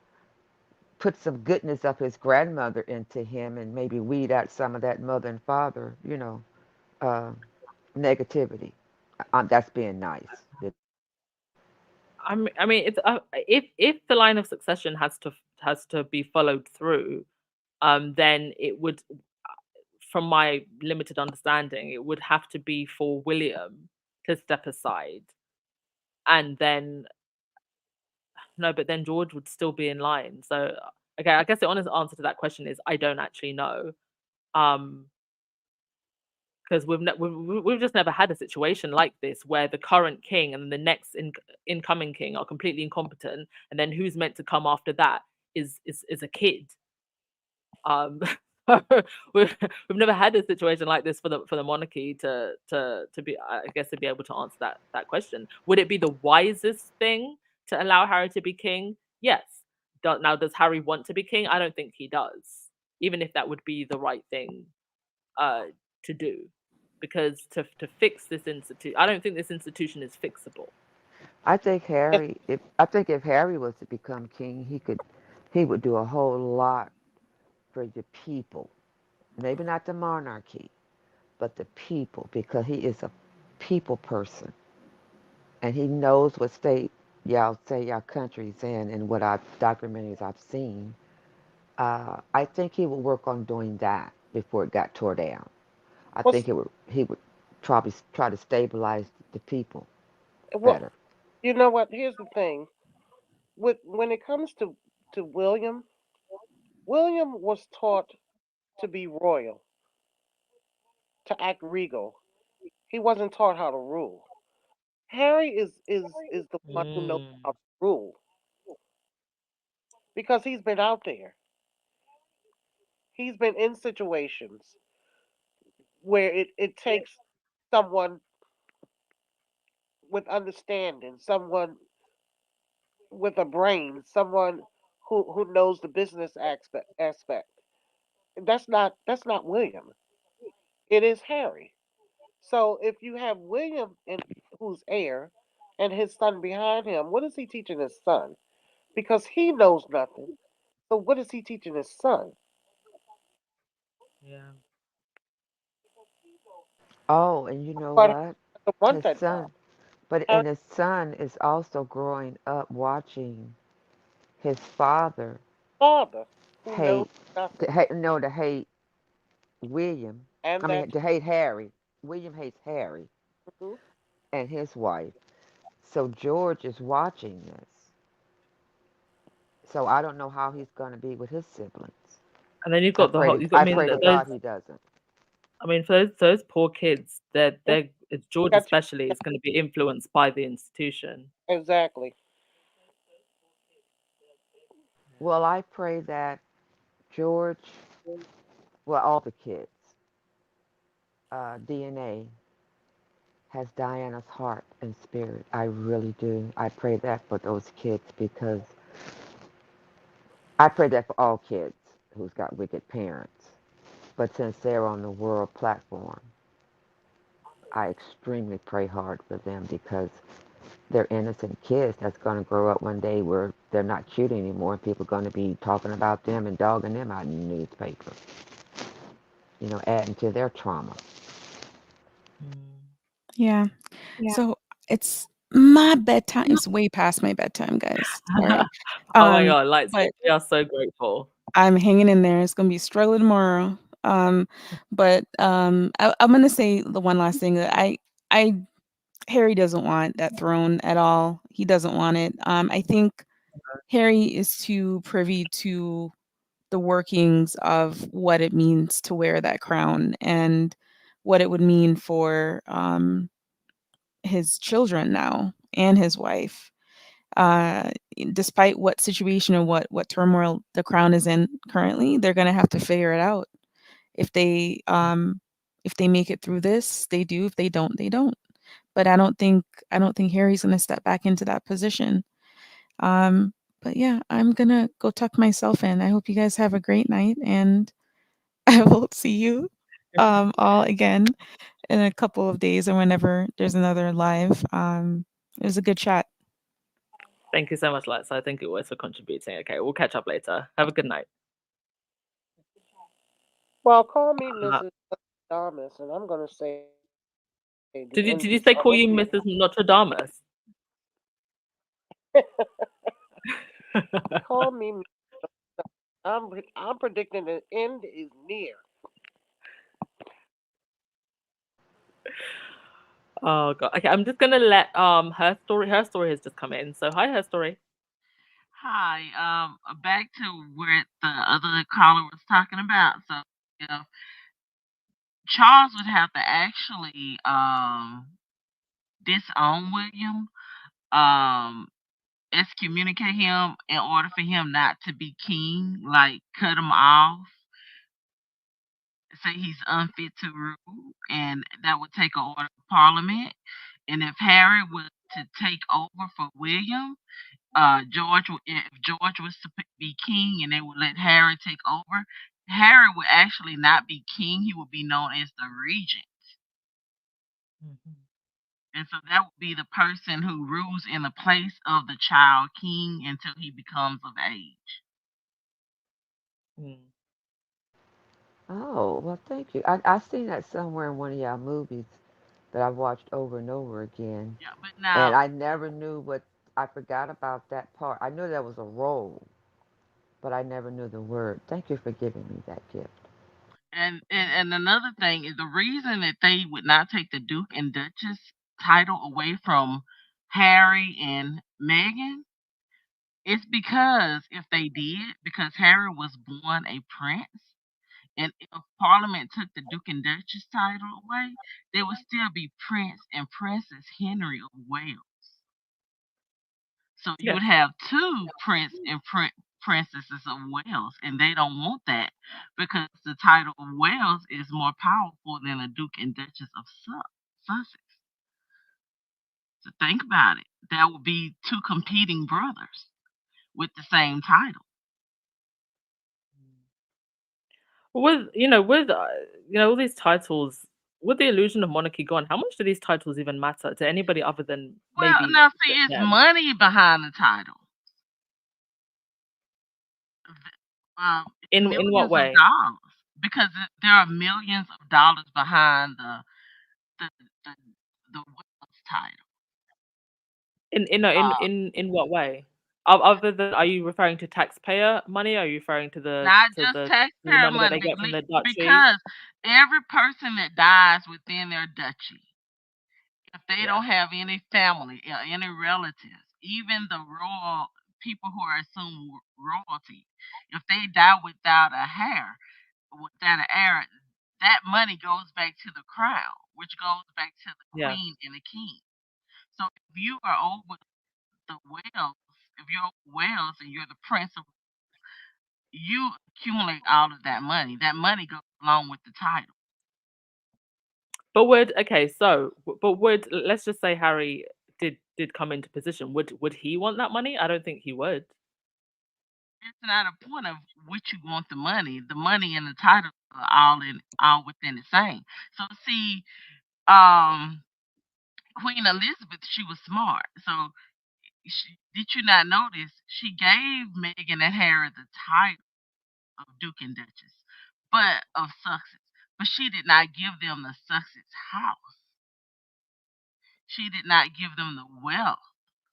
put some goodness of his grandmother into him, and maybe weed out some of that mother and father, uh, negativity. That's being nice. I mean, it's if the line of succession has to be followed through, then it would, from my limited understanding, it would have to be for William to step aside, and then no, but then George would still be in line. So, okay, I guess the honest answer to that question is I don't actually know. Um, because we've just never had a situation like this where the current king and the next incoming king are completely incompetent, and then who's meant to come after that is a kid. Um, we've never had a situation like this for the monarchy to be, I guess, to be able to answer that question. Would it be the wisest thing to allow Harry to be king? Yes. Now, does Harry want to be king? I don't think he does. Even if that would be the right thing uh, to do, because to fix this institute, I don't think this institution is fixable. I think if Harry was to become king, he would do a whole lot for the people. Maybe not the monarchy, but the people, because he is a people person, and he knows what state y'all say y'all country's in, and what documentaries I've seen. I think he would work on doing that before it got tore down. I Well, think he would probably try to stabilize the people well, better. you know what? Here's the thing. When it comes to William, William was taught to be royal, to act regal. He wasn't taught how to rule. Harry is the one who knows Mm. how to rule because he's been out there. He's been in situations where it takes someone with understanding, someone with a brain, someone who knows the business aspect. That's not William. It is Harry. So if you have William who's heir and his son behind him, what is he teaching his son? Because he knows nothing. So what is he teaching his son? Yeah. Oh, and you know But what? he doesn't want His that job. son, but Harry and his son is also growing up watching his father father who knows hate, nothing. no, the hate. William, and I that. mean, to hate Harry. William hates Harry Mhm. and his wife. So George is watching this. So I don't know how he's going to be with his siblings. And then you've I got the pray whole. to You got. I I mean, pray to those. God he doesn't. I mean, for those poor kids, Mhm. they're it's George Got you. especially is going to be influenced by the institution. Exactly. Well, I pray that George, well, all the kids, DNA has Diana's heart and spirit. I really do. I pray that for those kids because I pray that for all kids who's got wicked parents. But since they're on the world platform, I extremely pray hard for them because they're innocent kids that's going to grow up one day where they're not cute anymore and people are going to be talking about them and dogging them out in the newspaper, adding to their trauma. Yeah. So it's my bedtime. It's way past my bedtime, guys. Sorry. Oh my Um, God, like but we are so grateful. I'm hanging in there. It's gonna be a struggle tomorrow. But I'm gonna say the one last thing that I Harry doesn't want that throne at all. He doesn't want it. I think Harry is too privy to the workings of what it means to wear that crown and what it would mean for his children now and his wife. Uh, Despite what situation or what turmoil the crown is in currently, they're gonna have to figure it out. If they make it through this, they do. If they don't, they don't. But I don't think Harry's gonna step back into that position. Um, but yeah, I'm gonna go tuck myself in. I hope you guys have a great night, and I will see you all again in a couple of days or whenever there's another live. It was a good chat. Thank you so much, Lexa. Thank you always for contributing. Okay, we'll catch up later. Have a good night. Well, call me Uh, Mrs. Thomas, and I'm going to say the did you Olympians. say call you Mrs. Nostradamus? Call me. I'm predicting the end is near. Oh God. Okay, I'm just gonna let her story has just come in. So hi, her story. Hi. Back to where the other caller was talking about. So, if Charles would have to actually disown William, um, excommunicate him in order for him not to be king, like cut him off, say he's unfit to rule, and that would take an order of parliament. And if Harry was to take over for William, if George was to be king and they would let Harry take over, Harry would actually not be king. He would be known as the regent. Mhm. And so that would be the person who rules in the place of the child king until he becomes of age. Mm. Oh, well, thank you. I seen that somewhere in one of y'all movies that I've watched over and over again. Yeah, but And now, I never knew I forgot about that part. I knew that was a role, but I never knew the word. Thank you for giving me that gift. and another thing is the reason that they would not take the Duke and Duchess title away from Harry and Meghan is because if they did, because Harry was born a prince, and if Parliament took the Duke and Duchess title away, there would still be Prince and Princess Henry of Wales. So you Yeah. would have two Prince and Princesses of Wales, and they don't want that because the title of Wales is more powerful than the Duke and Duchess of Sussex. So think about it. That would be two competing brothers with the same title. With all these titles, with the illusion of monarchy gone, how much do these titles even matter to anybody other than Well, maybe now see, it's them? money behind the title. It's In what millions of way? dollars because there are millions of dollars behind the the, the Wells title. Uh, In what way? Other than, are you referring to taxpayer money? Are you referring to Not just the taxpayer money that they money get from the duchy? because Every person that dies within their duchy, if they Yeah. don't have any family or any relatives, even the royal people who are assumed royalty, if they die without a hair, without an heir, that money goes back to the crown, which goes back to the Yeah. queen and the king. So if you are over the Wales, if you're over Wales and you're the prince of, you accumulate all of that money. That money goes along with the title. But would let's just say Harry did come into position. Would he want that money? I don't think he would. It's not a point of which you want the money. The money and the title are all within the same. So see, Queen Elizabeth, she was smart. So did you not notice she gave Meghan and Harry the title of Duke and Duchess, but of Sussex. But she did not give them the Sussex house. She did not give them the wealth.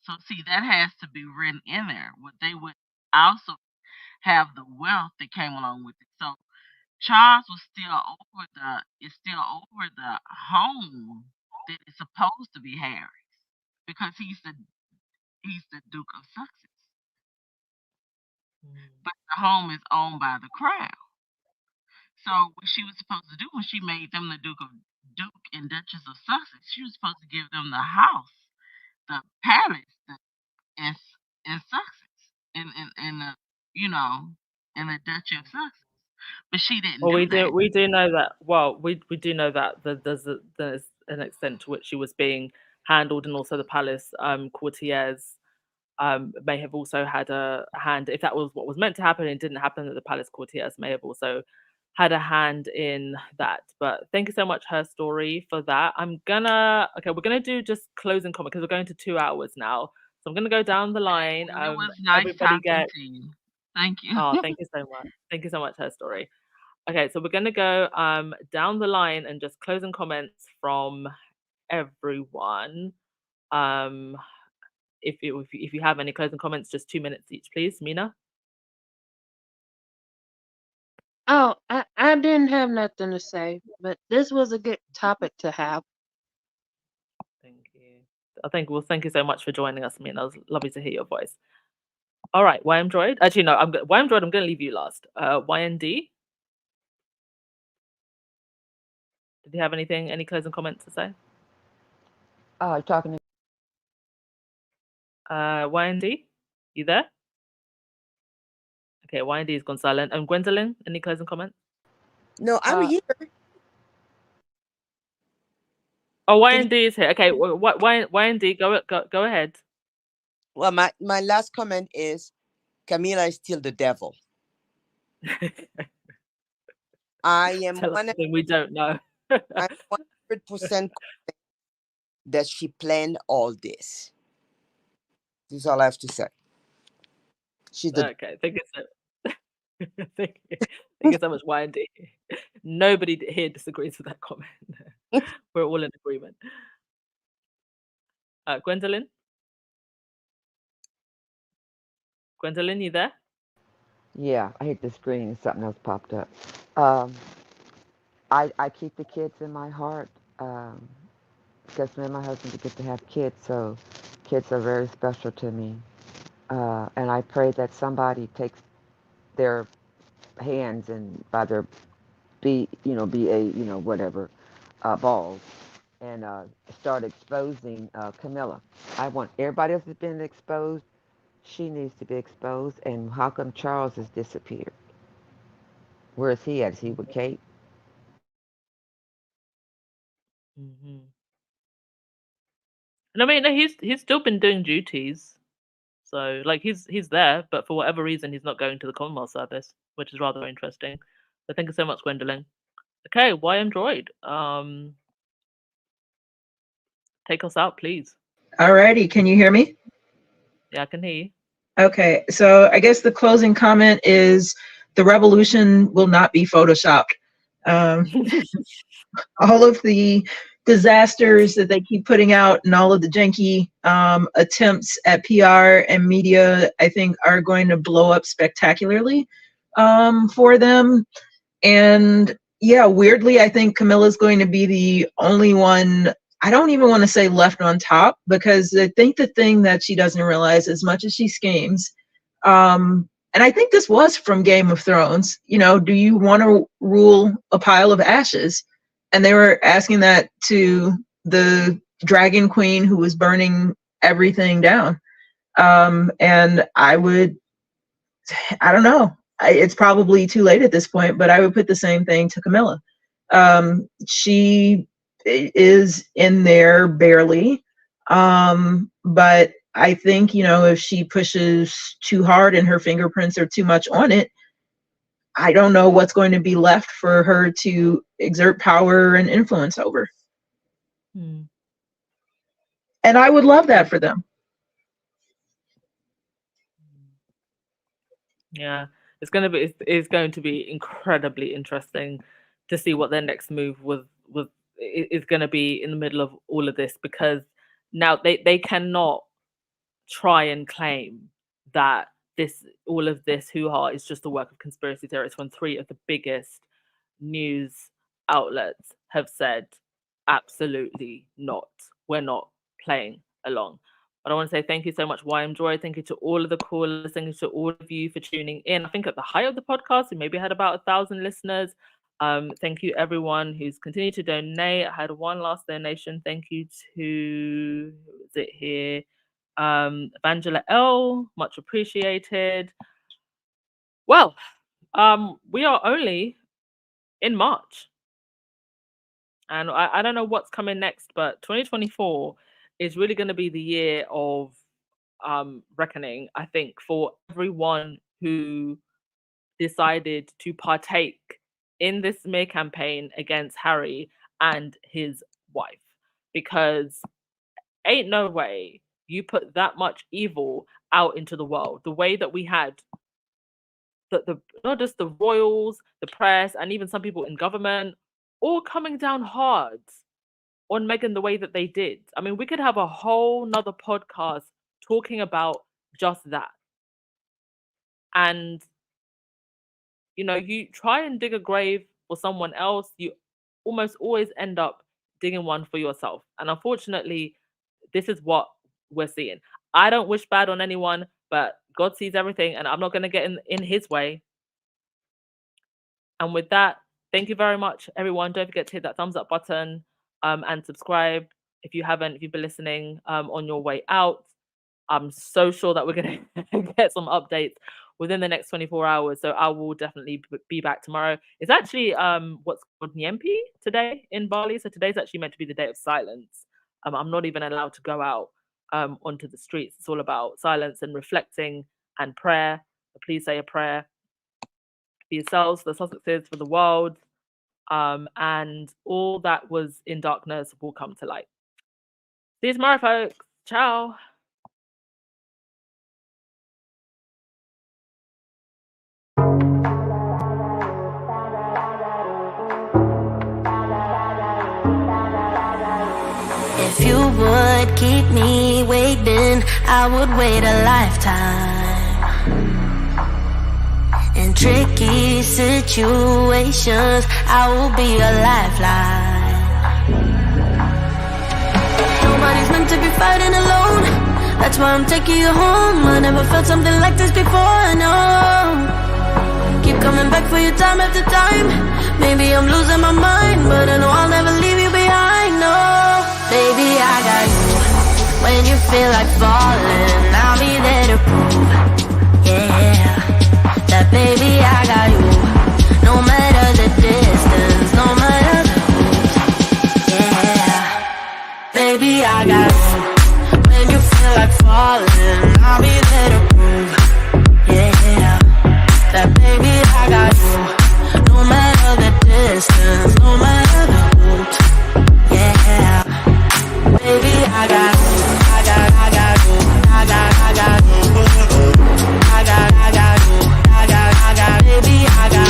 So see, that has to be written in there. What they would also have the wealth that came along with it. So Charles was still over the home that is supposed to be Harry's because he's the Duke of Sussex. But the home is owned by the crown. So what she was supposed to do when she made them the Duke and Duchess of Sussex, she was supposed to give them the house, the palace, in Sussex, in the in the Duchy of Sussex. But she didn't Well, do that. we do know that. Well, we do know that there's an extent to which she was being handled, and also the palace courtiers may have also had a hand. If that was what was meant to happen and didn't happen, that the palace courtiers may have also had a hand in that. But thank you so much, Her Story, for that. We're gonna do just closing comment because we're going to 2 hours now. So I'm gonna go down the line. Well, it was nice Everybody talking get. to you. Thank you. Oh, thank you so much. Thank you so much, Her Story. Okay, so we're gonna go down the line and just closing comments from everyone. Um, if you have any closing comments, just 2 minutes each, please. Mina. Oh, I didn't have nothing to say, but this was a good topic to have. Thank you. Thank you so much for joining us, Mina. It was lovely to hear your voice. All right, YM Droid. Actually, no, YM Droid. I'm gonna leave you last. YND. Did you have any closing comments to say? Talking to YND, you there? Okay, YND has gone silent. And Gwendolyn, any closing comments? No, I'm Uh, here. Oh, Can you- YND is here. Okay, YND, go ahead. Well, my last comment is Camilla is still the devil. I am Tell us something we don't know. I'm 100% that she planned all this. This is all I have to say. She's the Okay, thank you so thank you so much, YND. Nobody here disagrees with that comment. We're all in agreement. Gwendolyn? Gwendolyn, you there? yeah, I hit the screen and something else popped up. Um, I keep the kids in my heart because me and my husband get to have kids, so kids are very special to me. And I pray that somebody takes their hands and by their whatever balls and start exposing Camilla. I want everybody else that's been exposed. She needs to be exposed. And how come Charles has disappeared? Where is he at? Is he with Kate? Mm-hmm. And I mean, no, he's still been doing duties. So like he's there, but for whatever reason he's not going to the Commonwealth service, which is rather interesting. So thank you so much, Gwendolyn. Okay, YM Droid. Take us out, please. Alrighty, can you hear me? Yeah, I can hear you. Okay, so I guess the closing comment is the revolution will not be photoshopped. All of the disasters that they keep putting out and all of the janky attempts at PR and media, I think, are going to blow up spectacularly for them. And Yeah, weirdly, I think Camilla's going to be the only one. I don't even want to say left on top, because I think the thing that she doesn't realize, as much as she schemes, and I think this was from Game of Thrones, do you want to rule a pile of ashes? And they were asking that to the Dragon Queen who was burning everything down. And I don't know. It's probably too late at this point, but I would put the same thing to Camilla. She is in there barely, but I think, if she pushes too hard and her fingerprints are too much on it, I don't know what's going to be left for her to exert power and influence over. And I would love that for them. Yeah, it's going to be incredibly interesting to see what their next move is going to be in the middle of all of this, because now they cannot try and claim that all of this hoo-ha is just the work of conspiracy theorists, when 3 of the biggest news outlets have said absolutely not. We're not playing along. But I want to say thank you so much, YM Joy. Thank you to all of the callers. Thank you to all of you for tuning in. I think at the height of the podcast, we maybe had about 1,000 listeners. Thank you everyone who's continued to donate. I had one last donation. Thank you to, who is it here? Angela L, much appreciated. Well, we are only in March, and I don't know what's coming next, but 2024 is really going to be the year of reckoning, I think, for everyone who decided to partake in this smear campaign against Harry and his wife, because ain't no way you put that much evil out into the world. The way that we had the not just the royals, the press, and even some people in government all coming down hard on Meghan the way that they did. I mean, we could have a whole nother podcast talking about just that. And you try and dig a grave for someone else, you almost always end up digging one for yourself. And unfortunately, this is what we're seeing. I don't wish bad on anyone, but God sees everything, and I'm not going to get in his way. And with that, thank you very much, everyone. Don't forget to hit that thumbs up button and subscribe if you haven't, if you've been listening on your way out. I'm so sure that we're going to get some updates within the next 24 hours. So I will definitely be back tomorrow. It's actually what's called Nyempi today in Bali. So today's actually meant to be the day of silence. I'm not even allowed to go out onto the streets. It's all about silence and reflecting and prayer. So please say a prayer for yourselves, for the Sussexes, for the world. And all that was in darkness will come to light. See you tomorrow, folks. Ciao. If you would keep me waiting, I would wait a lifetime. In tricky situations, I will be a lifeline. Nobody's meant to be fighting alone. That's why I'm taking you home. I never felt something like this before, no. Keep coming back for your time after time. Maybe I'm losing my mind, but I know I'll never leave you behind, no. Baby, I got you. When you feel like falling, I'll be there to prove, yeah, that baby, I got you. No matter the distance, no matter the route, yeah, baby, I got you. When you feel like falling, I'll be there to prove, yeah, that baby, I got you. No matter the distance, no matter the route, yeah, baby, I got you. I got you. I got you. I got you. I got you. Baby, I got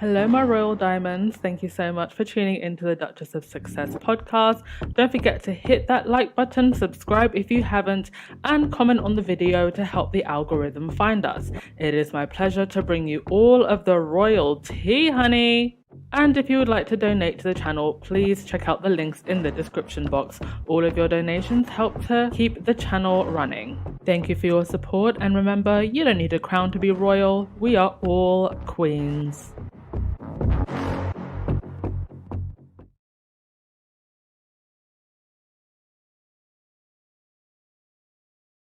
Hello, my royal diamonds. Thank you so much for tuning into the Duchess of Success podcast. Don't forget to hit that like button, subscribe if you haven't, and comment on the video to help the algorithm find us. It is my pleasure to bring you all of the royal tea, honey. And if you would like to donate to the channel, please check out the links in the description box. All of your donations help to keep the channel running. Thank you for your support, and remember, you don't need a crown to be royal. We are all queens.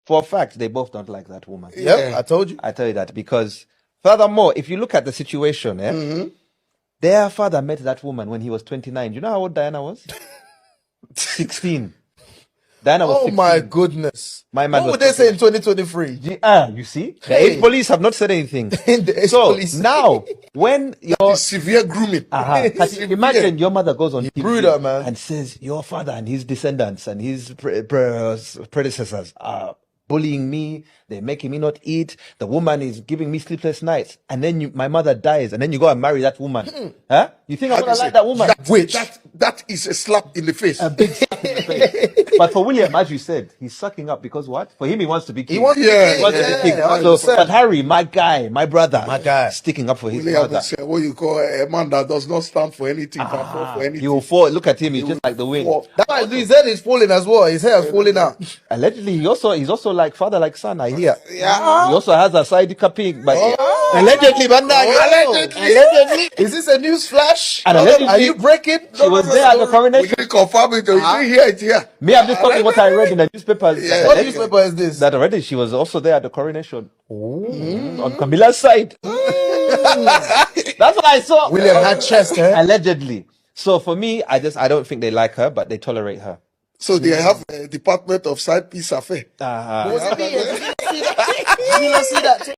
For a fact, they both don't like that woman. Yep, I told you. I tell you that because, furthermore, if you look at the situation, their father met that woman when he was 29. Do you know how old Diana was? 16. Diana was 16. Oh my goodness. My man What was would they say in 2023? you see? The age police have not said anything. The age So police. now, when your Severe grooming. imagine your mother goes on TV brutal, man. and says your father and his descendants and his predecessors are bullying me, they're making me not eat, the woman is giving me sleepless nights, and then my mother dies, and then you go and marry that woman. Huh? You think I'm gonna like that woman? That is a slap in the face. A big slap in the face. But for William, as you said, he's sucking up because what? For him, he wants to be king. He wants to be king. So, but Harry, my guy, my brother, sticking up for his William father. is what you call a man that does not stand for anything, can fall for anything. He will fall. Look at him, he's just like the wind. That's why his head is falling as well. His hair is falling out. Allegedly, he's also like father, like son, I hear. Yeah. He also has a side copy, but Allegedly. Is this a news flash? And allegedly, are you breaking? She was there at the coronation. We didn't confirm it. You didn't hear it here. Me, I'm just talking what I read in the newspapers. Yeah. What newspaper is this? That already she was also there at the coronation. On Camilla's side. That's what I saw. William had chest, Allegedly. So for me, I don't think they like her, but they tolerate her. So they have a department of side piece affair. Uh-huh. You don't see that?